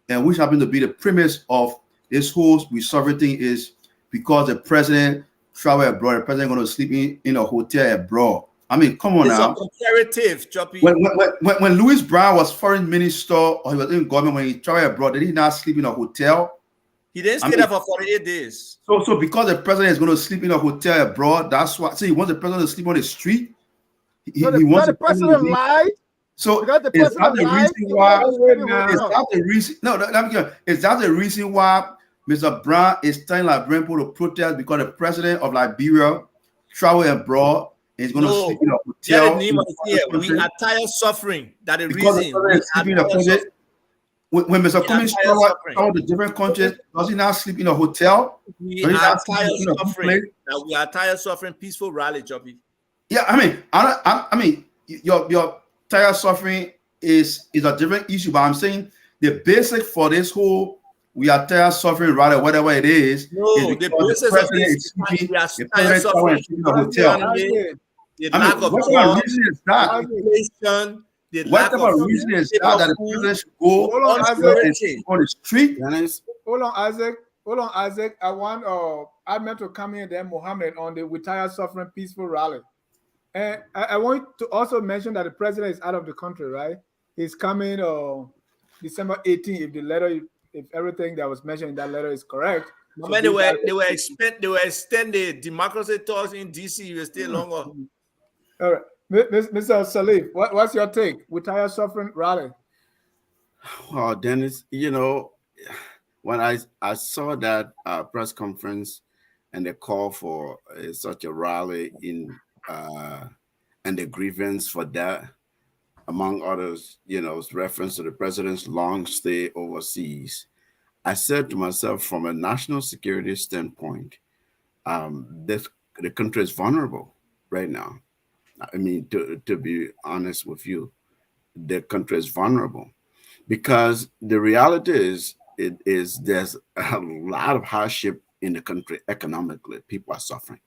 [SPEAKER 6] and which happened to be the premise of this whole resovereign thing, is because the president travel abroad, the president going to sleep in a hotel abroad. I mean, come on now.
[SPEAKER 4] It's a comparative, Chorpie.
[SPEAKER 6] When Louis Brown was foreign minister or he was in government, when he traveled abroad, did he not sleep in a hotel?
[SPEAKER 4] He didn't stay there for 48 days.
[SPEAKER 6] So because the president is going to sleep in a hotel abroad, that's why. So he wants the president to sleep on the street. He wants the president to lie. So is that the reason why? Is that the reason why Mr. Brown is telling Liberian people to protest because the president of Liberia traveled abroad and is going to sleep in a hotel?
[SPEAKER 4] We are tired of suffering. That is the reason.
[SPEAKER 6] When Mr. Cummings traveled to different countries, does he not sleep in a hotel?
[SPEAKER 4] We are tired of suffering. We are tired of suffering. Peaceful rally, Chorpie.
[SPEAKER 6] Yeah, I mean, your tired suffering is a different issue, but I'm saying the basic for this whole we are tired suffering rally, whatever it is.
[SPEAKER 4] No, the basic of this we are tired suffering in the hotel.
[SPEAKER 6] What kind of reason is that? What type of reason is that the president should go on the street?
[SPEAKER 3] Hold on, Isaac. I want I meant to come in there, Mohamed, on the retire suffering peaceful rally. And I want to also mention that the president is out of the country, right? He's coming December 18th if everything that was mentioned in that letter is correct.
[SPEAKER 4] So they were extending democracy talks in DC. You stay longer.
[SPEAKER 3] All right. Mr. Sirleaf, what's your take? Retire suffering rally.
[SPEAKER 8] Well, Dennis, you know, when I saw that press conference and the call for such a rally and the grievance for that, among others, you know, reference to the president's long stay overseas, I said to myself, from a national security standpoint, the country is vulnerable right now. I mean, to be honest with you, the country is vulnerable because the reality is there's a lot of hardship in the country economically. People are suffering.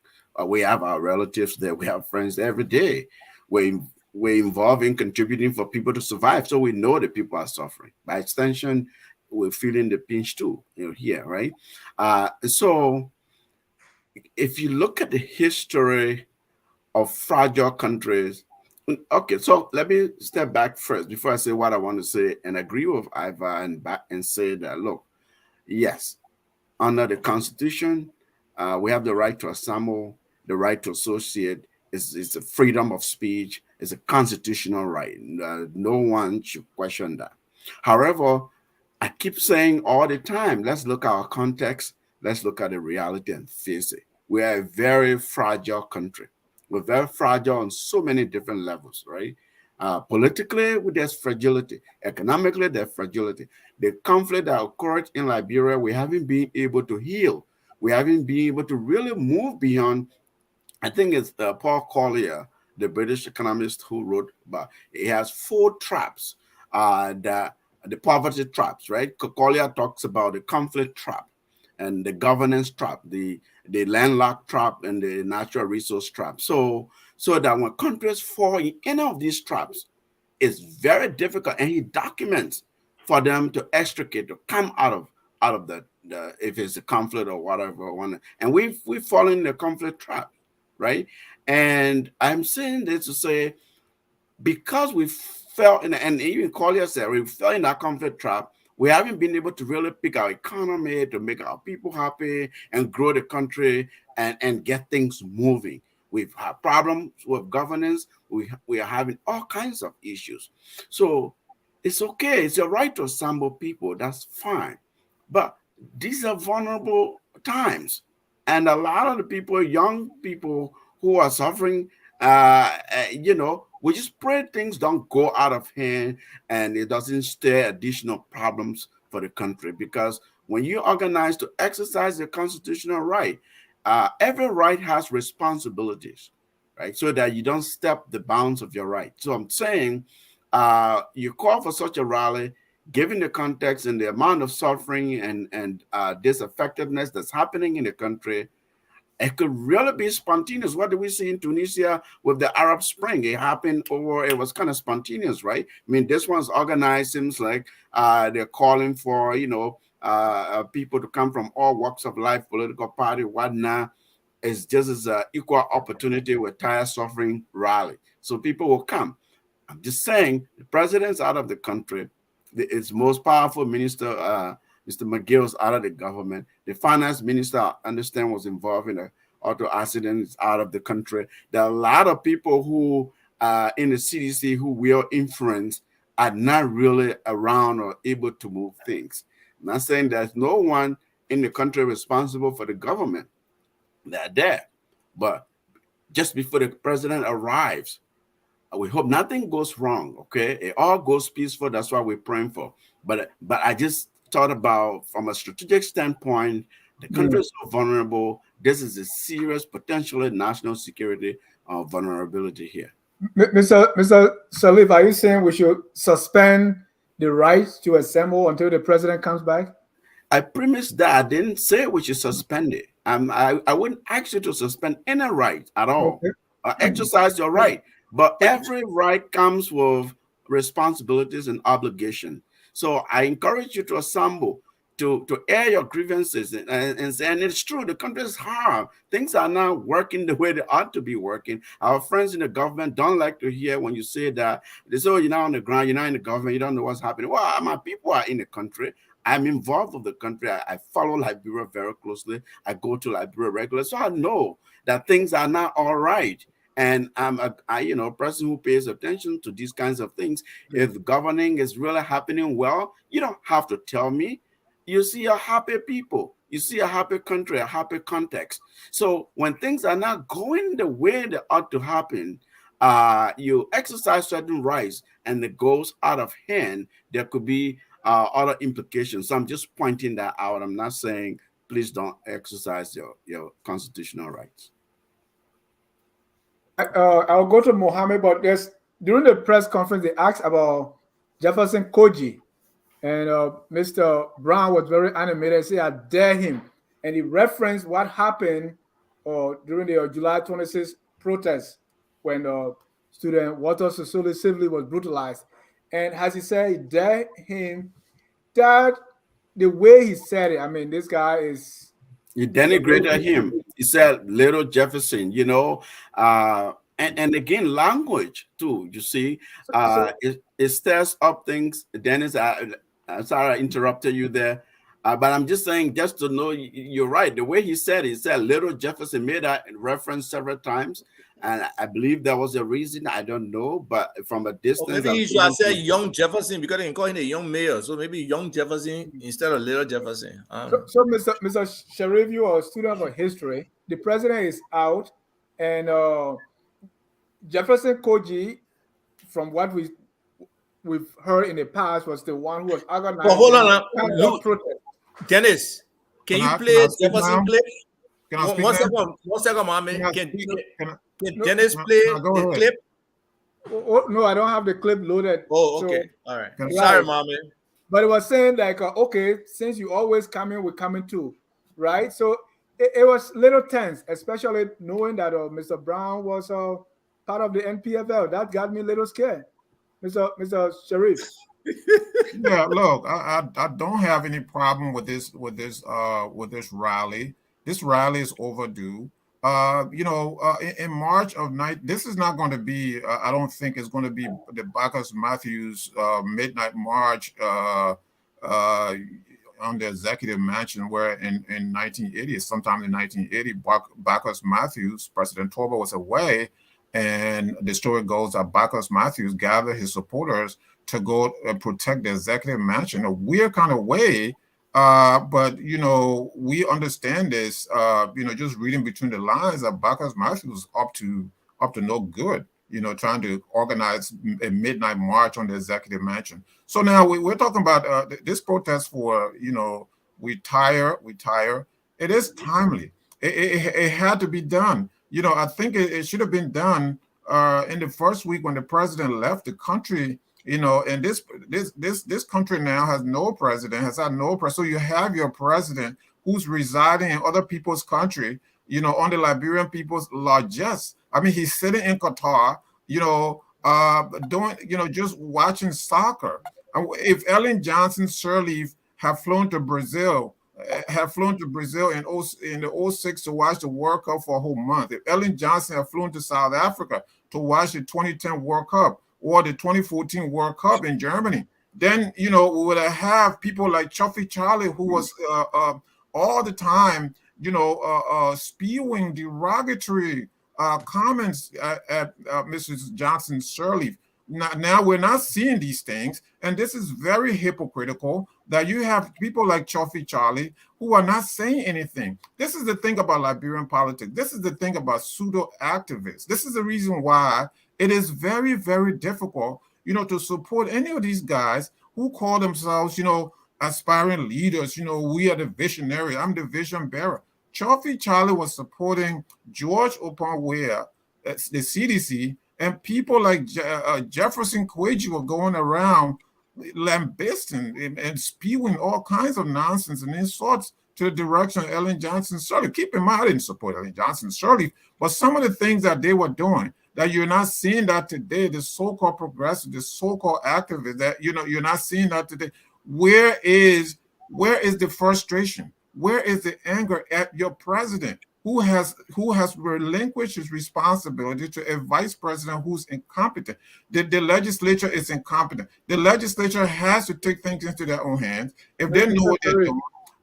[SPEAKER 8] We have our relatives there. We have friends there every day. We're involved in contributing for people to survive. So we know that people are suffering. By extension, we're feeling the pinch too, you know, here, right? So if you look at the history of fragile countries, okay, so let me step back first before I say what I want to say and agree with Ivan and say that, look, yes, under the Constitution, we have the right to assemble, the right to associate. It's a freedom of speech. It's a constitutional right. No one should question that. However, I keep saying all the time, let's look at our context. Let's look at the reality and face it. We are a very fragile country. We're very fragile on so many different levels, right? Politically, there's fragility. Economically, there's fragility. The conflict that occurred in Liberia, we haven't been able to heal. We haven't been able to really move beyond. I think it's Paul Collier, the British economist, who wrote about. He has 4 traps. The poverty traps, right? Collier talks about the conflict trap, and the governance trap, the landlocked trap, and the natural resource trap. So that when countries fall in any of these traps, it's very difficult. And he documents for them to extricate, to come out of the if it's a conflict or whatever. And we've fallen in the conflict trap, right? And I'm saying this to say, because we fell in, and even Collier said, we fell in that conflict trap, we haven't been able to really pick our economy, to make our people happy and grow the country and get things moving. We've had problems with governance. We are having all kinds of issues. So it's okay. It's your right to assemble people. That's fine. But these are vulnerable times. And a lot of the people, young people who are suffering, we just pray things don't go out of hand and it doesn't stir additional problems for the country. Because when you organize to exercise your constitutional right, every right has responsibilities, right? So that you don't step the bounds of your right. So I'm saying you call for such a rally, given the context and the amount of suffering and disaffectedness that's happening in the country. It could really be spontaneous. What did we see in Tunisia with the Arab Spring? It was kind of spontaneous, right? I mean, this one's organized. Seems like they're calling for, people to come from all walks of life, political party, whatnot. It's just as an equal opportunity with tire suffering rally. So people will come. I'm just saying, the president's out of the country. Its most powerful minister, Mr. McGill's out of the government. The finance minister, I understand, was involved in an auto accident, is out of the country. There are a lot of people who in the CDC who will influence are not really around or able to move things. I'm not saying there's no one in the country responsible for the government. They're there. But just before the president arrives, we hope nothing goes wrong, okay? It all goes peaceful. That's what we're praying for. But I just thought about, from a strategic standpoint, the country is so vulnerable. This is a serious, potentially national security vulnerability here.
[SPEAKER 3] Mr. Sirleaf, are you saying we should suspend the right to assemble until the president comes back?
[SPEAKER 8] I premised that. I didn't say we should suspend it. I wouldn't ask you to suspend any right at all. Okay. Exercise your right. But every right comes with responsibilities and obligation. So I encourage you to assemble, to air your grievances and it's true, the country is hard. Things are not working the way they ought to be working. Our friends in the government don't like to hear when you say that. They say, oh, you're not on the ground, you're not in the government, you don't know what's happening. Well, my people are in the country. I'm involved with the country. I follow Liberia very closely. I go to Liberia regularly. So I know that things are not all right. And I'm a person who pays attention to these kinds of things. If governing is really happening well, you don't have to tell me. You see a happy people. You see a happy country, a happy context. So when things are not going the way they ought to happen, you exercise certain rights and it goes out of hand, there could be other implications. So I'm just pointing that out. I'm not saying please don't exercise your constitutional rights.
[SPEAKER 3] I'll go to Mohamed, but during the press conference, they asked about Jefferson Koji, and Mr. Brown was very animated and said, I dare him. And he referenced what happened during the July 26th protest when student Walter Sisulu was brutalized. And as he said, he dare him, that the way he said it, I mean, this guy is...
[SPEAKER 8] You denigrated him. He said, little Jefferson, and again, language too, you see, it stirs up things. Dennis, I'm sorry I interrupted you there, but I'm just saying, just to know, you're right. The way he said little Jefferson, made that reference several times. And I believe there was a reason. I don't know, but from a
[SPEAKER 4] Or
[SPEAKER 8] distance,
[SPEAKER 4] maybe
[SPEAKER 8] I'm
[SPEAKER 4] you should have
[SPEAKER 8] able
[SPEAKER 4] said
[SPEAKER 8] to-
[SPEAKER 4] young Jefferson because they can call him a young mayor. So maybe young Jefferson instead of little Jefferson.
[SPEAKER 3] So, Mr. Sherif, you are a student of history. The president is out, and Jefferson Koji, from what we've heard in the past, was the one who was
[SPEAKER 4] But hold
[SPEAKER 3] organizing
[SPEAKER 4] on,
[SPEAKER 3] kind of
[SPEAKER 4] look,
[SPEAKER 3] protest.
[SPEAKER 4] Dennis, can you
[SPEAKER 7] Can
[SPEAKER 4] play
[SPEAKER 7] I speak
[SPEAKER 4] Jefferson
[SPEAKER 7] now?
[SPEAKER 4] clip?
[SPEAKER 7] Can I speak
[SPEAKER 4] One
[SPEAKER 7] now?
[SPEAKER 4] second, Mohamed.
[SPEAKER 7] Can I
[SPEAKER 4] Can
[SPEAKER 7] speak? Can
[SPEAKER 4] Dennis
[SPEAKER 7] I
[SPEAKER 4] play
[SPEAKER 7] go
[SPEAKER 4] the
[SPEAKER 7] ahead?
[SPEAKER 4] clip?
[SPEAKER 3] Oh, no, I don't have the clip loaded.
[SPEAKER 4] Oh,
[SPEAKER 3] So,
[SPEAKER 4] okay. All right.
[SPEAKER 7] Can-
[SPEAKER 4] Sorry,
[SPEAKER 3] right.
[SPEAKER 4] Mohamed.
[SPEAKER 3] But it was saying like, okay, since you always coming, we're coming too, right? So it was little tense, especially knowing that Mr. Brown was part of the NPFL. That got me a little scared, Mr. Sherif.
[SPEAKER 7] Yeah, look, I don't have any problem with this rally. This rally is overdue. In March of night, this is not going to be. I don't think it's going to be the Bacchus Matthews midnight march on the executive mansion, where in 1980, sometime in 1980, Bacchus Matthews, President Torba was away, and the story goes that Bacchus Matthews gathered his supporters to go and protect the executive mansion in a weird kind of way. But we understand this. Just reading between the lines, that Bacchus Matthews up to no good. Trying to organize a midnight march on the executive mansion. So now we're talking about this protest for we tire. It is timely. It had to be done. I think it should have been done in the first week when the president left the country. And this country now has no president, has had no president. So you have your president who's residing in other people's country, on the Liberian people's largesse. I mean, he's sitting in Qatar, doing, just watching soccer. If Ellen Johnson Sirleaf have flown to Brazil in the 06 to watch the World Cup for a whole month, if Ellen Johnson have flown to South Africa to watch the 2010 World Cup, or the 2014 World Cup in Germany, then we would have people like Chuffy Charlie, who was all the time spewing derogatory comments at Mrs. Johnson Sirleaf. Now we're not seeing these things, and this is very hypocritical that you have people like Chuffy Charlie who are not saying anything. This is the thing about Liberian politics. This is the thing about pseudo activists. This is the reason why it is very, very difficult, to support any of these guys who call themselves, aspiring leaders. We are the visionary. I'm the vision bearer. Chuffy Charlie was supporting George Opanwea, the CDC, and people like Jefferson Kweji were going around lambasting and spewing all kinds of nonsense and insults to the direction of Ellen Johnson Sirleaf. Keep in mind, I didn't support Ellen Johnson Sirleaf, but some of the things that they were doing, that you're not seeing that today, the so-called progressive, the so-called activists, that you're not seeing that today. Where is the frustration? Where is the anger at your president, who has relinquished his responsibility to a vice president who's incompetent? The legislature is incompetent. The legislature has to take things into their own hands. If they know what they're doing,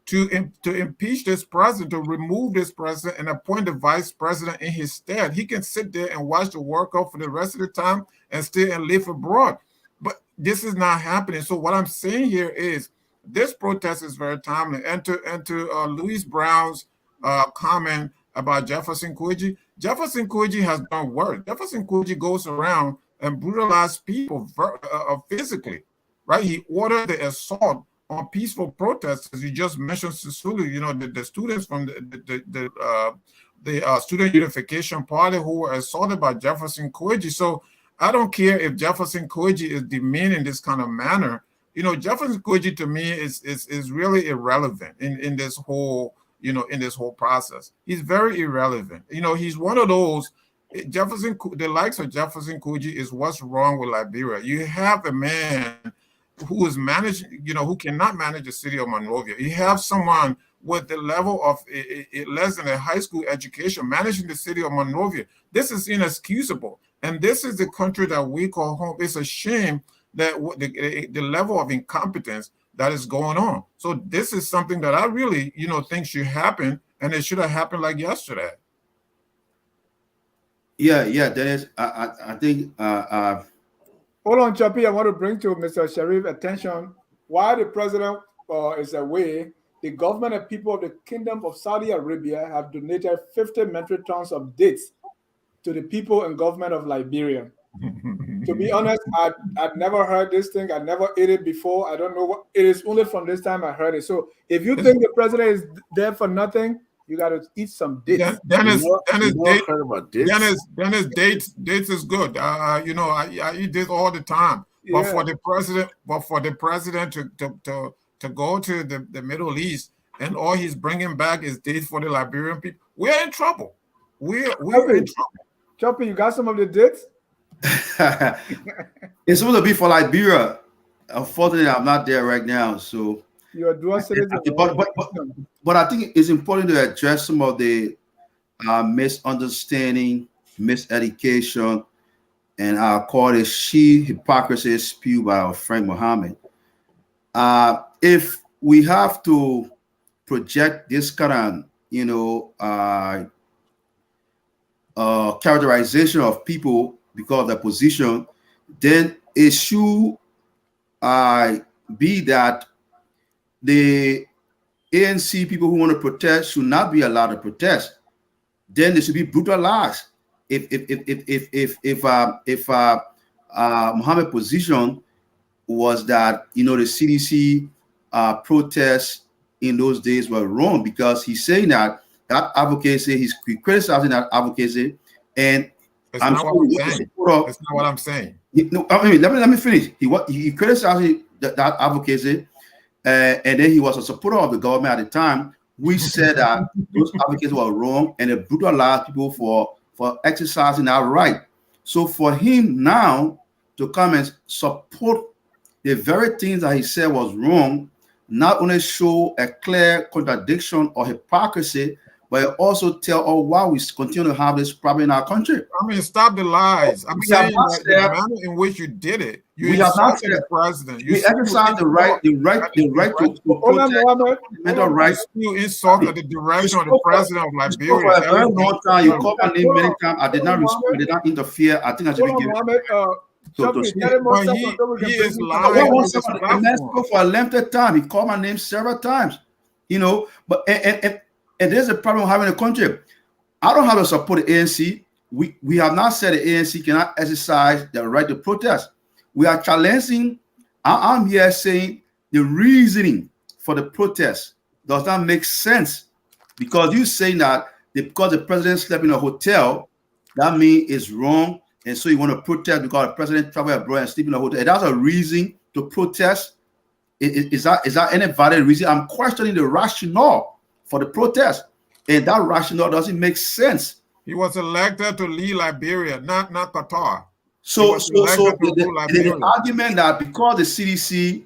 [SPEAKER 7] to impeach this president, to remove this president and appoint a vice president in his stead. He can sit there and watch the World Cup for the rest of the time and stay and live abroad. But this is not happening. So what I'm saying here is this protest is very timely. And to Louis Brown's comment about Jefferson Kweji, Jefferson Kweji has done work. Jefferson Kweji goes around and brutalizes people physically, right? He ordered the assault on peaceful protests, as you just mentioned, Sisulu, the students from the Student Unification Party who were assaulted by Jefferson Kweji. So I don't care if Jefferson Kweji is demeaning this kind of manner. Jefferson Kweji to me is really irrelevant in this whole, in this whole process. He's very irrelevant. He's one of those. The likes of Jefferson Kweji is what's wrong with Liberia. You have a man who is managing, who cannot manage the city of Monrovia. You have someone with the level of less than a high school education managing the city of Monrovia. This is inexcusable. And this is the country that we call home. It's a shame that the level of incompetence that is going on. So this is something that I really, think should happen, and it should have happened like yesterday.
[SPEAKER 6] Yeah, Dennis. I think
[SPEAKER 3] Hold on, Chorpie. I want to bring to Mr. Sherif attention while the president is away. The government and people of the Kingdom of Saudi Arabia have donated 50 metric tons of dates to the people and government of Liberia. To be honest, I'd never heard this thing. I never ate it before. I don't know what it is. Only from this time I heard it. So if you think the president is there for nothing, you got to eat some dates.
[SPEAKER 7] Dennis, dates is good. You know, I eat this all the time.
[SPEAKER 3] Yeah.
[SPEAKER 7] But for the president to go to the Middle East and all he's bringing back is dates for the Liberian people, we're in trouble. We're in trouble.
[SPEAKER 3] Chorpie, you got some of the dates?
[SPEAKER 6] it's supposed to be for Liberia. Unfortunately, I'm not there right now, so
[SPEAKER 3] you're a dual citizen.
[SPEAKER 6] But I think it's important to address some of the misunderstanding, miseducation, and I'll call it hypocrisy spewed by our friend Mohamed. If we have to project this kind of, characterization of people because of their position, then it should be that the ANC people who want to protest should not be allowed to protest. Then they should be brutalized. If Mohammed's position was that the CDC protests in those days were wrong, because he's saying that advocacy, he's criticizing that advocacy, and
[SPEAKER 7] That's not what I'm saying.
[SPEAKER 6] No, I mean, let me finish. He criticized that advocacy, and then he was a supporter of the government at the time. We said that those advocates were wrong, and it brutalized people for exercising that right. So for him now to come and support the very things that he said was wrong, not only show a clear contradiction or hypocrisy, but it also tell why we continue to have this problem in our country.
[SPEAKER 7] I mean, stop the lies. I'm saying that the manner in which you did it, you insulted the president.
[SPEAKER 6] We exercise the right to protest.
[SPEAKER 7] You insulted the direction of the president of Liberia.
[SPEAKER 6] For a very long time, you called my name many times. I did not respond. I did not interfere. I think I should be given.
[SPEAKER 7] He is lying.
[SPEAKER 6] For a lengthy time, he called my name several times. But and there's a problem having a country. I don't have to support the ANC. We have not said the ANC cannot exercise their right to protest. We are challenging. I'm here saying the reasoning for the protest does not make sense, because you're saying that because the president slept in a hotel, that means it's wrong, and so you want to protest because the president traveled abroad and sleep in a hotel. And that's a reason to protest. Is that any valid reason? I'm questioning the rationale for the protest, and that rationale doesn't make sense.
[SPEAKER 7] He was elected to lead Liberia, not Qatar.
[SPEAKER 6] So the argument that because the CDC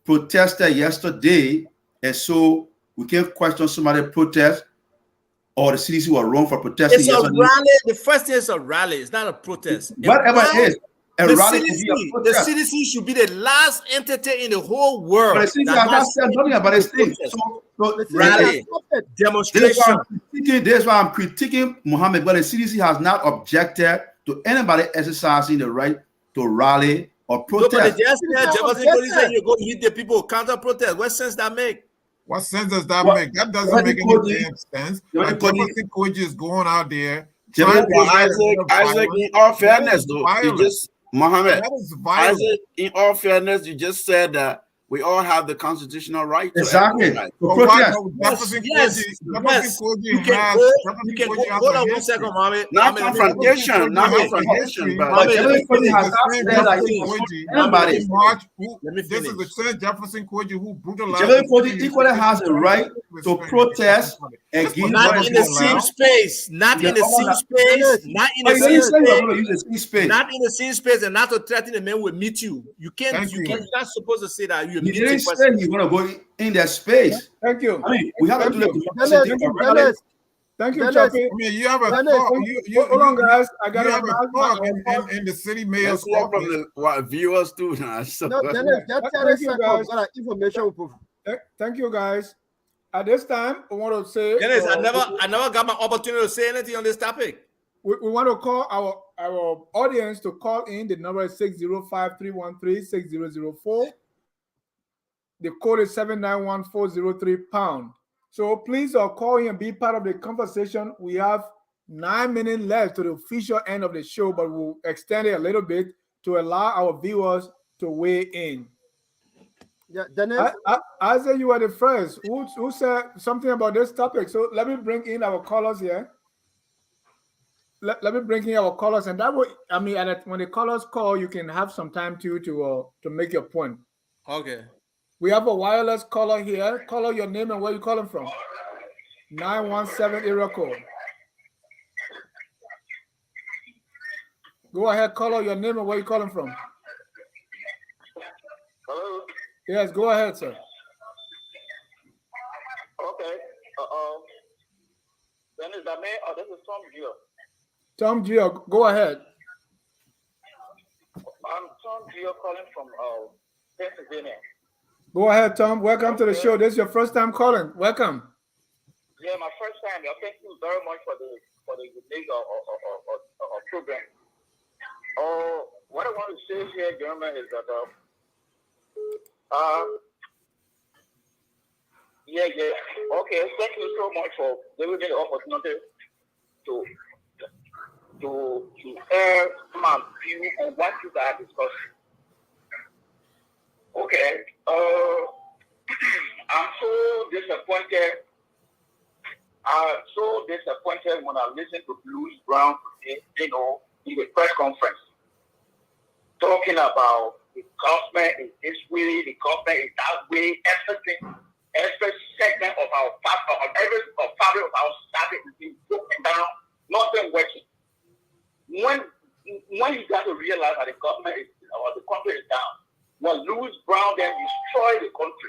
[SPEAKER 6] protested yesterday, and so we can't question somebody's protest, or the CDC were wrong for protesting.
[SPEAKER 4] It's
[SPEAKER 6] yesterday.
[SPEAKER 4] A rally. The first thing is a rally. It's not a protest.
[SPEAKER 6] Whatever it is.
[SPEAKER 4] The CDC should be the last entity in the whole world.
[SPEAKER 6] But the CDC has not said nothing about this thing. So
[SPEAKER 4] rally, demonstration.
[SPEAKER 6] That's why I'm critiquing Mohamed, but the CDC has not objected to anybody exercising the right to rally or protest.
[SPEAKER 4] No, but Jefferson said you go hit the people counter protest. What sense that make?
[SPEAKER 7] What sense does that make? That doesn't make any damn sense. Like Jefferson Koji is going out there.
[SPEAKER 8] Isaac, in all fairness, though, Mohamed,
[SPEAKER 7] Isaac,
[SPEAKER 8] in all fairness, you just said that we all have the constitutional right to
[SPEAKER 6] exactly.
[SPEAKER 8] Yes.
[SPEAKER 4] You can hold on 1 second, Mohamed.
[SPEAKER 8] Not confrontation, but
[SPEAKER 7] everybody has this is the same Jefferson Koji who brutalized.
[SPEAKER 6] Everybody equally has a right to protest against.
[SPEAKER 4] Not in the same space. Not in the same space. Not in the same space. Not in the same space, and not to threaten the man will meet you. You can't. You're not supposed to say that.
[SPEAKER 6] You didn't say you're gonna go in that space.
[SPEAKER 3] Thank you.
[SPEAKER 6] I mean, we have to do the.
[SPEAKER 3] Thank you, Chorpie.
[SPEAKER 7] I mean, you have a thought.
[SPEAKER 3] Hold on, guys. I got
[SPEAKER 7] have a thought in the city mayor's office.
[SPEAKER 8] Viewers too now.
[SPEAKER 3] Thank you, guys. At this time, I want to say,
[SPEAKER 4] Dennis, I never got my opportunity to say anything on this topic.
[SPEAKER 3] we want to call our audience to call in. The number is 605-313-6004. The code is 791-403#. So please call in and be part of the conversation. We have 9 minutes left to the official end of the show, but we'll extend it a little bit to allow our viewers to weigh in.
[SPEAKER 5] Yeah, Dennis?
[SPEAKER 3] I said you were the first. Who said something about this topic? So let me bring in our callers here. Let me bring in our callers, and that way, I mean, when the callers call, you can have some time to make your point.
[SPEAKER 4] Okay.
[SPEAKER 3] We have a wireless caller here. Caller, your name and where you calling from. 917 area code. Go ahead, caller, your name and where you calling from.
[SPEAKER 10] Hello?
[SPEAKER 3] Yes, go ahead, sir.
[SPEAKER 10] Okay. Then is that me? Oh, this is Tom Gio.
[SPEAKER 3] Tom Gio, go ahead.
[SPEAKER 10] I'm Tom Gio calling from Pennsylvania.
[SPEAKER 3] Go ahead, Tom. Welcome to the show. This is your first time calling. Welcome.
[SPEAKER 10] Yeah, my first time. Thank you very much for the unique program. What I want to say here, gentlemen, is that okay. Thank you so much for giving me the opportunity to air my view on what you guys discussed. Okay. I'm so disappointed. When I listened to Louis Brown today, in the press conference, talking about the government is this way, the government is that way, every segment of our fabric of our society is being broken down, nothing working. When you got to realize that the government or the country is down, when Louis Brown then destroyed the country,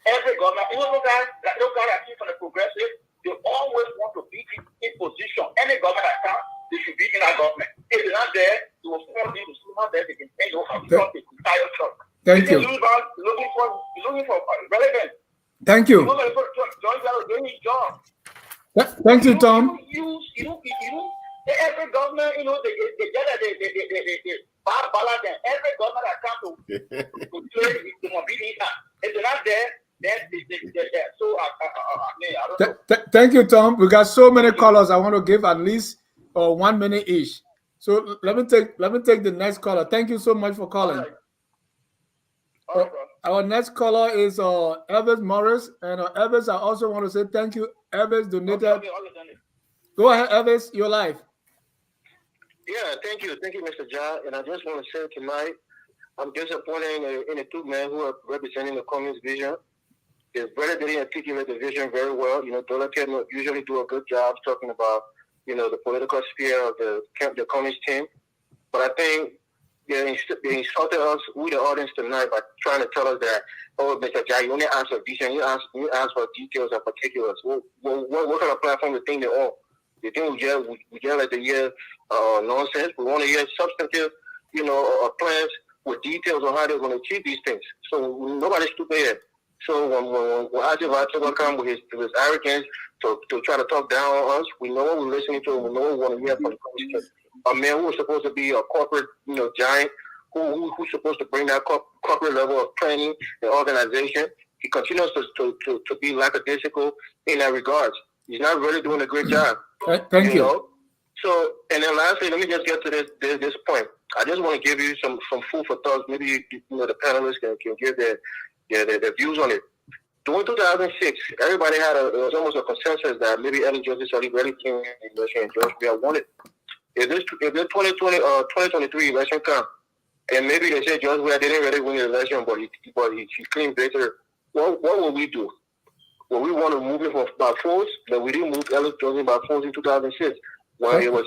[SPEAKER 10] every government, those guys that came from the progressive, they always want to be in position. Any government that comes, they should be in that government. If they're not there, they will force them to see how they can change over the entire truck.
[SPEAKER 3] Thank you.
[SPEAKER 10] Louis Brown is looking for relevance.
[SPEAKER 3] Thank you.
[SPEAKER 10] Doing his job.
[SPEAKER 3] Thank you, Tom.
[SPEAKER 10] Every government, they balance them. Every government that comes to play the mobility, if they're not there, then they're there. So I don't know.
[SPEAKER 3] Thank you, Tom. We got so many callers. I want to give at least 1 minute each. So let me take the next caller. Thank you so much for calling.
[SPEAKER 10] All right,
[SPEAKER 3] our next caller is Elvis Morris, and Elvis, I also want to say thank you. Elvis donated.
[SPEAKER 10] Okay.
[SPEAKER 3] Go ahead, Elvis. You're live.
[SPEAKER 10] Yeah, thank you, Mr. Ja. And I just want to say tonight, I'm disappointed in the two men who are representing the Cummings vision. His brother didn't articulate the vision very well. Dolakeh usually do a good job talking about, the political sphere of the Cummings team. But I think they insulted us, we the audience tonight, by trying to tell us that, oh, Mr. Ja, you only ask for vision, you ask for details and particulars. What kind of platform do you think they're on? You think we just like to hear nonsense? We want to hear substantive, plans with details on how they're going to achieve these things. So nobody's stupid here. So when Ajay come with his arrogance to try to talk down on us, we know what we're listening to, and we know what we want to hear from a man who was supposed to be a corporate, giant, who's supposed to bring that corporate level of planning and organization. He continues to be lackadaisical in that regard. He's not really doing a great job.
[SPEAKER 3] Thank you.
[SPEAKER 10] So, and then lastly, let me just get to this point. I just want to give you some food for thought. Maybe the panelists can give their views on it. During 2006, everybody had it was almost a consensus that maybe Ellen Johnson really came in the election and George Weah won it. If this 2023 election comes, and maybe they say George Weah didn't really win the election, but he claimed victory, what will we do? Well, we want to move it by force, but we didn't move Ellen Johnson by force in 2006. Well, it was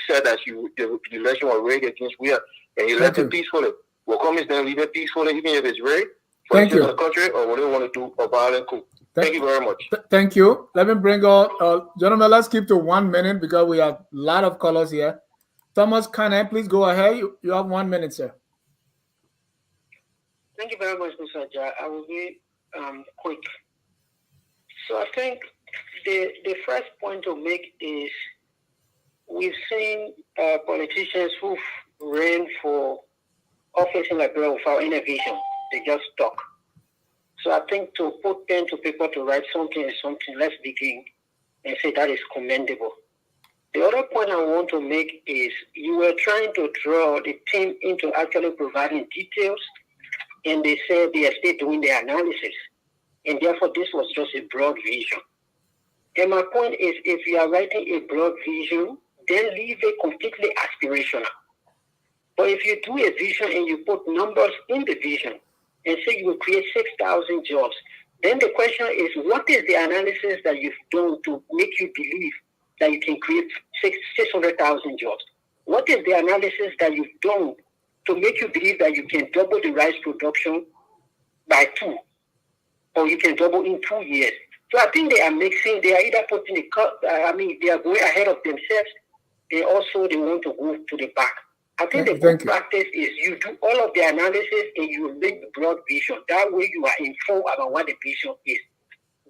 [SPEAKER 10] said that the election was rigged against Weah, and he left it peacefully. Will Cummings then leave it peacefully, even if it's rigged?
[SPEAKER 3] Thank you.
[SPEAKER 10] The country, or what do you want to do a violent coup? Thank you very much.
[SPEAKER 3] Thank you. Let me bring out, gentlemen, let's keep to 1 minute because we have a lot of callers here. Thomas, can I please go ahead? You have 1 minute, sir.
[SPEAKER 11] Thank you very much, Mr. Ja. I will be quick. So I think the first point to make is we've seen politicians who've ran for office in Liberia without any vision. They just talk. So I think to put pen to paper to write something is something. Let's begin and say that is commendable. The other point I want to make is you were trying to draw the team into actually providing details, and they said they are still doing the analysis, and therefore this was just a broad vision. And my point is, if you are writing a broad vision, then leave it completely aspirational. But if you do a vision and you put numbers in the vision and say you will create 6,000 jobs, then the question is, what is the analysis that you've done to make you believe that you can create 600,000 jobs? What is the analysis that you've done to make you believe that you can double the rice production by 2, or you can double in 2 years? So I think they are mixing. They are either putting they are going ahead of themselves, and also they want to go to the back. I think the good practice is you do all of the analysis and you make the broad vision. That way you are informed about what the vision is.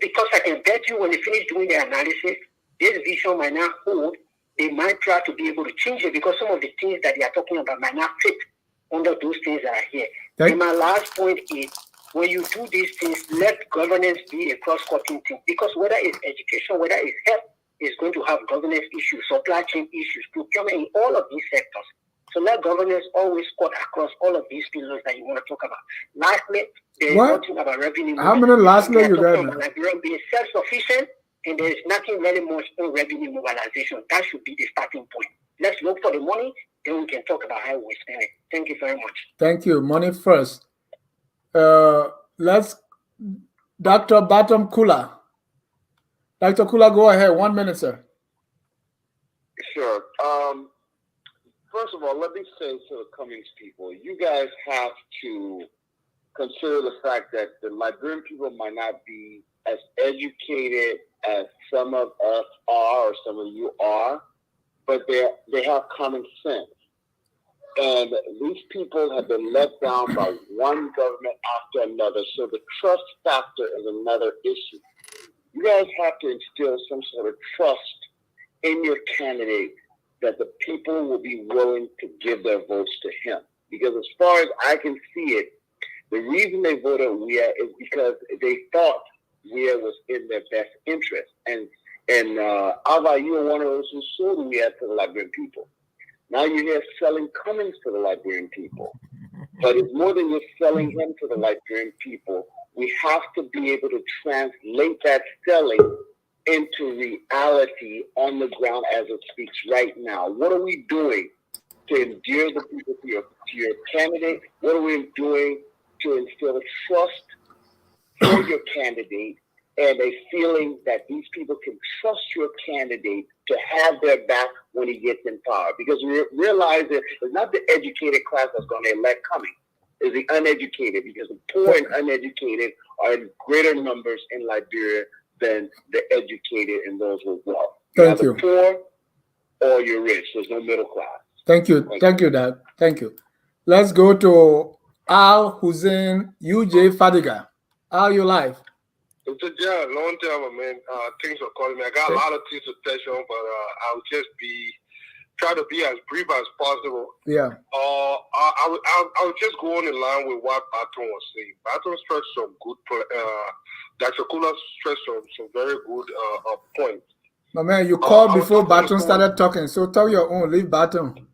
[SPEAKER 11] Because I can bet you when they finish doing the analysis, this vision might not hold. They might try to be able to change it because some of the things that they are talking about might not fit under those things that are here. And my last point is, when you do these things, let governance be a cross-cutting thing. Because whether it's education, whether it's health, it's going to have governance issues, supply chain issues, procurement in all of these sectors. So let governance always cut across all of these pillars that you want to talk about. Lastly, there is nothing about revenue.
[SPEAKER 3] How many lastly you got?
[SPEAKER 11] Liberia being self-sufficient, and there is nothing very much on revenue mobilization. That should be the starting point. Let's look for the money, then we can talk about how we spend it. Thank you very much.
[SPEAKER 3] Thank you. Money first. Let's Dr. Batum Kula. Dr. Kula, go ahead. 1 minute, sir.
[SPEAKER 12] Sure. First of all, let me say to the Cummings people, you guys have to consider the fact that the Liberian people might not be as educated as some of us are or some of you are, but they have common sense. And these people have been let down by one government after another, so the trust factor is another issue. You guys have to instill some sort of trust in your candidate that the people will be willing to give their votes to him. Because as far as I can see it, the reason they voted Weah is because they thought Weah was in their best interest. And Ava, you are one of those who sold Weah to the Liberian people. Now you're here selling Cummings to the Liberian people. But it's more than just selling him to the Liberian people. We have to be able to translate that selling into reality on the ground as it speaks right now. What are we doing to endear the people to your candidate? What are we doing to instill trust for your candidate and a feeling that these people can trust your candidate to have their back when he gets in power? Because we realize that it's not the educated class that's going to elect Cummings. It's the uneducated, because the poor and uneducated are in greater numbers in Liberia than the educated and those with wealth.
[SPEAKER 3] Thank you.
[SPEAKER 12] Poor or you're rich. There's no middle class.
[SPEAKER 3] Thank you. Thank you, Dad. Thank you. Let's go to Al Hussein UJ Fadiga. Al, you live.
[SPEAKER 13] It's a long time, man. Thanks for calling me. I got a lot of things to touch on, but I'll just try to be as brief as possible.
[SPEAKER 3] Yeah.
[SPEAKER 13] I'll just go on in line with what Baton was saying. Baton stressed some good Dr. Kula stressed some very good points.
[SPEAKER 3] My man, you called before Baton started talking, so tell your own. Leave Baton.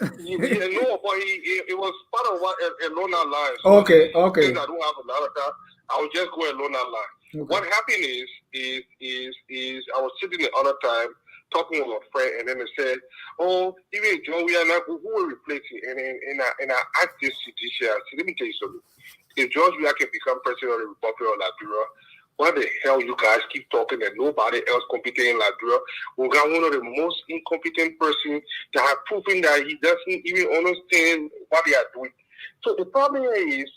[SPEAKER 13] No, but it was part of what Elona line.
[SPEAKER 3] So okay.
[SPEAKER 13] I don't have a lot of that. I'll just go Elona line. Okay. What happened is I was sitting the other time talking with a friend, and then they said, "Oh, even John, we are not who will replace you?" And I asked this CDC. I said, "Let me tell you something. If George Weah can become president of the Republic of Liberia, why the hell you guys keep talking that nobody else competent in Liberia? We got one of the most incompetent persons that have proven that he doesn't even understand what they are doing." So the problem is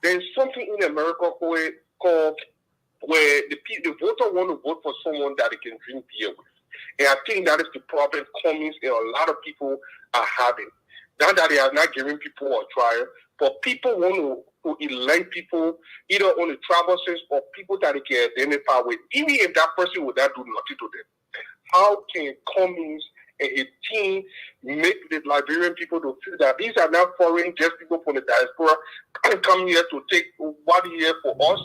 [SPEAKER 13] there's something in America called where the voter want to vote for someone that they can drink beer with. And I think that is the problem Cummings and a lot of people are having. Not that they are not giving people a trial, but people want to elect people either on the tribal sense or people that they can identify with, even if that person would not do nothing to them. How can Cummings and his team make the Liberian people to feel that these are not foreign, just people from the diaspora coming here to take what here for us,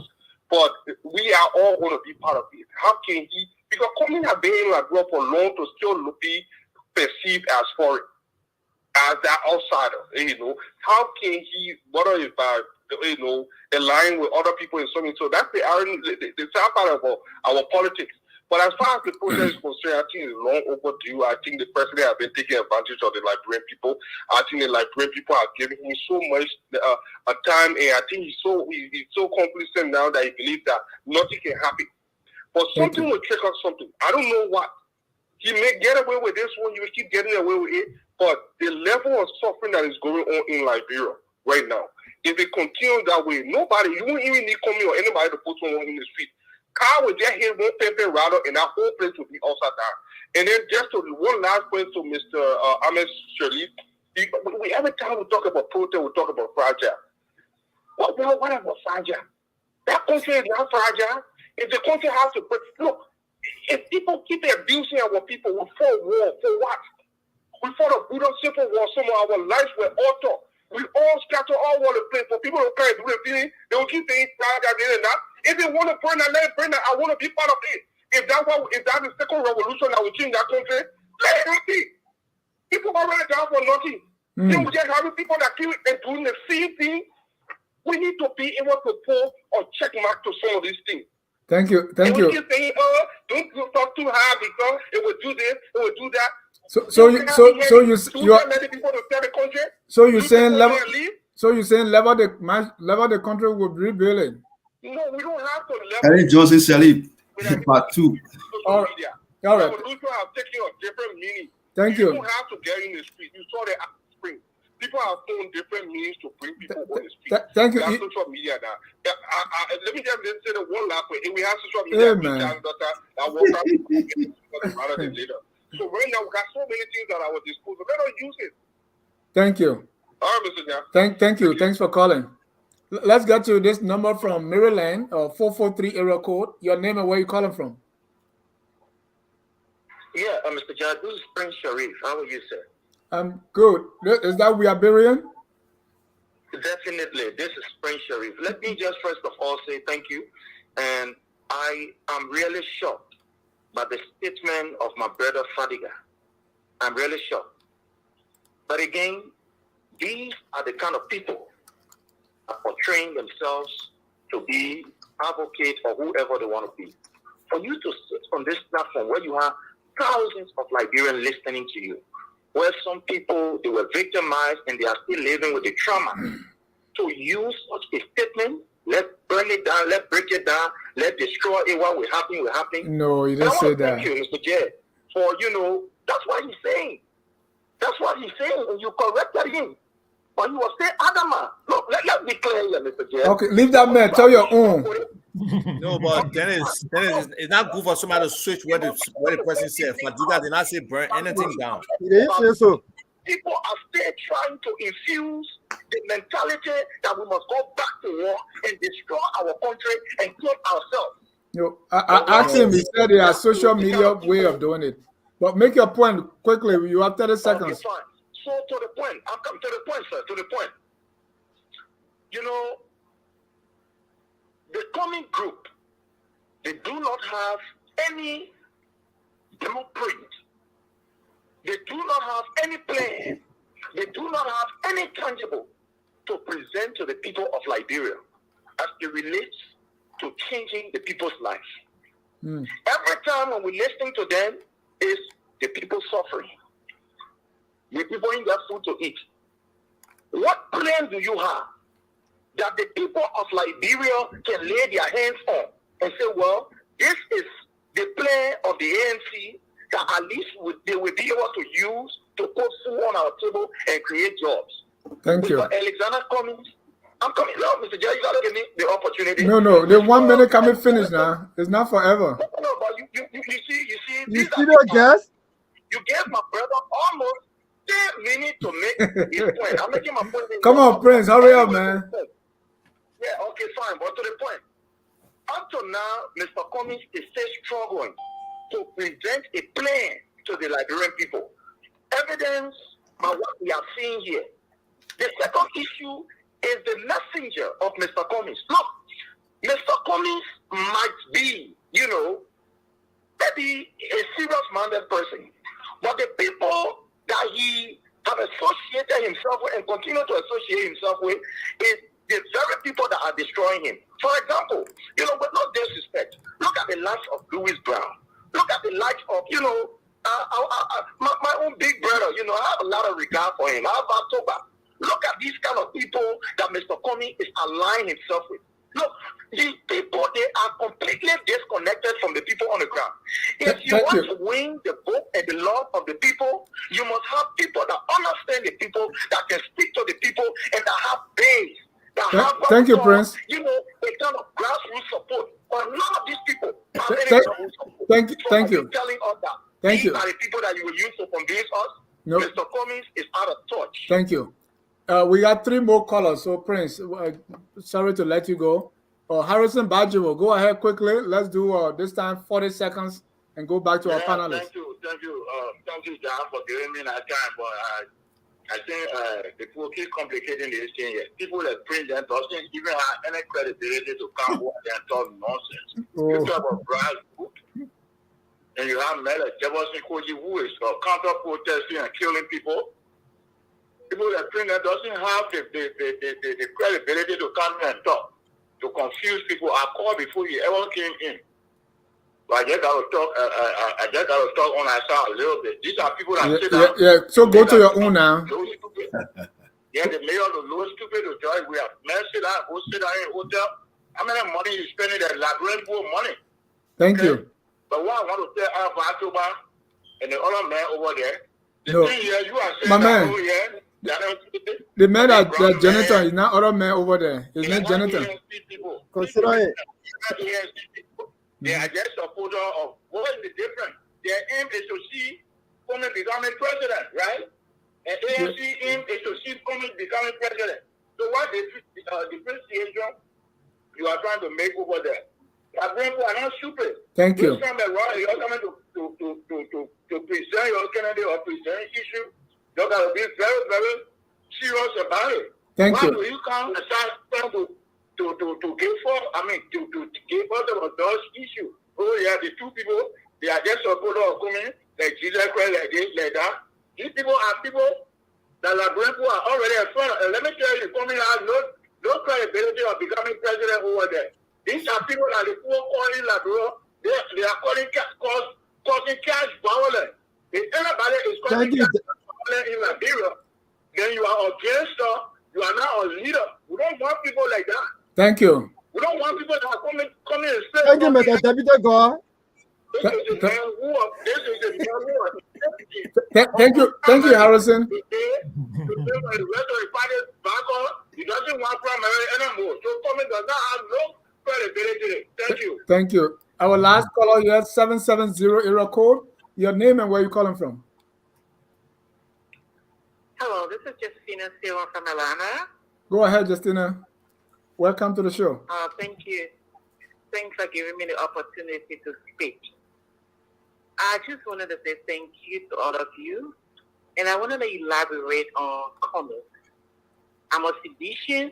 [SPEAKER 13] but we are all going to be part of it. How can he? Because coming and being like for long to still be perceived as foreign, as that outsider, how can he? Whether it's by align with other people in something. So that's the sad part of our politics. But as far as the process is concerned, I think it's long overdue. I think the president has been taking advantage of the Liberian people. I think the Liberian people are giving him so much time, and I think he's so complacent now that he believes that nothing can happen. But something will trick us something. I don't know what. He may get away with this one. He will keep getting away with it. But the level of suffering that is going on in Liberia right now, if it continues that way, nobody, you won't even need Cummings or anybody to put someone in the street. Car will just hit one paper rather, and that whole place will be upside down. And then just to one last point to Mr. Ahmed Sherif, every time we talk about protest, we talk about fragile. What about fragile? That country is not fragile. If the country has to break, look, if people keep abusing our people, we fought war for what? We fought a brutal civil war. Some of our lives were altered. We all scatter all over the place. For people who can't do the thing, they will keep saying fragile and that. If they want to burn that, let it burn that. I want to be part of it. If that's the second revolution that will change that country, let it happen. People are already down for nothing. Then we just having people that keep doing the same thing. We need to be able to pull or check mark to some of these things.
[SPEAKER 3] Thank you. Thank you.
[SPEAKER 13] Keep saying, don't talk too high because it will do this, it will do that.
[SPEAKER 3] you're saying level the country will be rebuilding.
[SPEAKER 13] No, we don't have to level.
[SPEAKER 6] Eric Johnson Sirleaf, part 2.
[SPEAKER 3] All right.
[SPEAKER 13] Revolution have taken a different meaning.
[SPEAKER 3] Thank you.
[SPEAKER 13] You don't have to get in the street. You saw the spring. People have found different means to bring people on the street.
[SPEAKER 3] Thank you.
[SPEAKER 13] Social media now. Let me just say the one last way. We have social media. That work out rather than later. So right now we got so many things at our disposal. Let us use it.
[SPEAKER 3] Thank you.
[SPEAKER 13] All right, Mr. Jan.
[SPEAKER 3] Thank you. Thanks for calling. Let's get to this number from Maryland, 443 area code. Your name and where you calling from?
[SPEAKER 10] Yeah, Mr. Jan, this is Prince Sherif. How are you, sir?
[SPEAKER 3] I'm good. Is that Liberian?
[SPEAKER 10] Definitely. This is Prince Sherif. Let me just first of all say thank you. And I am really shocked by the statement of my brother Fadiga. I'm really shocked. But again, these are the kind of people that are portraying themselves to be advocates or whoever they want to be. For you to sit on this platform where you have thousands of Liberians listening to you, where some people, they were victimized and they are still living with the trauma, to use such a statement, let's burn it down, let's break it down, let's destroy it, what will happen.
[SPEAKER 3] No, you didn't say that.
[SPEAKER 10] Thank you, Mr. J, for, that's what he's saying. That's what he's saying, and you corrected him. But he was saying, Adama, look, let's be clear here, Mr. J.
[SPEAKER 3] Okay, leave that man, tell your own.
[SPEAKER 4] No, but Dennis, it's not good for somebody to switch what the person said. Fadiga did not say burn anything down.
[SPEAKER 5] He didn't say so.
[SPEAKER 13] People are still trying to infuse the mentality that we must go back to war and destroy our country and kill ourselves.
[SPEAKER 3] No, I asked him, he said there are social media way of doing it. But make your point quickly, you have 30 seconds.
[SPEAKER 13] Okay, fine. So to the point, I'm coming to the point, sir, to the point. The coming group, they do not have any blueprint. They do not have any plan. They do not have any tangible to present to the people of Liberia as it relates to changing the people's lives. Every time when we listen to them, is the people suffering. The people ain't got food to eat. What plan do you have that the people of Liberia can lay their hands on and say, well, this is the plan of the ANC that at least they will be able to use to put food on our table and create jobs?
[SPEAKER 3] Thank you.
[SPEAKER 13] Alexander Cummings, I'm coming. No, Mr. J, you got to give me the opportunity.
[SPEAKER 3] No, the 1 minute can be finished now. It's not forever.
[SPEAKER 13] No, but you see.
[SPEAKER 5] You see that, Jess?
[SPEAKER 13] You gave my brother almost 10 minutes to make his point. I'm making my point.
[SPEAKER 3] Come on, Prince, hurry up, man.
[SPEAKER 13] Yeah, okay, fine. But to the point. Up to now, Mr. Cummings is still struggling to present a plan to the Liberian people.
[SPEAKER 10] evidence by what we are seeing here. The second issue is the messenger of Mr. Cummings. Look, Mr. Cummings might be, maybe a serious-minded person, but the people that he have associated himself with and continue to associate himself with is the very people that are destroying him. For example, with no disrespect, look at the likes of Louis Brown. Look at the likes of, my own big brother, I have a lot of regard for him. How about Tukpah? Look at these kind of people that Mr. Cummings is aligning himself with. Look, these people, they are completely disconnected from the people on the ground. If you want to win the book and the love of the people, you must have people that understand the people, that can speak to the people, and that have base.
[SPEAKER 3] Thank you, Prince.
[SPEAKER 10] A kind of grassroots support. But none of these people have any grassroots support.
[SPEAKER 3] Thank you.
[SPEAKER 10] Telling us that
[SPEAKER 3] these
[SPEAKER 10] are the people that you will use to convince us.
[SPEAKER 3] Nope.
[SPEAKER 10] Mr. Cummings is out of touch.
[SPEAKER 3] Thank you. We got 3 more callers. So, Prince, sorry to let you go. Harrison Bajiwo, go ahead quickly. Let's do this time 40 seconds and go back to our panelists.
[SPEAKER 12] Thank you, John, for giving me that time. But I think the people keep complicating this thing here. People that print them doesn't even have any credibility to come over there and talk nonsense. You talk about grassroots, and you have Mele Jefferson Koji, who is counter-protesting and killing people. People that print them doesn't have the credibility to come here and talk, to confuse people. I called before you ever came in. But I just got to talk on our side a little bit. These are people that sit down.
[SPEAKER 3] Yeah. So go to your own now.
[SPEAKER 12] Yeah, the mayor of the lowest stupid to join. We have men sit down, go sit down in a hotel. How many money you spending that labyrinth for money?
[SPEAKER 3] Thank you.
[SPEAKER 12] But what I want to tell Alpha and the other man over there, thing here, you are saying
[SPEAKER 3] my man. The man that janitor is not other man over there. His name janitor.
[SPEAKER 5] Consider it.
[SPEAKER 12] They are just supporter of what is the difference? Their aim is to see Cummings becoming president, right? And ANC aim is to see Cummings becoming president. So what differentiation you are trying to make over there? People are not stupid.
[SPEAKER 3] Thank you.
[SPEAKER 12] You're coming to present your candidate or present issue. You got to be very, very serious about it.
[SPEAKER 3] Thank you.
[SPEAKER 12] Why do you come and start trying to give us, to give us about those issues? Oh yeah, the 2 people, they are just supporters of Cummings, like Jesus Christ, like this, like that. These people are people that people are already in front of. And let me tell you, Cummings has no credibility of becoming president over there. These are people that the poor calling Liberia. They are causing cash violence. If anybody is causing cash violence in Liberia, then you are against her. You are not a leader. We don't want people like that.
[SPEAKER 3] Thank you.
[SPEAKER 12] We don't want people that are coming and say.
[SPEAKER 5] Thank you, Mr. Tabata. Go.
[SPEAKER 3] Thank you, Harrison.
[SPEAKER 12] He doesn't want primary anymore. So Cummings does not have no credibility. Thank you.
[SPEAKER 3] Thank you. Our last caller, you have 770 area code. Your name and where you calling from?
[SPEAKER 14] Hello, this is Justina Silva from Atlanta.
[SPEAKER 3] Go ahead, Justina. Welcome to the show.
[SPEAKER 14] Thank you. Thanks for giving me the opportunity to speak. I just wanted to say thank you to all of you. And I wanted to elaborate on Cummings. I'm a physician,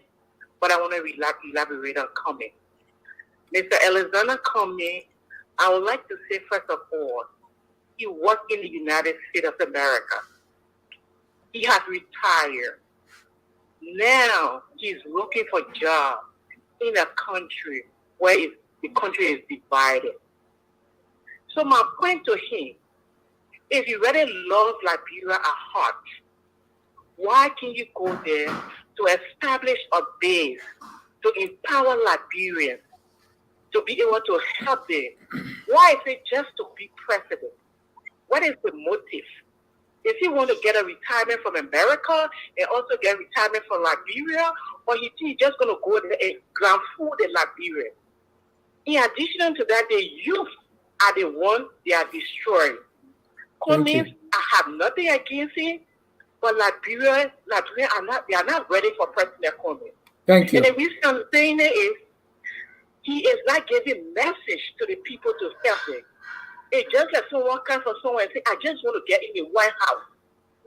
[SPEAKER 14] but I want to elaborate on Cummings. Mr. Alexander Cummings, I would like to say, first of all, he worked in the United States of America. He has retired. Now he's looking for jobs in a country where the country is divided. So my point to him, if you really love Liberia at heart, why can you go there to establish a base to empower Liberians to be able to help them? Why is it just to be president? What is the motive? If he want to get a retirement from America and also get retirement from Liberia, or he just going to go there and ground food in Liberia? In addition to that, the youth are the ones they are destroying. Cummings, I have nothing against him, but Liberia are not ready for President Cummings.
[SPEAKER 3] Thank you.
[SPEAKER 14] And the reason I'm saying it is he is not giving message to the people to help them. It's just like someone comes from somewhere and say, I just want to get in the White House.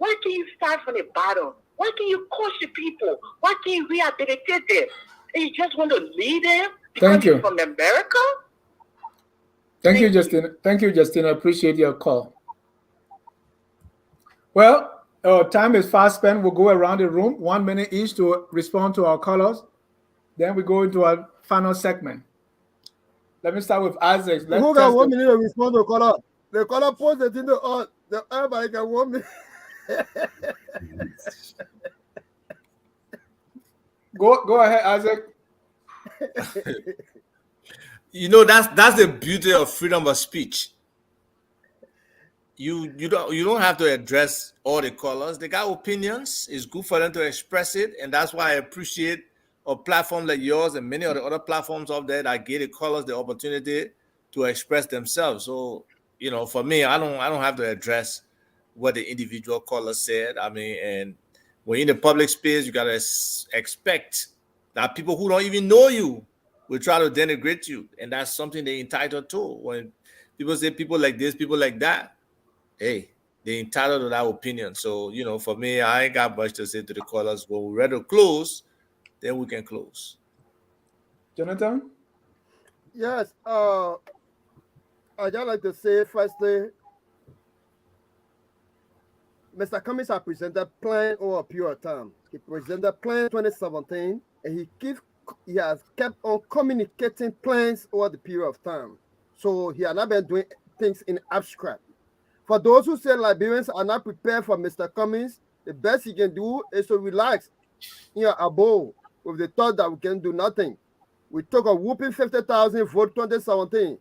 [SPEAKER 14] Why can't you start from the bottom? Why can't you coach the people? Why can't you rehabilitate them? And you just want to lead them because
[SPEAKER 3] Thank you.
[SPEAKER 14] you're from America?
[SPEAKER 3] Thank you, Justin. Thank you, Justin. I appreciate your call. Well, time is fast spent. We'll go around the room, 1 minute each to respond to our callers. Then we go into our final segment. Let me start with Isaac.
[SPEAKER 5] Who got 1 minute to respond to caller? The caller post it in the everybody got 1 minute.
[SPEAKER 3] Go ahead, Isaac.
[SPEAKER 4] You know, that's the beauty of freedom of speech. You don't have to address all the callers. They got opinions. It's good for them to express it, and that's why I appreciate a platform like yours and many of the other platforms out there that give the callers the opportunity to express themselves. So, you know, for me, I don't have to address what the individual caller said. I mean, and when you're in the public space, you gotta expect that people who don't even know you will try to denigrate you, and that's something they're entitled to. When people say people like this, people like that, hey, they're entitled to that opinion. So, you know, for me, I ain't got much to say to the callers. When we're ready to close, then we can close.
[SPEAKER 3] Jonathan?
[SPEAKER 5] Yes. I'd just like to say, firstly, Mr. Cummings has presented plan over a period of time. He presented plan 2017, and he has kept on communicating plans over the period of time. So he has not been doing things in abstract. For those who say Liberians are not prepared for Mr. Cummings, the best he can do is to relax in your abode with the thought that we can do nothing. We took a whooping 50,000 vote 2017.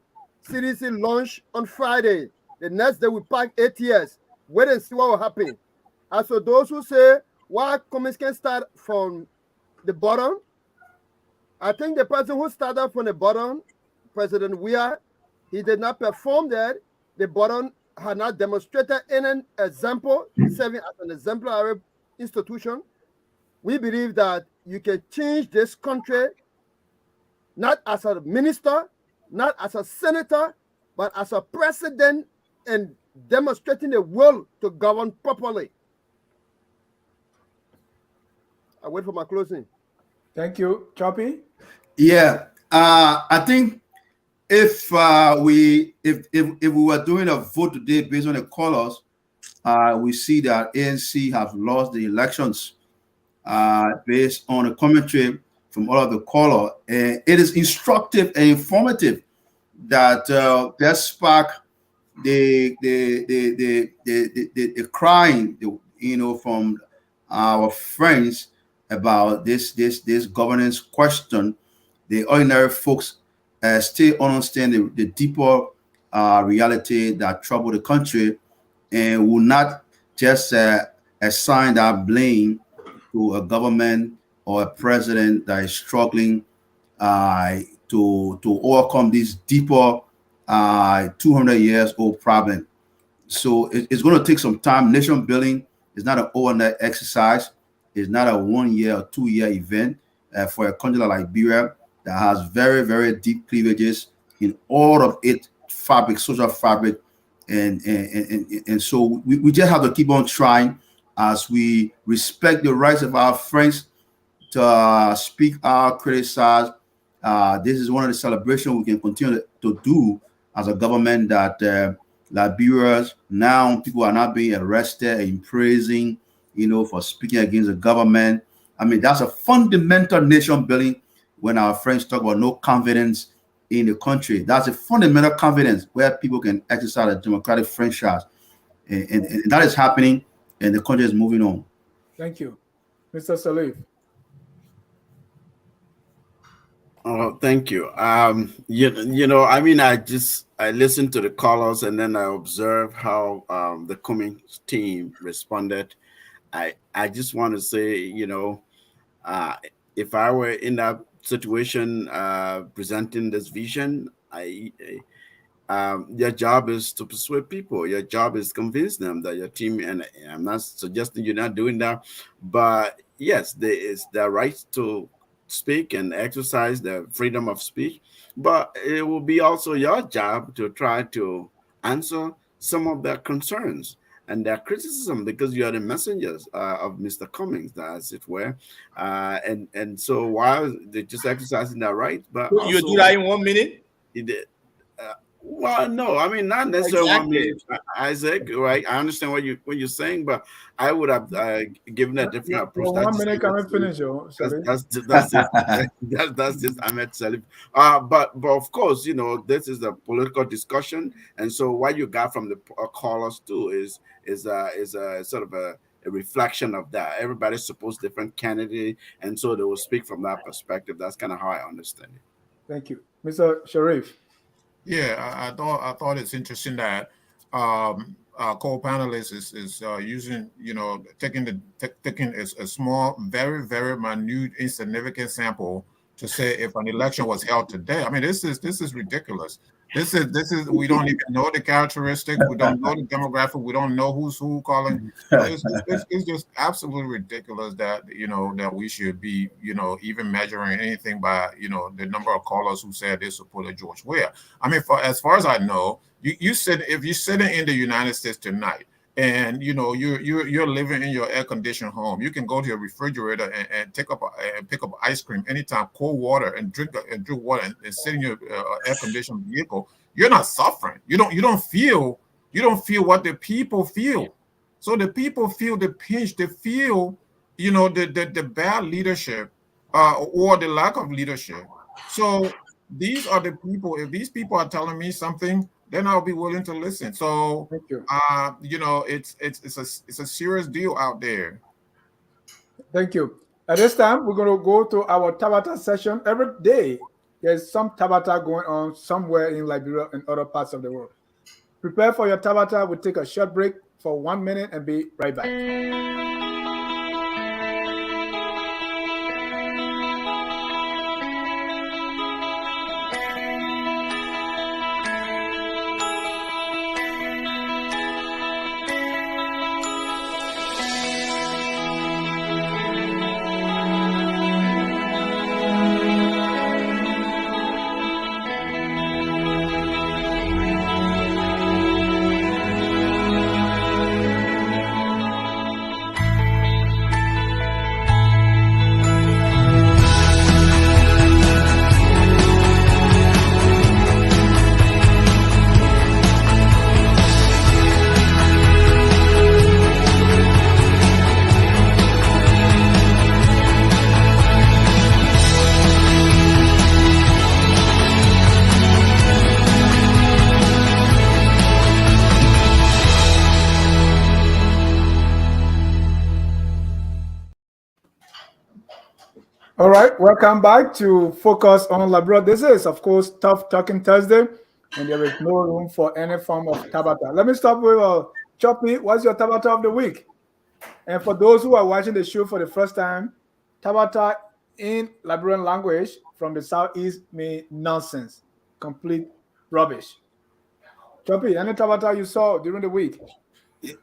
[SPEAKER 5] CDC launched on Friday. The next day we packed ATS. Wait and see what will happen. As for those who say why Cummings can start from the bottom, I think the person who started from the bottom, President Weah, he did not perform that. The bottom had not demonstrated any example, serving as an exemplary institution. We believe that you can change this country not as a minister, not as a senator, but as a president and demonstrating the will to govern properly. I wait for my closing.
[SPEAKER 3] Thank you. Chorpie?
[SPEAKER 6] Yeah, I think if we were doing a vote today based on the callers, we see that ANC have lost the elections based on the commentary from all of the callers. And it is instructive and informative that that spark the crying, you know, from our friends about this governance question. The ordinary folks still understand the deeper reality that trouble the country, and will not just assign that blame to a government or a president that is struggling to overcome this deeper 200 years old problem. So it's going to take some time. Nation building is not an overnight exercise. It's not a 1 year or 2 year event for a country like Liberia that has very, very deep cleavages in all of its fabric, social fabric. And so we just have to keep on trying as we respect the rights of our friends to speak out, criticize. This is one of the celebrations we can continue to do as a government, that Liberians, now people are not being arrested and praising, you know, for speaking against the government. I mean, that's a fundamental nation building when our friends talk about no confidence in the country. That's a fundamental confidence where people can exercise a democratic franchise. And that is happening, and the country is moving on.
[SPEAKER 3] Thank you. Mr. Sirleaf.
[SPEAKER 8] Oh, thank you. You know, I mean, I listened to the callers, and then I observed how the Cummings team responded. I just want to say, you know, if I were in that situation presenting this vision, your job is to persuade people. Your job is to convince them that your team, and I'm not suggesting you're not doing that, but yes, there is the right to speak and exercise the freedom of speech, but it will be also your job to try to answer some of their concerns. and their criticism because you are the messengers of Mr. Cummings, as it were, and so while they're just exercising their right, but
[SPEAKER 4] You
[SPEAKER 8] also
[SPEAKER 4] do that in 1 minute?
[SPEAKER 8] Well, no, I mean not necessarily 1 minute, Isaac. Right? I understand what you're saying, but I would have given a different approach.
[SPEAKER 3] Well, 1 minute, can we finish? Sorry.
[SPEAKER 8] That's just Ahmed Sirleaf. But of course, this is a political discussion, and so what you got from the callers too is a sort of a reflection of that. Everybody supports different candidate, and so they will speak from that perspective. That's kind of how I understand it.
[SPEAKER 3] Thank you, Mr. Sherif.
[SPEAKER 7] Yeah, I thought it's interesting that co-panelist is using, taking a small, very, very minute, insignificant sample to say if an election was held today. I mean, this is ridiculous. This is we don't even know the characteristics, we don't know the demographic, we don't know who's who calling. It's just absolutely ridiculous that that we should be even measuring anything by the number of callers who said they supported George Weah. I mean, as far as I know, you said if you're sitting in the United States tonight and you're living in your air-conditioned home, you can go to your refrigerator and pick up ice cream anytime, cold water, and drink water and sit in your air-conditioned vehicle. You're not suffering. You don't feel what the people feel. So the people feel the pinch. They feel the bad leadership or the lack of leadership. So these are the people. If these people are telling me something, then I'll be willing to listen. So, it's a serious deal out there.
[SPEAKER 3] Thank you. At this time, we're going to go to our Tabata session. Every day, there's some Tabata going on somewhere in Liberia and other parts of the world. Prepare for your Tabata. We'll take a short break for 1 minute and be right back. All right, welcome back to Focus on Liberia. This is, of course, Tough Talking Thursday, and there is no room for any form of Tabata. Let me start with Chorpie. What's your Tabata of the week? And for those who are watching the show for the first time, Tabata in Liberian language from the Southeast means nonsense, complete rubbish. Chorpie, any Tabata you saw during the week?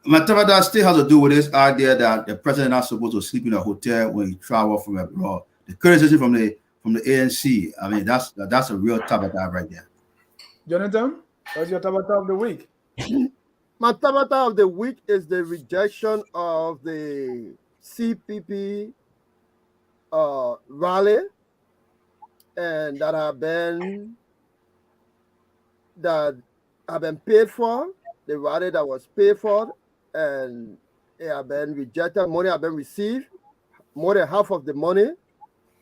[SPEAKER 6] My Tabata still has to do with this idea that the president is not supposed to sleep in a hotel when he travels from abroad. The criticism from the ANC, I mean, that's a real Tabata right there.
[SPEAKER 3] Jonathan, what's your Tabata of the week?
[SPEAKER 5] My Tabata of the week is the rejection of the CPP rally, and that have been paid for, the rally that was paid for, and it have been rejected. Money have been received, more than half of the money.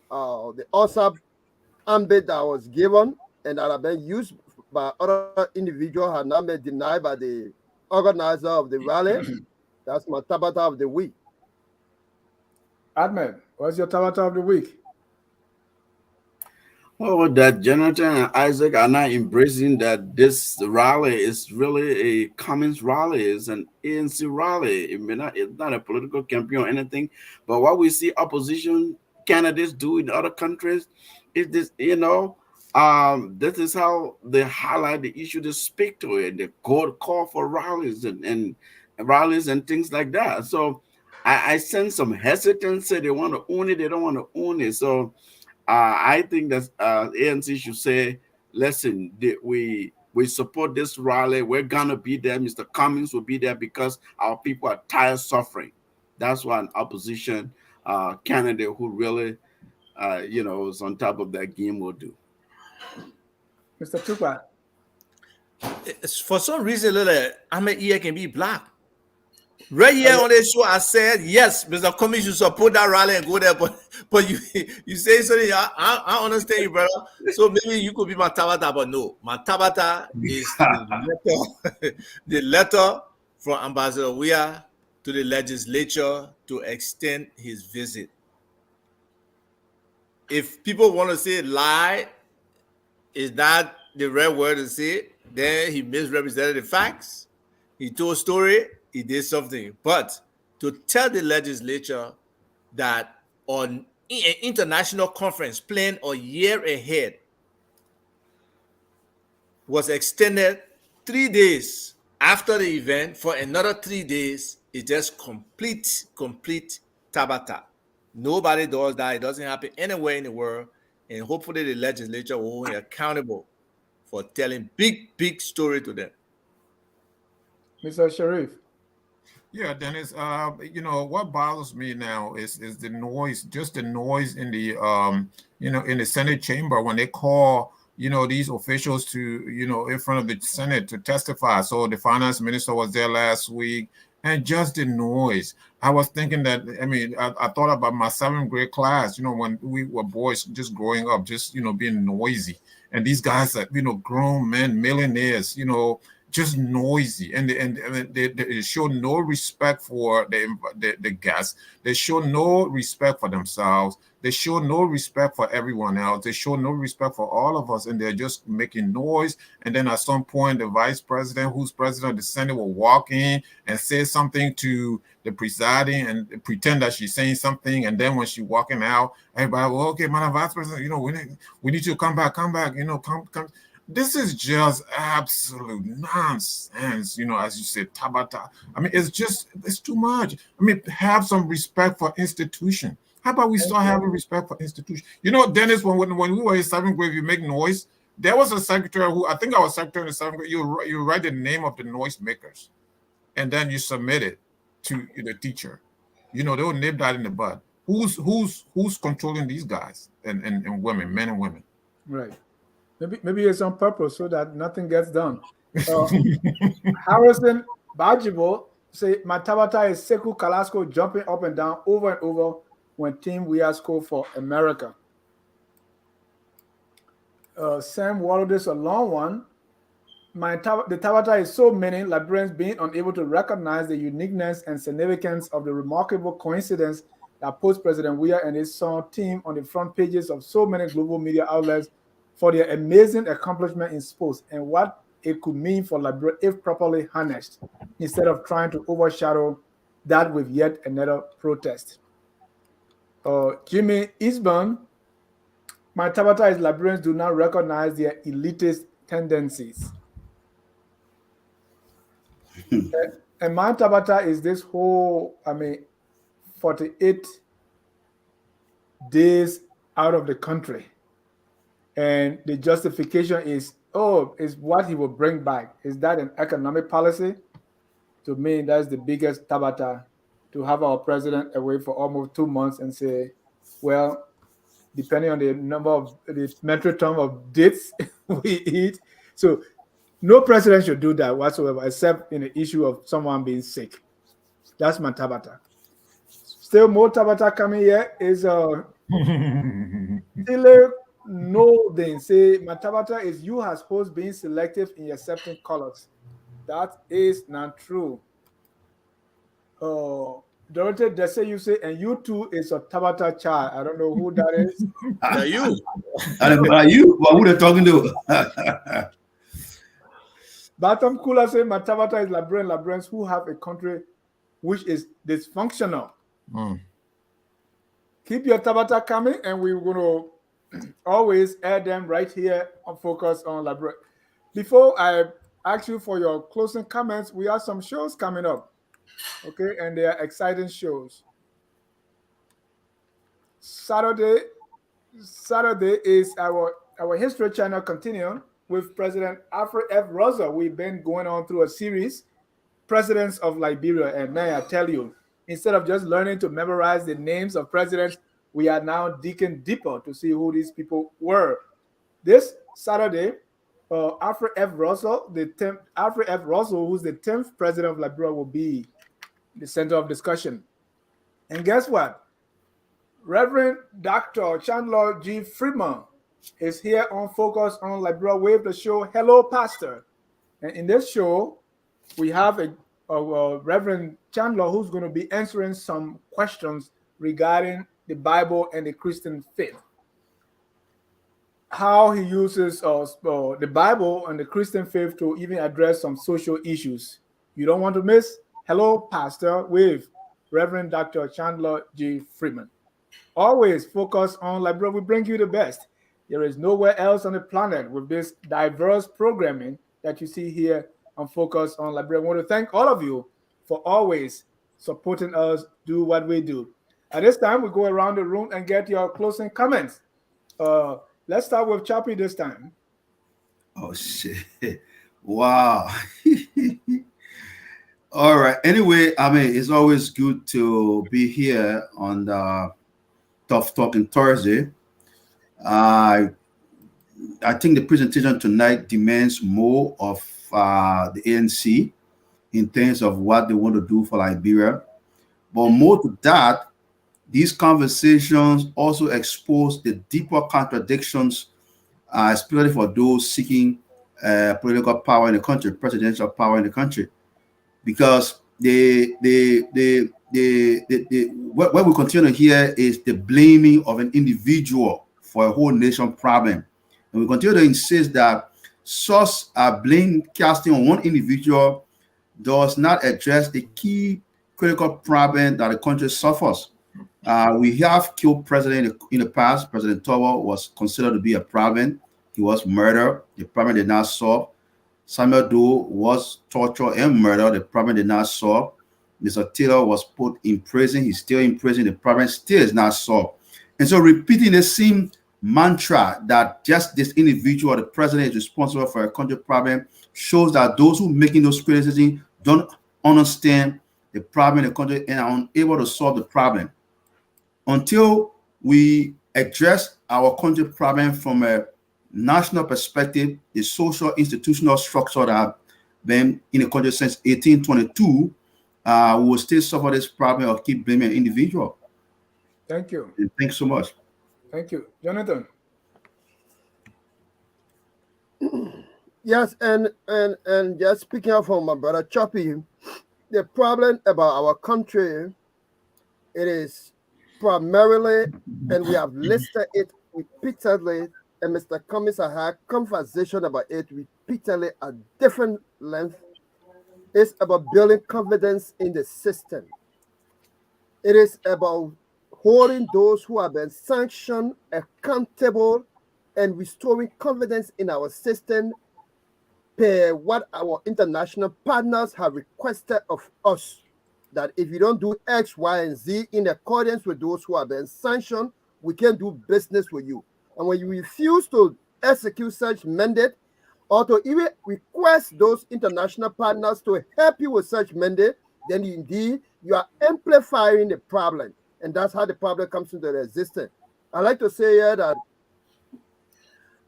[SPEAKER 5] The OSAP ambit that was given and that have been used by other individuals have not been denied by the organizer of the rally. That's my Tabata of the week.
[SPEAKER 3] Ahmed, what's your Tabata of the week?
[SPEAKER 8] Well, that Jonathan and Isaac are not embracing that this rally is really a Cummings rally, it's an ANC rally. It's not a political campaign or anything, but what we see opposition candidates do in other countries is this, this is how they highlight the issue, they speak to it, they call for rallies and rallies and things like that. So I sense some hesitancy. They want to own it, they don't want to own it. So I think that ANC should say, listen, we We support this rally. We're gonna be there. Mr. Cummings will be there because our people are tired of suffering. That's what an opposition candidate who really, is on top of that game will do.
[SPEAKER 3] Mr. Tukpah.
[SPEAKER 4] For some reason, Ahmed ear can be black. Right here on this show, I said yes, Mr. Cummings should support that rally and go there, but you say something. I understand you, brother. So maybe you could be my Tabata, but no, my Tabata is the letter from Ambassador Weah to the legislature to extend his visit. If people want to say lie, is that the right word to say it? Then he misrepresented the facts. He told a story. He did something. But to tell the legislature that on an international conference planned a year ahead was extended 3 days after the event for another 3 days is just complete tabata. Nobody does that. It doesn't happen anywhere in the world. And hopefully the legislature will hold him accountable for telling big story to them.
[SPEAKER 3] Mr. Sherif.
[SPEAKER 7] Yeah, Dennis. What bothers me now is the noise, just the noise in the in the Senate chamber when they call these officials to in front of the Senate to testify. So the finance minister was there last week, and just the noise. I was thinking that I thought about my 7th grade class. When we were boys, just growing up, just being noisy, and these guys are grown men, millionaires, just noisy, and they show no respect for the guests. They show no respect for themselves. They show no respect for everyone else. They show no respect for all of us, and they're just making noise. And then at some point, the vice president, who's president of the Senate, will walk in and say something to the presiding and pretend that she's saying something. And then when she's walking out, everybody, well, okay, Madam Vice President, we need to come back, come. This is just absolute nonsense, as you said, Tabata. It's too much. Have some respect for institution. How about we start having respect for institution? Dennis, when we were in 7th grade, you make noise. There was a secretary who, I think I was secretary in 7th grade, you write the name of the noise makers, and then you submit it to the teacher. They will nip that in the bud. Who's controlling these guys and women, men and women?
[SPEAKER 3] Right. Maybe it's on purpose so that nothing gets done. Harrison Bajibo say my Tabata is Sekou Kalasco jumping up and down over and over when Team Weah score for America. Sam Waller, this a long one. The Tabata is so many Liberians being unable to recognize the uniqueness and significance of the remarkable coincidence that puts President Weah and his son team on the front pages of so many global media outlets for their amazing accomplishment in sports and what it could mean for Liberia if properly harnessed, instead of trying to overshadow that with yet another protest. Jimmy Eastburn, my Tabata is Liberians do not recognize their elitist tendencies. And my Tabata is this whole, 48 days out of the country. And the justification is what he will bring back. Is that an economic policy? To me, that's the biggest Tabata, to have our president away for almost 2 months and say, well, depending on the metric ton of dates we eat. So no president should do that whatsoever, except in the issue of someone being sick. That's my Tabata. Still more Tabata coming here is No, then say my Tabata is you as host being selective in accepting colors. That is not true. Dorothy, they say you say, and you too is a Tabata child. I don't know who that is.
[SPEAKER 4] You.
[SPEAKER 6] I don't know you. Well, who they talking to?
[SPEAKER 3] Batam Kula say my Tabata is Liberians who have a country which is dysfunctional. Keep your Tabata coming, and we're going to always add them right here on Focus on Liberia. Before I ask you for your closing comments, we have some shows coming up. Okay, and they are exciting shows. Saturday is our History Channel continue. with President Alfred F. Russell. We've been going on through a series, Presidents of Liberia. And man, I tell you, instead of just learning to memorize the names of presidents, we are now digging deeper to see who these people were. This Saturday, Alfred F. Russell, Alfred F. Russell, who's the 10th president of Liberia, will be the center of discussion. And guess what? Reverend Dr. Chandler G. Freeman is here on Focus on Liberia with the show Hello Pastor. And in this show, we have a Reverend Chandler who's going to be answering some questions regarding the Bible and the Christian faith. How he uses the Bible and the Christian faith to even address some social issues. You don't want to miss Hello Pastor with Reverend Dr. Chandler G. Freeman. Always focus on Liberia. We bring you the best. There is nowhere else on the planet with this diverse programming that you see here on Focus on Liberia. I want to thank all of you for always supporting us do what we do. At this time, we go around the room and get your closing comments. Let's start with Chorpie this time.
[SPEAKER 6] Oh, shit. Wow. All right. Anyway, I mean, it's always good to be here on the Tough Talking Thursday. I think the presentation tonight demands more of the ANC in terms of what they want to do for Liberia. But more to that, these conversations also expose the deeper contradictions, especially for those seeking political power in the country, presidential power in the country, because what we continue to hear is the blaming of an individual for a whole nation problem, and we continue to insist that such blame casting on one individual does not address the key critical problem that the country suffers. We have killed president in the past. President Tukpah was considered to be a problem. He was murdered. The problem did not solve. Samuel Doe was tortured and murdered. The problem did not solve. Mr. Taylor was put in prison. He's still in prison. The problem still is not solved. And so repeating the same mantra that just this individual, the president, is responsible for a country problem shows that those who making those criticisms don't understand the problem in the country and are unable to solve the problem. Until we address our country problem from a national perspective, the social institutional structure that have been in the country since 1822, we will still suffer this problem of keep blaming an individual.
[SPEAKER 3] Thank you.
[SPEAKER 6] And thanks so much.
[SPEAKER 3] Thank you. Jonathan.
[SPEAKER 5] Yes, and just speaking up for my brother Chorpie, the problem about our country, it is primarily, and we have listed it repeatedly, and Mr. Cummings has had conversation about it repeatedly at different lengths. It's about building confidence in the system. It is about holding those who have been sanctioned accountable and restoring confidence in our system per what our international partners have requested of us, that if you don't do X, Y, and Z in accordance with those who have been sanctioned, we can't do business with you. And when you refuse to execute such mandate or to even request those international partners to help you with such mandate, then indeed you are amplifying the problem. And that's how the problem comes into existence. I like to say here that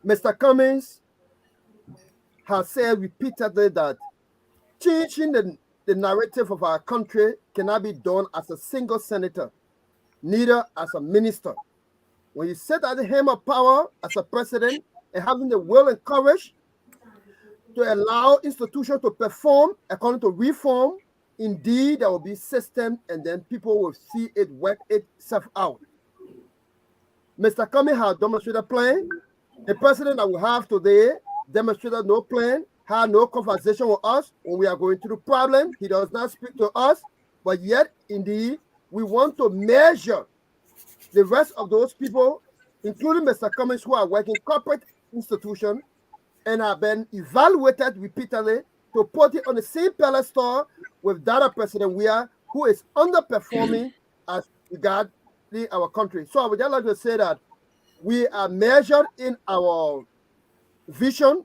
[SPEAKER 5] Mr. Cummings has said repeatedly that changing the narrative of our country cannot be done as a single senator, neither as a minister. When you sit at the helm of power as a president and having the will and courage to allow institutions to perform according to reform, indeed there will be system and then people will see it work itself out. Mr. Cummings has demonstrated a plan. The president that we have today demonstrated no plan, had no conversation with us when we are going through the problem. He does not speak to us, but yet, indeed, we want to measure the rest of those people, including Mr. Cummings, who are working corporate institutions and have been evaluated repeatedly to put it on the same pedestal with that president we are, who is underperforming as regarding our country. So I would just like to say that we are measured in our vision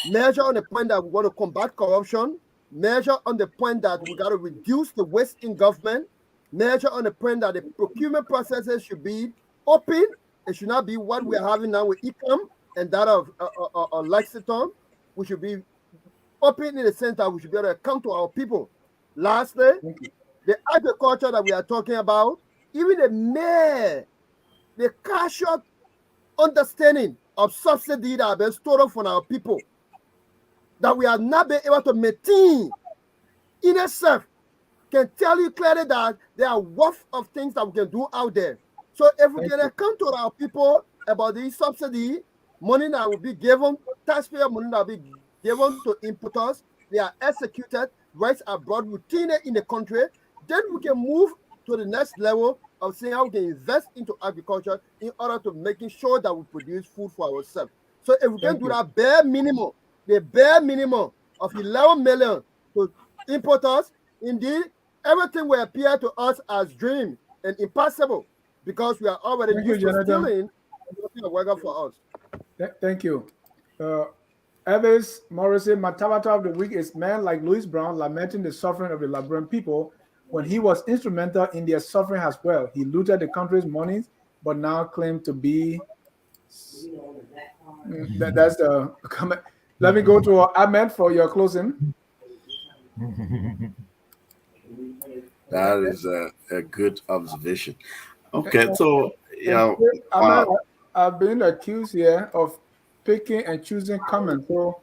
[SPEAKER 5] measure on the point that we want to combat corruption, measure on the point that we got to reduce the waste in government, measure on the point that the procurement processes should be open. It should not be what we're having now with ICAM and that of Lexington. We should be open in the sense that we should be able to account to our people. Lastly, the agriculture that we are talking about, even the mere, the casual understanding of subsidy that have been stored from our people, that we have not been able to maintain in itself, can tell you clearly that there are worth of things that we can do out there. So if we can account to our people about the subsidy, money that will be given, taxpayer money that will be given to importers, they are executed, rights are brought routinely in the country, then we can move to the next level of seeing how we can invest into agriculture in order to making sure that we produce food for ourselves. So if we can do that bare minimum, the bare minimum of 11 million to importers, indeed, everything will appear to us as dream and impossible because we are already used to stealing and working for us.
[SPEAKER 3] Thank you. Elvis Morrison, my Tabata of the week is man like Louis Brown lamenting the suffering of the Liberian people when he was instrumental in their suffering as well. He looted the country's monies, but now claimed to be. That's the comment. Let me go to Ahmed for your closing.
[SPEAKER 8] That is a good observation. Okay, so
[SPEAKER 3] I've been accused here of picking and choosing comments. So,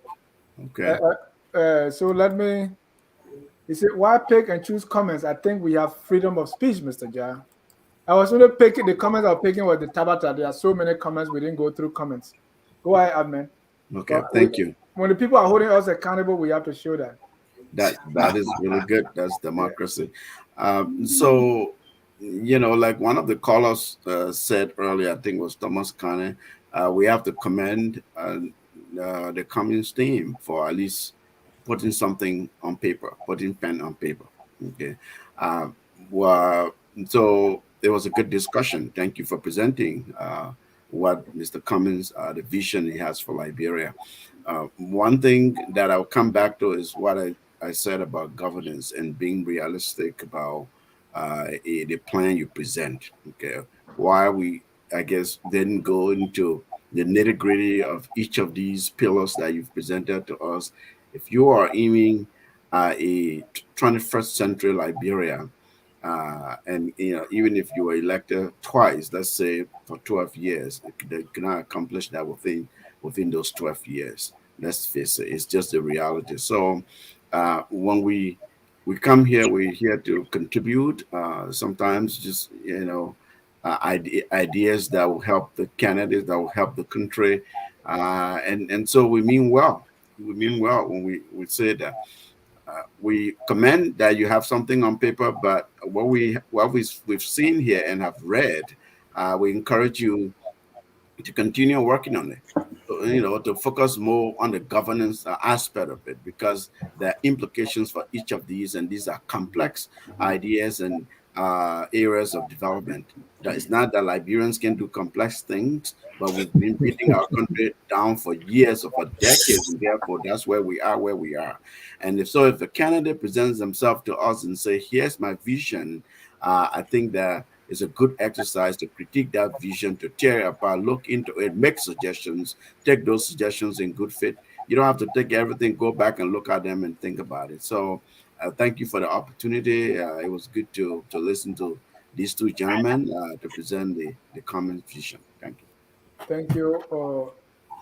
[SPEAKER 3] so let me. He said, "Why pick and choose comments? I think we have freedom of speech, Mr. Jah." I was only picking the comments I was picking with the Tabata. There are so many comments we didn't go through comments. Go ahead, Ahmed.
[SPEAKER 8] Okay, thank you.
[SPEAKER 3] When the people are holding us accountable, we have to show that.
[SPEAKER 8] That is really good. That's democracy. So, like one of the callers said earlier, I think it was Thomas Kane, we have to commend the Cummings team for at least putting something on paper, putting pen on paper. Okay. So it was a good discussion. Thank you for presenting what Mr. Cummings, the vision he has for Liberia. One thing that I'll come back to is what I said about governance and being realistic about the plan you present. Okay, why we, I guess, didn't go into the nitty gritty of each of these pillars that you've presented to us. If you are aiming a 21st century Liberia, and even if you were elected twice, let's say for 12 years, they cannot accomplish that within those 12 years. Let's face it, it's just the reality. So when we come here, we're here to contribute. Sometimes just ideas that will help the candidates, that will help the country, and so we mean well. We mean well when we say that. We commend that you have something on paper, but what we've seen here and have read, we encourage you to continue working on it. To focus more on the governance aspect of it, because there are implications for each of these, and these are complex ideas and areas of development. That it's not that Liberians can do complex things, but we've been beating our country down for years or for decades, and therefore that's where we are where we are. And if a candidate presents themselves to us and say, "Here's my vision," I think that is a good exercise to critique that vision, to tear it apart, look into it, make suggestions, take those suggestions in good faith. You don't have to take everything, go back and look at them and think about it. So thank you for the opportunity. It was good to listen to these two gentlemen to present the common vision. Thank you.
[SPEAKER 3] Thank you.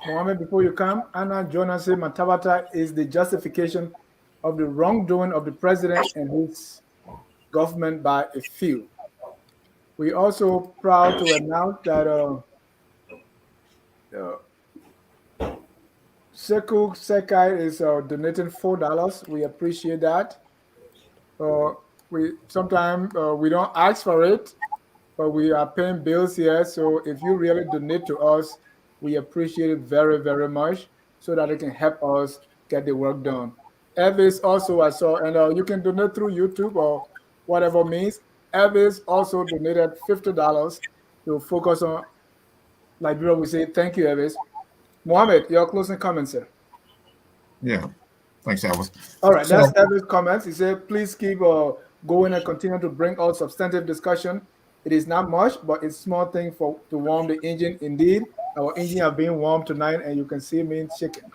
[SPEAKER 3] Mohamed, before you come, Anna Jonas Matabata is the justification of the wrongdoing of the president and his government by a few. We're also proud to announce that Sekou Sekai is donating $4. We appreciate that. We sometimes we don't ask for it, but we are paying bills here. So if you really donate to us, we appreciate it very, very much, so that it can help us get the work done. Elvis also I saw, and you can donate through YouTube or whatever means. Elvis also donated $50 to focus on Liberia. We say thank you, Elvis. Mohamed, your closing comments, sir.
[SPEAKER 7] Yeah. Thanks, Elvis.
[SPEAKER 3] All right,
[SPEAKER 7] So,
[SPEAKER 3] that's Elvis' comments. He said, please keep going and continue to bring out substantive discussion. It is not much, but it's small thing to warm the engine. Indeed, our engine have been warmed tonight, and you can see me shaking.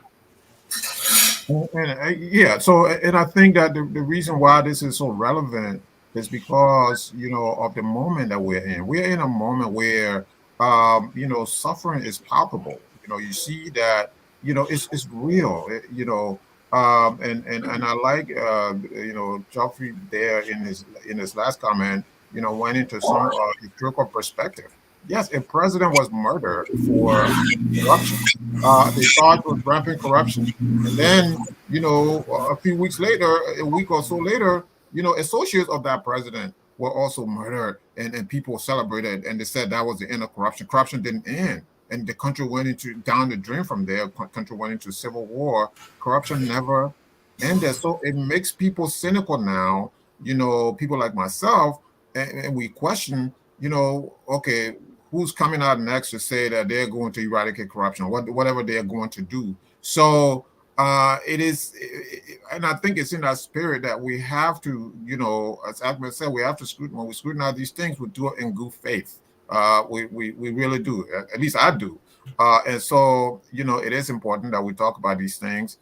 [SPEAKER 7] yeah, so and I think that the reason why this is so relevant is because of the moment that we're in. We're in a moment where suffering is palpable. You see that it's real. And I like Geoffrey there in his last comment. Went into some historical perspective. Yes, a president was murdered for corruption. They thought it was rampant corruption. And then, a few weeks later, a week or so later, associates of that president were also murdered, and people celebrated, and they said that was the end of corruption. Corruption didn't end, and the country went into down the drain from there. Country went into civil war. Corruption never ended. So it makes people cynical now. People like myself, and we question. Okay, who's coming out next to say that they're going to eradicate corruption, whatever they're going to do. So it is, and I think it's in that spirit that we have to, as Ahmed said, we have to when we scrutinize these things, we do it in good faith. We really do. At least I do. And so, it is important that we talk about these things.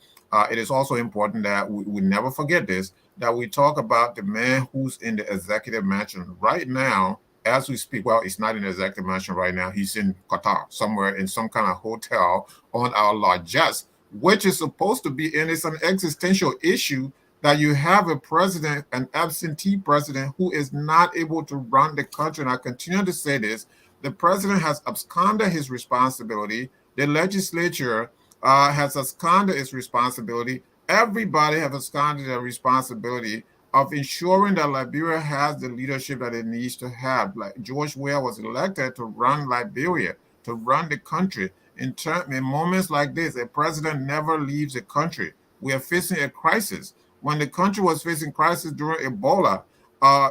[SPEAKER 7] It is also important that we never forget this, that we talk about the man who's in the executive mansion right now. As we speak, well, it's not in the executive mansion right now. He's in Qatar, somewhere in some kind of hotel on our largesse, which is supposed to be, and it's an existential issue that you have a president, an absentee president, who is not able to run the country. And I continue to say this, the president has absconded his responsibility. The legislature has absconded its responsibility. Everybody has absconded their responsibility of ensuring that Liberia has the leadership that it needs to have. Like George Weah was elected to run Liberia, to run the country. In moments like this, a president never leaves the country. We are facing a crisis. When the country was facing crisis during Ebola,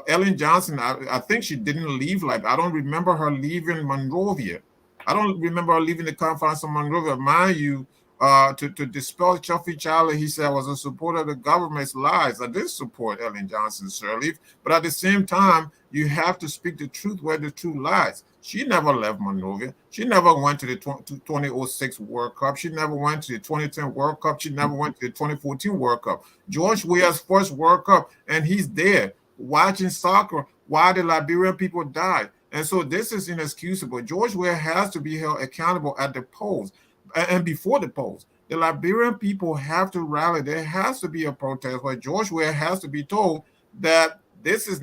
[SPEAKER 7] Ellen Johnson, I think she didn't leave Liberia. I don't remember her leaving Monrovia. I don't remember her leaving the confines of Monrovia. Mind you, to dispel Chuffy Charlie, he said I was a supporter of the government's lies. I did support Ellen Johnson's Sirleaf, but at the same time, you have to speak the truth where the truth lies. She never left Monrovia. She never went to the 2006 World Cup. She never went to the 2010 World Cup. She never went to the 2014 World Cup. George Weah's first World Cup, and he's there watching soccer while the Liberian people died. And so this is inexcusable. George Weah has to be held accountable at the polls. And before the polls, the Liberian people have to rally. There has to be a protest where George Weah has to be told that this is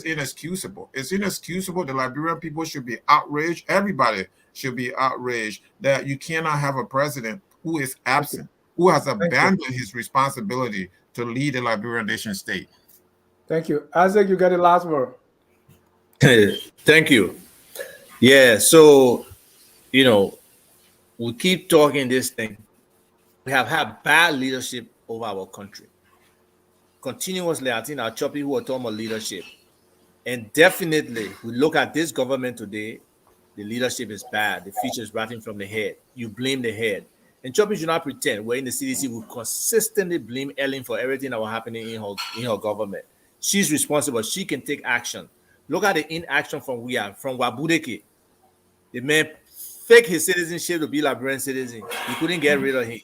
[SPEAKER 7] inexcusable. It's inexcusable. The Liberian people should be outraged. Everybody should be outraged that you cannot have a president who is absent, who has abandoned his responsibility to lead the Liberian nation state.
[SPEAKER 3] Thank you. Isaac, you got the last word.
[SPEAKER 4] Thank you. Yeah, so, we keep talking this thing. We have had bad leadership over our country. Continuously, I think our Chorpie who are talking about leadership. And definitely, we look at this government today, the leadership is bad. The future is rotting from the head. You blame the head. And Chorpie should not pretend we're in the CDC. We consistently blame Ellen for everything that was happening in her government. She's responsible. She can take action. Look at the inaction from Wabudeke. The man fake his citizenship to be Liberian citizen. You couldn't get rid of him.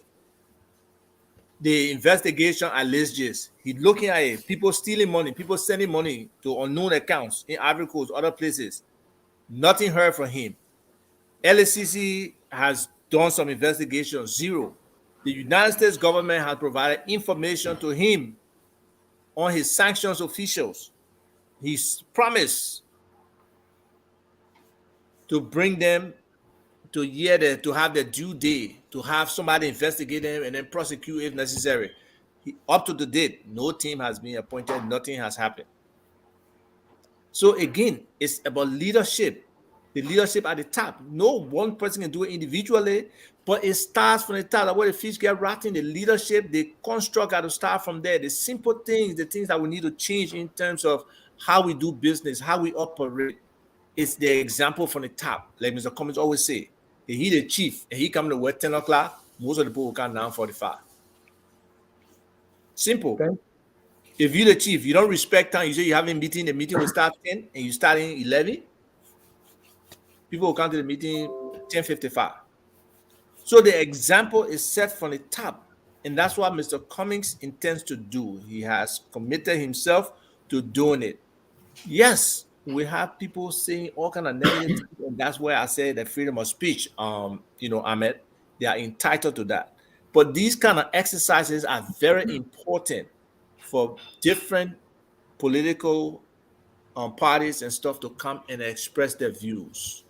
[SPEAKER 4] The investigation at Lisgis, he's looking at it. People stealing money, people sending money to unknown accounts in Ivory Coast, other places. Nothing heard from him. LACC has done some investigation, zero. The United States government has provided information to him on his sanctions officials. He's promised to bring them to have the due day, to have somebody investigate them and then prosecute if necessary. Up to the date, no team has been appointed, nothing has happened. So again, it's about leadership, the leadership at the top. No one person can do it individually, but it starts from the top. That's where the fish get rotten. The leadership, the construct got to start from there. The simple things, the things that we need to change in terms of how we do business, how we operate. It's the example from the top. Like Mr. Cummings always say, he the chief, and he come to work 10 o'clock, most of the people will come 9:45. Simple.
[SPEAKER 3] Okay.
[SPEAKER 4] If you're the chief, you don't respect time, you say you have a meeting, the meeting will start 10 and you start in 11, people will come to the meeting 10:55. So the example is set from the top. And that's what Mr. Cummings intends to do. He has committed himself to doing it. Yes, we have people saying all kind of negative things, and that's where I say that freedom of speech, Ahmed, they are entitled to that. But these kind of exercises are very important for different political parties and stuff to come and express their views.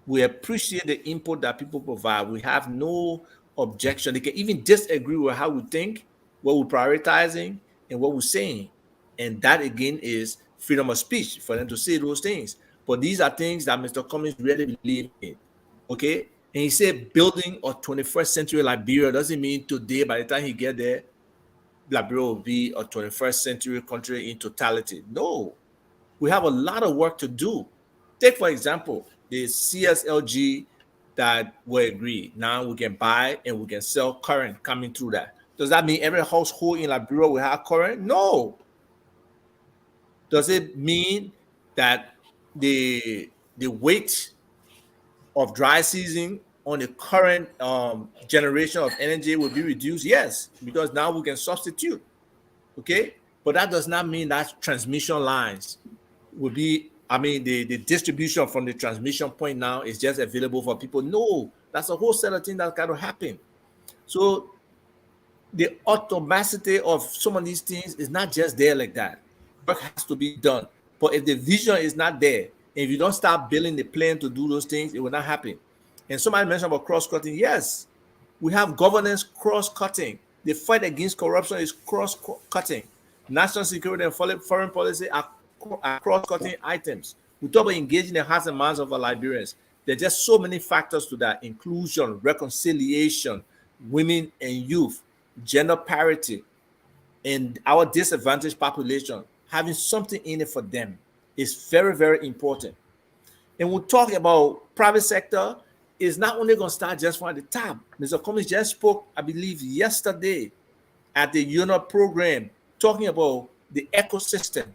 [SPEAKER 4] We appreciate the input that people provide. We have no objection. They can even disagree with how we think, what we're prioritizing, and what we're saying. And that again is freedom of speech for them to say those things. But these are things that Mr. Cummings really believes in. Okay? And he said building a 21st century Liberia doesn't mean today, by the time he get there, Liberia will be a 21st century country in totality. No. We have a lot of work to do. Take, for example, the CSLG that we agree. Now we can buy and we can sell current coming through that. Does that mean every household in Liberia will have current? No. Does it mean that the weight of dry season on the current generation of energy will be reduced? Yes, because now we can substitute. Okay, but that does not mean that transmission lines will be, the distribution from the transmission point now is just available for people. No, that's a whole set of things that got to happen. So the automaticity of some of these things is not just there like that. Work has to be done. But if the vision is not there, if you don't start building the plan to do those things, it will not happen. And somebody mentioned about cross-cutting. Yes, we have governance cross-cutting. The fight against corruption is cross-cutting. National security and foreign policy are cross-cutting items. We talk about engaging the hearts and minds of our Liberians. There are just so many factors to that: inclusion, reconciliation, women and youth, gender parity, and our disadvantaged population. Having something in it for them is very, very important. And we'll talk about private sector is not only going to start just from the top. Mr. Cummings just spoke, I believe, yesterday at the UNO program, talking about the ecosystem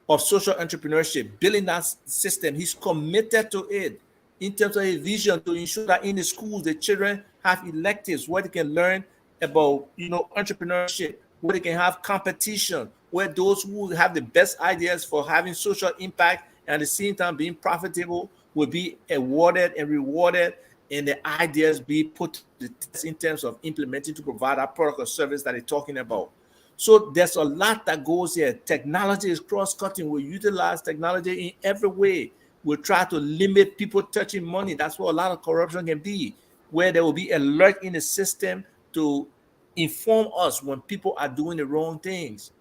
[SPEAKER 4] of social entrepreneurship, building that system. He's committed to it in terms of a vision to ensure that in the schools, the children have electives where they can learn about, entrepreneurship, where they can have competition, where those who have the best ideas for having social impact and at the same time being profitable will be awarded and rewarded, and the ideas be put to the test in terms of implementing to provide our product or service that they're talking about. So there's a lot that goes here. Technology is cross-cutting. We utilize technology in every way. We try to limit people touching money. That's what a lot of corruption can be, where there will be alert in the system to inform us when people are doing the wrong things.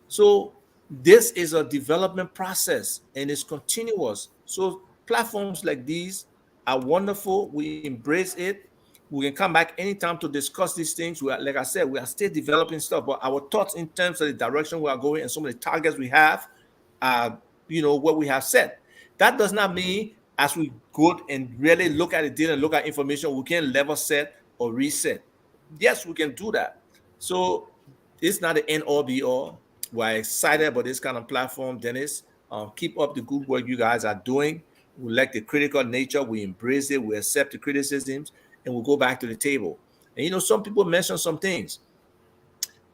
[SPEAKER 4] So this is a development process and it's continuous. So platforms like these are wonderful. We embrace it. We can come back anytime to discuss these things. Like I said, we are still developing stuff, but our thoughts in terms of the direction we are going and some of the targets we have are, what we have set. That does not mean as we go and really look at the data and look at information, we can level set or reset. Yes, we can do that. So it's not the end all be all. We're excited about this kind of platform, Dennis. Keep up the good work you guys are doing. We like the critical nature. We embrace it. We accept the criticisms, and we'll go back to the table. And some people mention some things.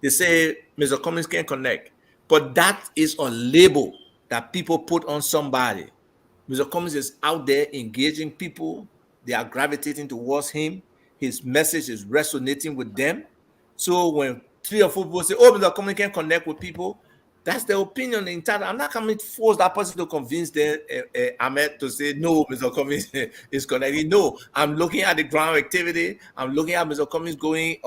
[SPEAKER 4] They say Mr. Cummings can't connect, but that is a label that people put on somebody. Mr. Cummings is out there engaging people. They are gravitating towards him. His message is resonating with them. So when 3 or 4 people say, "Oh, Mr. Cummings can't connect with people," that's their opinion. I'm not coming to force that person to convince them, Ahmed, to say, "No, Mr. Cummings is connected." No, I'm looking at the ground activity. I'm looking at Mr. Cummings going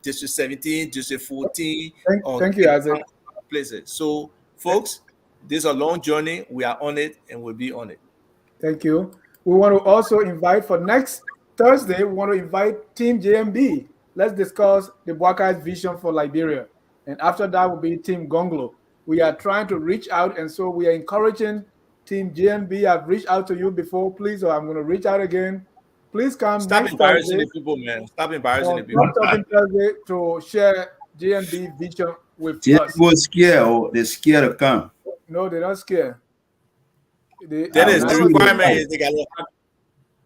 [SPEAKER 4] District 17, District 14.
[SPEAKER 3] Thank you, Isaac.
[SPEAKER 4] Places. So, folks, this is a long journey. We are on it and we'll be on it.
[SPEAKER 3] Thank you. We want to also invite for next Thursday, we want to invite Team JMB. Let's discuss the Buaka's vision for Liberia. And after that will be Team Gonglo. We are trying to reach out, and so we are encouraging Team JMB. I've reached out to you before, please, or I'm going to reach out again. Please come.
[SPEAKER 4] Stop embarrassing the people, man. Stop embarrassing the people.
[SPEAKER 3] Talking Thursday to share JNB Vision with us.
[SPEAKER 6] People scared or they're scared to come.
[SPEAKER 3] No, they're not scared.
[SPEAKER 4] That is the requirement is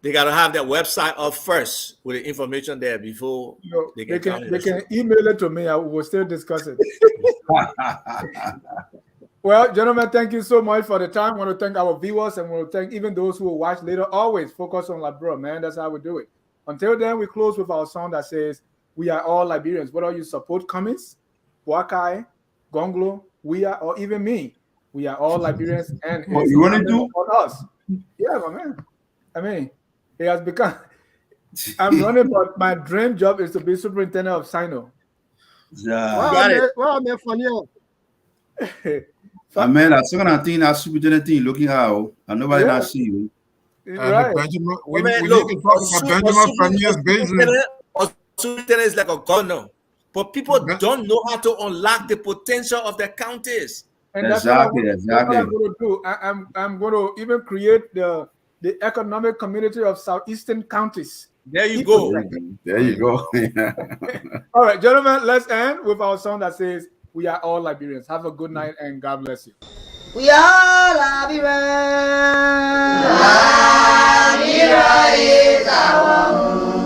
[SPEAKER 4] they gotta have their website up first with the information there before they can
[SPEAKER 3] email it to me. I will still discuss it. Well, gentlemen, thank you so much for the time. I want to thank our viewers and I want to thank even those who will watch later. Always focus on Liberia, man. That's how we do it. Until then, we close with our song that says, "We are all Liberians." Whether you support Cummings, Wakai, Gonglo, we are, or even me, we are all Liberians. And
[SPEAKER 6] what you want to do
[SPEAKER 3] on us? Yeah, my man. I mean, it has become. I'm running, but my dream job is to be superintendent of Sino.
[SPEAKER 5] Well, man, funny.
[SPEAKER 6] I mean, I saw that thing, that superintendent thing looking out, and nobody not see you.
[SPEAKER 7] Right. Benjamin, we need to talk about Benjamin Premier's business.
[SPEAKER 4] Superintendent is like a governor, but people don't know how to unlock the potential of their counties.
[SPEAKER 3] And exactly. That's what I'm going to do. I'm going to even create the economic community of southeastern counties.
[SPEAKER 4] There you go.
[SPEAKER 6] There you go.
[SPEAKER 3] All right, gentlemen, let's end with our song that says, "We are all Liberians." Have a good night and God bless you.
[SPEAKER 15] We are Liberians. Liberia is our home.